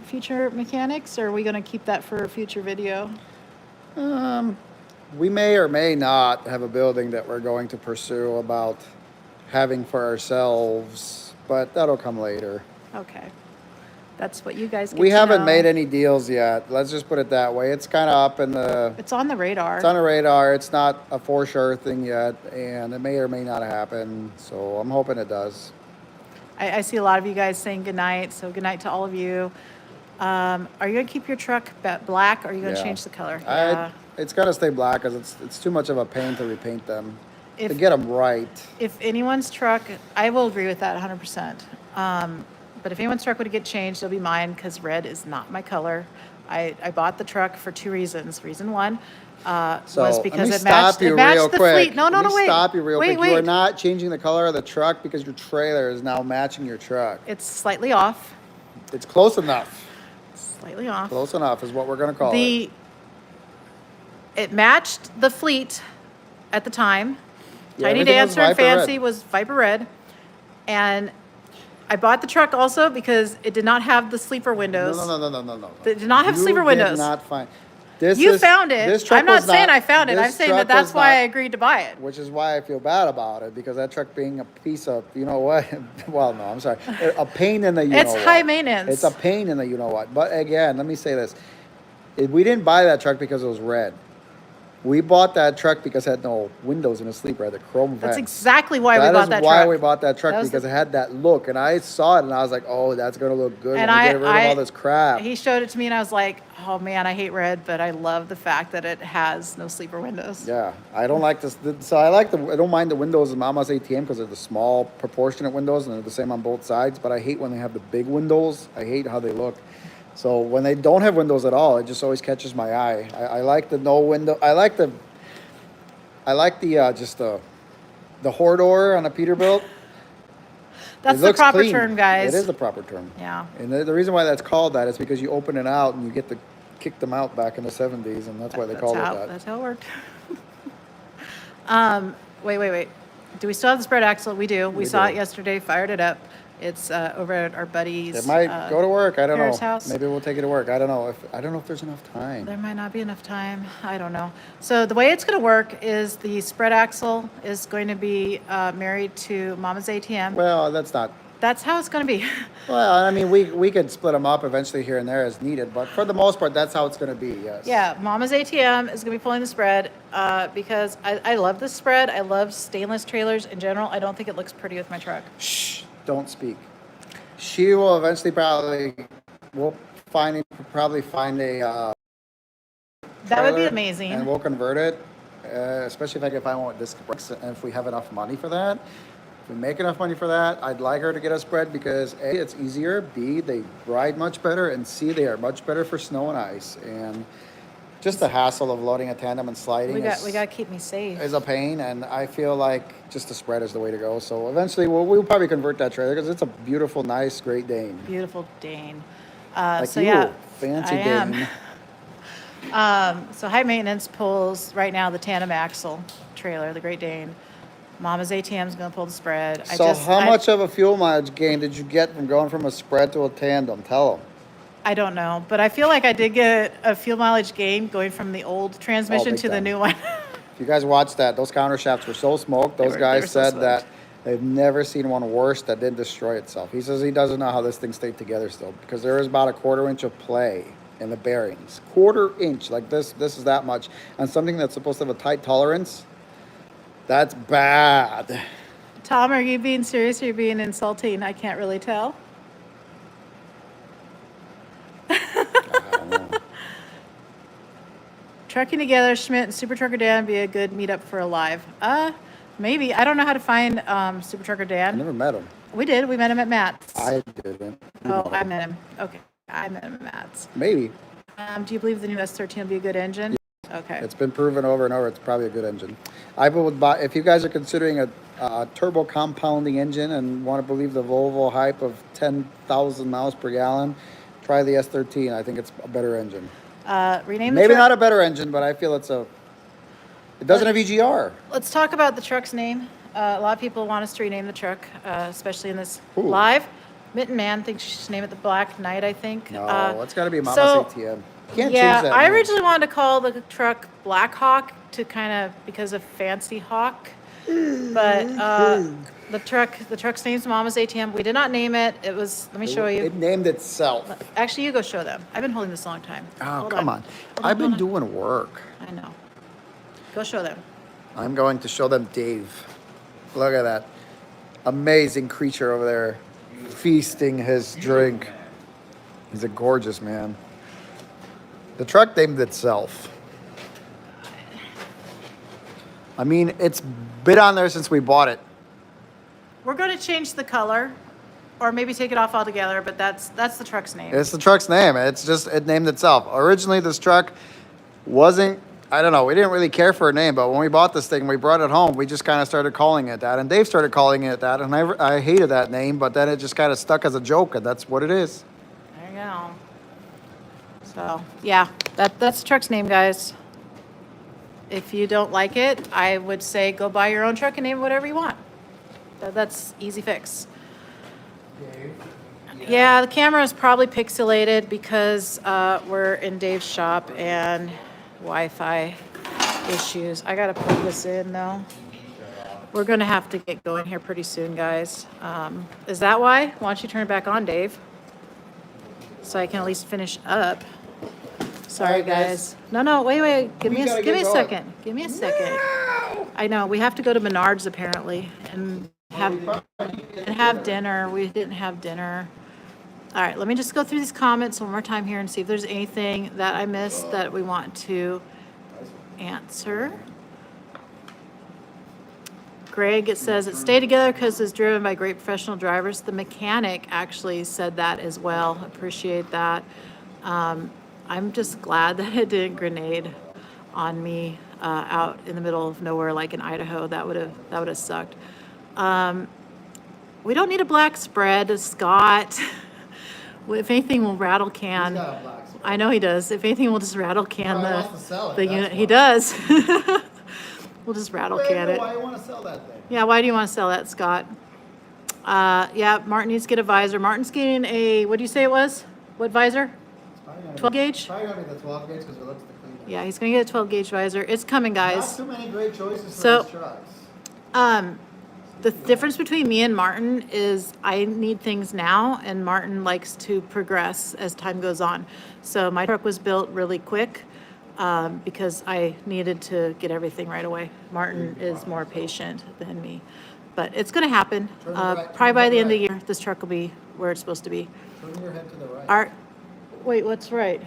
future mechanics, or are we going to keep that for a future video? We may or may not have a building that we're going to pursue about having for ourselves, but that'll come later. Okay. That's what you guys get We to haven't know. made any deals yet. Let's just put it that way. It's kind of up in the... It's on the radar. It's on the radar. It's not a for sure thing yet, and it may or may not happen, so I'm hoping it does. I see a lot of you guys saying goodnight, so good night to all of you. Are you going to keep your truck black, or are you going to Yeah. change the color? It's got to stay black because it's too much of a pain to repaint them. To If- get them right. If anyone's truck, I will agree with that 100%. But if anyone's truck would get changed, it'll be mine because red is not my color. I bought the truck for 2 reasons. Reason one So was let because me it matched, stop you it matched real the quick. fleet. No, Let me wait. stop you real quick. Wait. You are not changing the color of the truck because your trailer is now matching your truck. It's slightly off. It's close enough. Slightly off. Close enough is what we're going to call it. It matched the fleet at the time. Yeah, Tiny everything was Dancer and Viper red. Fancy was Viper Red. And I bought the truck also because it did not have the sleeper windows. No. It did not have sleeper windows. You did not find... This You is- found it. This truck I'm not was saying I found it. I'm this saying truck that that's was why I not- agreed to buy it. Which is why I feel bad about it, because that truck being a piece of, you know what? Well, no, I'm sorry. A pain in the you know It's what. high maintenance. It's a pain in the you know what. But again, let me say this. We didn't buy that truck because it was red. We bought that truck because it had no windows in the sleeper, it had the chrome That's vents. exactly why we bought that That is why truck. we bought that truck, That was because the- it had that look. And I saw it and I was like, oh, that's going to look good. And when we get rid of all this crap. He showed it to me and I was like, oh man, I hate red, but I love the fact that it has no sleeper windows. Yeah, I don't like this. So I don't mind the windows in Mama's ATM because they're the small proportionate windows and they're the same on both sides. But I hate when they have the big windows. I hate how they look. So when they don't have windows at all, it just always catches my eye. I like the no window. I like the just the Hordor on a Peterbilt. That's It the looks proper clean. term, guys. It is the proper term. Yeah. And the reason why that's called that is because you open it out and you get to kick them out back in the 70s, and that's why they called it that. That's how it worked. Wait. Do we still have the spread axle? We do. We saw do. it yesterday, fired it up. It's over at our buddy's. It might go to work. I don't Paris know. house. Maybe we'll take it to work. I don't know if there's enough time. There might not be enough time. I don't know. So the way it's going to work is the spread axle is going to be married to Mama's ATM. Well, that's not. That's how it's going to be. Well, I mean, we could split them up eventually here and there as needed, but for the most part, that's how it's going to be. Yes. Yeah, Mama's ATM is going to be pulling the spread because I love this spread. I love stainless trailers in general. I don't think it looks pretty with my truck. Shh. Don't speak. She will eventually probably find a. That would be trailer, amazing. And we'll convert it, especially if I can find one with disc brakes, and if we have enough money for that. If we make enough money for that, I'd like her to get a spread because A, it's easier, B, they ride much better, and C, they are much better for snow and ice. And just the hassle of loading a tandem and sliding We got to keep me safe. is a pain, and I feel like just the spread is the way to go. So eventually we'll probably convert that trailer because it's a beautiful, nice, Great Dane. Beautiful Dane. Like So you, yeah, fancy I am. Dane. So high maintenance pulls right now the tandem axle trailer, the Great Dane. Mama's ATM is going to pull the spread. So how much of a fuel mileage gain did you get from going from a spread to a tandem? Tell them. I don't know, but I feel like I did get a fuel mileage gain going from the old transmission big to the time. new one. If you guys watched that, those counter shafts were so smoked. Those They guys were so said smoked. that they've never seen one worse that didn't destroy itself. He says he doesn't know how this thing stayed together still because there is about a 1/4 inch of play in the bearings. 1/4 inch, like this is that much. On something that's supposed to have a tight tolerance, that's bad. Tom, are you being serious or are you being insulting? I can't really tell. I don't know. Trucking Together, Schmidt and Super Trucker Dan be a good meetup for a live. Maybe. I don't know how to find Super Trucker I Dan. never met him. We did. We met him at Matt's. I didn't. Oh, I met him. Okay. I met him at Matt's. Maybe. Do you believe the new S13 will be a good engine? Okay. It's been proven over and over. It's probably a good engine. I would buy, if you guys are considering a turbo compounding engine and want to believe the Volvo hype of 10,000 miles per gallon, try the S13. I think it's a better engine. Rename the Maybe truck. not a better engine, but I feel it doesn't have EGR. Let's talk about the truck's name. A lot of people want us to rename the truck, especially in this Ooh. live. Mitten Man thinks you should name it the Black Knight, I think. No, it's got to be Mama's so- ATM. Can't Yeah, change that. I name. originally wanted to call the truck Black Hawk to kind of because of Fancy Hawk, but the truck's name's Mama's ATM. We did not name it. It was. Let me show you. It named itself. Actually, you go show them. I've been holding this a long time. Oh, Hold come on. Hold I've been hold doing work. I know. Go show them. I'm going to show them Dave. Look at that amazing creature over there feasting his drink. He's a gorgeous man. The truck named itself. I mean, it's been on there since we bought it. We're going to change the color, or maybe take it off altogether. But that's the truck's name. It's the truck's name. It named itself. Originally, this truck wasn't, I don't know, we didn't really care for a name, but when we bought this thing, we brought it home, we just kind of started calling it that. And Dave started calling it that, and I hated that name, but then it just kind of stuck as a joke, and that's what it is. There you go. So yeah, that's the truck's name, guys. If you don't like it, I would say go buy your own truck and name it whatever you want. That's easy fix. Yeah, the camera is probably pixelated because we're in Dave's shop and Wi-Fi issues. I gotta plug this in though. We're gonna have to get going here pretty soon, guys. Is that why? Why don't you turn it back on, Dave? So I can at least finish up. Sorry, All right, guys. guys. No, wait. Give We me gotta a get going. second. Give me a second. I know we have to go to Menards apparently and have dinner. We didn't have dinner. All right, let me just go through these comments one more time here and see if there's anything that I missed that we want to answer. Greg, it says it stayed together because it's driven by great professional drivers. The mechanic actually said that as well. Appreciate that. I'm just glad that it didn't grenade on me out in the middle of nowhere like in Idaho. That would have sucked. We don't need a black spread, Scott. If anything, we'll rattle can. He's got a black spread. I know he does. If anything, we'll just rattle can Well, he wants to sell it, the that's unit. why. He does. We'll just rattle can it. Why do you want to sell that thing? Yeah, why do you want to sell that, Scott? Yeah, Martin needs to get a visor. Martin's getting a, what do you say it was? What visor? 12 gauge? Probably gonna be the 12 gauge because it looks the cleanest. Yeah, he's going to get a 12 gauge visor. It's coming, guys. Not too many great choices for So- these trucks. The difference between me and Martin is I need things now, and Martin likes to progress as time goes on. So my truck was built really quick because I needed to get everything right away. Martin is more patient than me, but it's going to happen. Turn to the right, Probably turn by to the the end of the right. year, this truck will be where it's supposed to be. Turn your head to the right. Art, wait, what's right?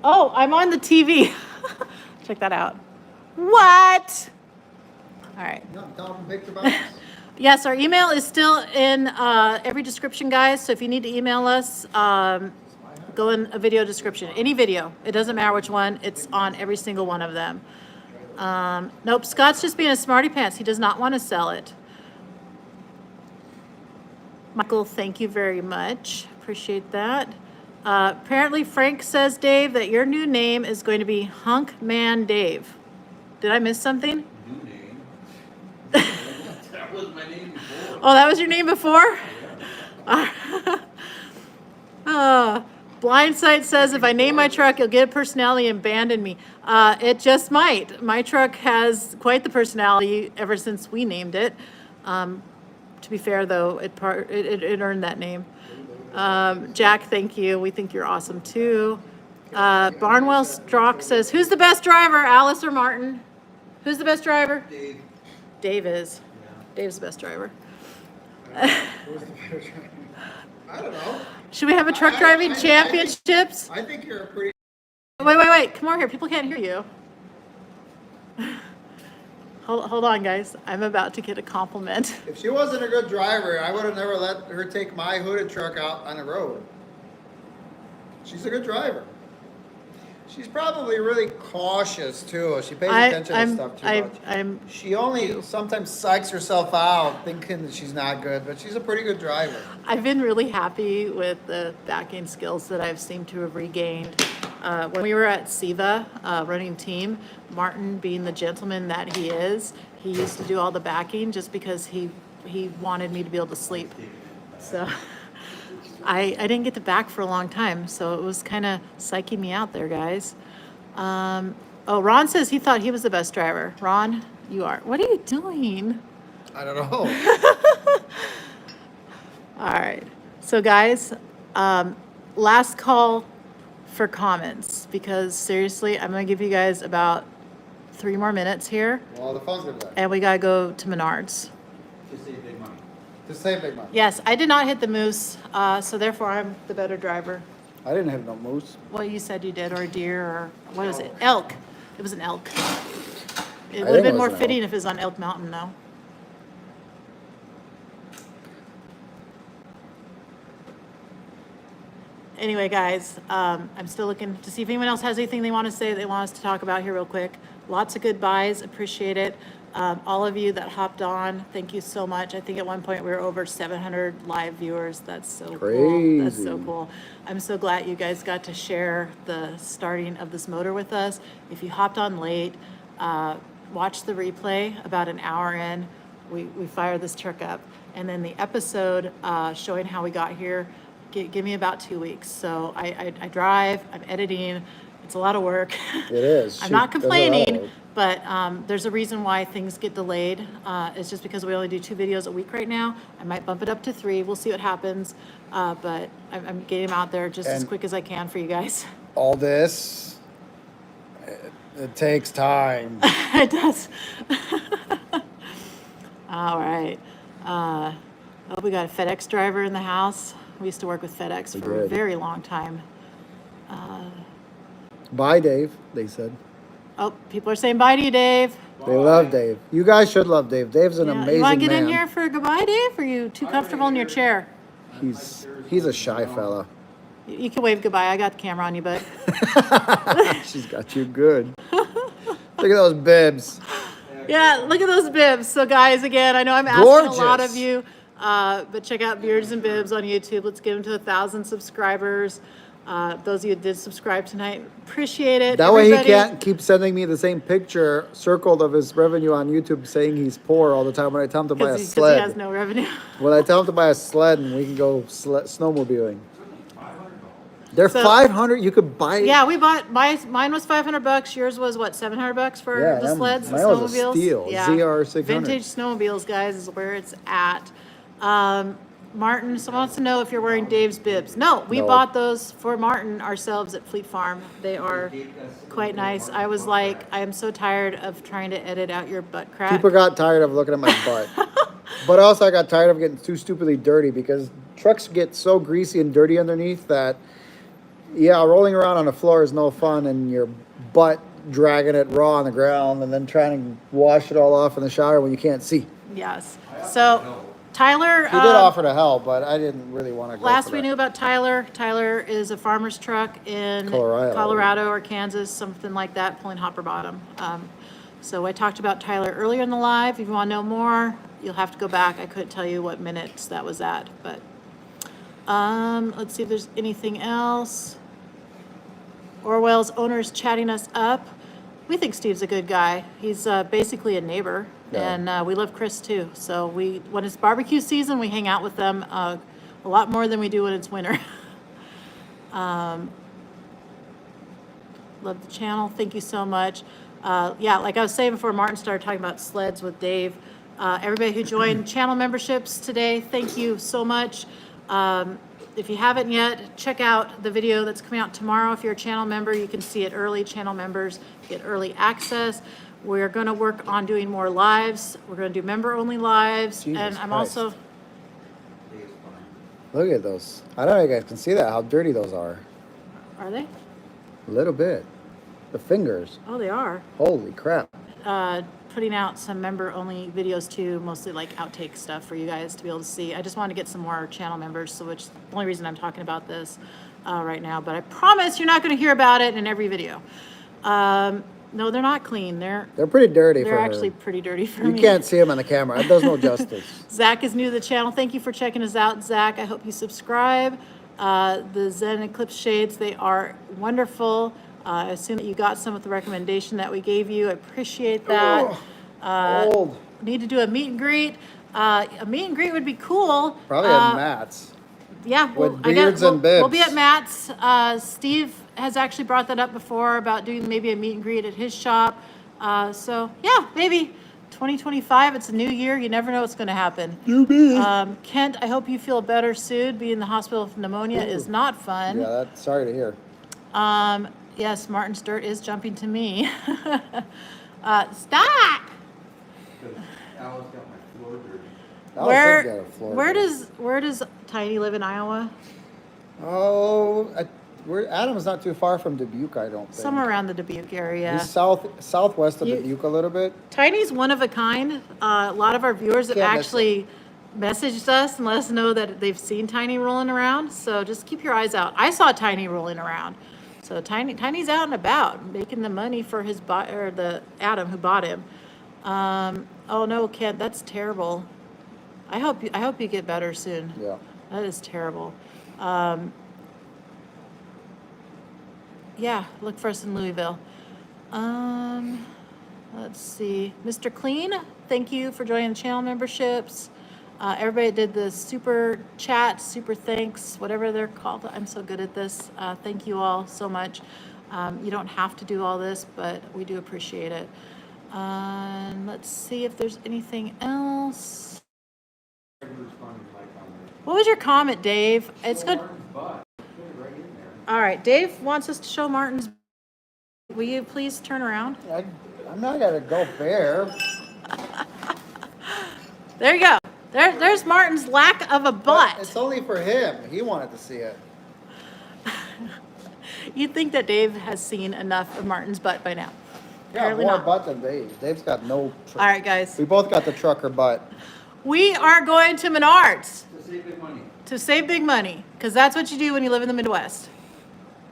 Oh, I'm on the TV. Check that out. What? All right. No, I'm talking picture box. Yes, our email is still in every description, guys. So if you need to email us, go in a video description. Any video. It doesn't matter which one. It's on every single one of them. Nope, Scott's just being a smarty pants. He does not want to sell it. Michael, thank you very much. Appreciate that. Apparently, Frank says, Dave, that your new name is going to be Hunk Man Dave. Did I miss something? New name. That was my name before. Oh, that was your name before? Blindsight says, if I name my truck, you'll get a personality and abandon me. It just might. My truck has quite the personality ever since we named it. To be fair, though, it earned that name. Jack, thank you. We think you're awesome, too. Barnwell Strock says, who's the best driver, Alice or Martin? Who's the best driver? Dave. Dave is. Dave's the best driver. Who's the better driver? I don't know. Should we have a truck driving championships? I think you're a pretty. Wait. Come over here. People can't hear you. Hold on, guys. I'm about to get a compliment. If she wasn't a good driver, I would have never let her take my hooded truck out on the road. She's a good driver. She's probably really cautious too. She pays attention to stuff too much. She only sometimes psychs herself out thinking that she's not good, but she's a pretty good driver. I've been really happy with the backing skills that I've seemed to have regained. When we were at SIVA running team, Martin, being the gentleman that he is, he used to do all the backing just because he wanted me to be able to sleep. So I didn't get to back for a long time, so it was kind of psyching me out there, guys. Oh, Ron says he thought he was the best driver. Ron, you are. What are you doing? I don't know. All right. So, guys, last call for comments, because seriously, I'm going to give you guys about 3 more minutes here, Well, the phone's gonna die. and we got to go to Menards. Just save big money. Just say big money. Yes, I did not hit the moose, so therefore I'm the better driver. I didn't have no moose. Well, you said you did, or a deer, or what was it? Elk. It was an elk. It think would have it been was more an elk. fitting if it was on Elk Mountain, though. Anyway, guys, I'm still looking to see if anyone else has anything they want to say, they want us to talk about here real quick. Lots of good buys, appreciate it. All of you that hopped on, thank you so much. I think at one point we were over 700 live viewers. That's so cool. That's so Crazy. cool. I'm so glad you guys got to share the starting of this motor with us. If you hopped on late, watch the replay about an hour in. We fired this truck up. And then the episode showing how we got here, give me about 2 weeks. So I drive, I'm editing. It's a lot of work. It is. I'm Shoot, not there's a lot of complaining, work. but there's a reason why things get delayed. It's just because we only do 2 videos a week right now. I might bump it up to 3. We'll see what happens. But I'm getting them out there just as And- quick as I can for you guys. All this, it takes time. It does. All right. Oh, we got a FedEx driver in the house. We used to work with FedEx We for a did. very long time. Bye, Dave, they said. Oh, people are saying bye to you, Dave. They love Dave. You guys should love Dave. Dave's an Yeah, amazing you want to get man. in here for a goodbye, Dave? Or are you too comfortable in your chair? He's a shy fella. You can wave goodbye. I got the camera on you, bud. She's got you good. Look at those bibs. Yeah, look at those bibs. So, guys, again, I know I'm asking a lot Gorgeous. of you, but check out Beards and Bibs on YouTube. Let's get them to 1,000 subscribers. Those of you that did subscribe tonight, appreciate it. That way he Everybody- can't keep sending me the same picture circled of his revenue on YouTube saying he's poor all the time when I tell him to buy a Because he sled. has no revenue. When I tell him to buy a sled and we can go snowmobiling. They're So- 500. You could buy it. Yeah, we bought mine was $500. Yours was what, $700 for Yeah, the sleds, the mine was a snowmobiles. steal, Yeah, ZR600. vintage snowmobiles, guys, is where it's at. Martin, someone wants to know if you're wearing Dave's bibs. No, we No. bought those for Martin ourselves at Fleet Farm. They are quite nice. I was like, I am so tired of trying to edit out your butt crack. People got tired of looking at my butt. But also I got tired of getting too stupidly dirty because trucks get so greasy and dirty underneath that, yeah, rolling around on the floor is no fun and your butt dragging it raw on the ground and then trying to wash it all off in the shower when you can't see. Yes. So, Tyler. He did offer to help, but I didn't really want to go Last for we that. knew about Tyler, Tyler is a farmer's truck in Colorado. or Kansas, something like that, pulling hopper bottom. So I talked about Tyler earlier in the live. If you want to know more, you'll have to go back. I couldn't tell you what minutes that was at, but let's see if there's anything else. Orwell's owner is chatting us up. We think Steve's a good guy. He's basically a neighbor, Yeah. and we love Chris too. So when it's barbecue season, we hang out with them a lot more than we do when it's winter. Love the channel. Thank you so much. Yeah, like I was saying before Martin started talking about sleds with Dave, everybody who joined channel memberships today, thank you so much. If you haven't yet, check out the video that's coming out tomorrow. If you're a channel member, you can see it early. Channel members get early access. We're gonna work on doing more lives. We're gonna do member-only lives, Jesus and I'm Christ. also, Look at those. I don't know if you guys can see that, how dirty those are. are they? A little bit. The fingers. Oh, they are. Holy crap. Putting out some member-only videos too, mostly like outtake stuff for you guys to be able to see. I just want to get some more channel members, so which the only reason I'm talking about this right now. But I promise you're not going to hear about it in every video. No, they're not clean. They're pretty dirty for her. actually pretty dirty for You me. can't see them on the camera. It does no justice. Zach is new to the channel. Thank you for checking us out, Zach. I hope you subscribe. The Zen Eclipse shades, they are wonderful. I assume that you got some with the recommendation that we gave you. I appreciate that. Old. Need to do a meet and greet. A meet and greet would be cool. Probably at Matt's. Yeah, With beards and we'll be bibs. at Matt's. Steve has actually brought that up before about doing maybe a meet and greet at his shop. So yeah, maybe 2025. It's a new year. You never know what's going to happen. Kent, I hope you feel better soon. Being in the hospital with pneumonia is not fun. Yeah, that's sorry to hear. Yes, Martin's dirt is jumping to me. Stop. Because Al's got my floor dirty. Alice did get a floor Where dirty. does Tiny live in Iowa? Oh, Adam's not too far from Dubuque, I don't think. Somewhere around the Dubuque area. He's southwest of You- Dubuque a little bit. Tiny's one of a kind. A lot of our viewers have Can't miss actually messaged us and let us know that they've seen Tiny rolling around. So just keep your eyes out. I saw Tiny rolling around. So Tiny's out and about, making the money for his the Adam who bought him. Oh no, Kent, that's terrible. I hope you get better soon. Yeah. That is terrible. Yeah, look for us in Louisville. Let's see. Mr. Clean, thank you for joining the channel memberships. Everybody did the super chat, super thanks, whatever they're called. I'm so good at this. Thank you all so much. You don't have to do all this, but we do appreciate it. Let's see if there's anything else. What was your comment, Dave? It's good. All right, Dave wants us to show Martin's. Will you please turn around? I'm not gonna go bare. There you go. There's Martin's lack of a butt. It's only for him. He wanted to see it. You'd think that Dave has seen enough of Martin's butt by now. Yeah, Apparently more not. butt than Dave. Dave's got no. All right, guys. We both got the trucker butt. We are going to Menards To save big money. to save big money, because that's what you do when you live in the Midwest.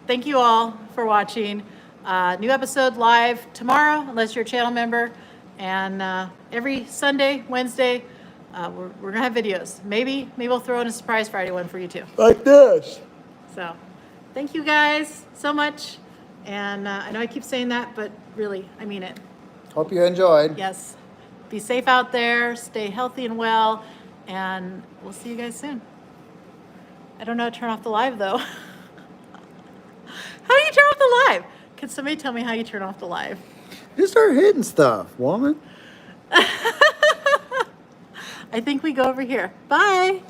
Thank you all for watching. New episode live tomorrow, unless you're a channel member. And every Sunday, Wednesday, we're gonna have videos. Maybe we'll throw in a surprise Friday one for you too. Like this. So, thank you guys so much. And I know I keep saying that, but really, I mean it. Hope you enjoyed. Yes. Be safe out there, stay healthy and well, and we'll see you guys soon. I don't know how to turn off the live though. How do you turn off the live? Can somebody tell me how you turn off the live? You start hitting stuff, woman. I think we go over here. Bye.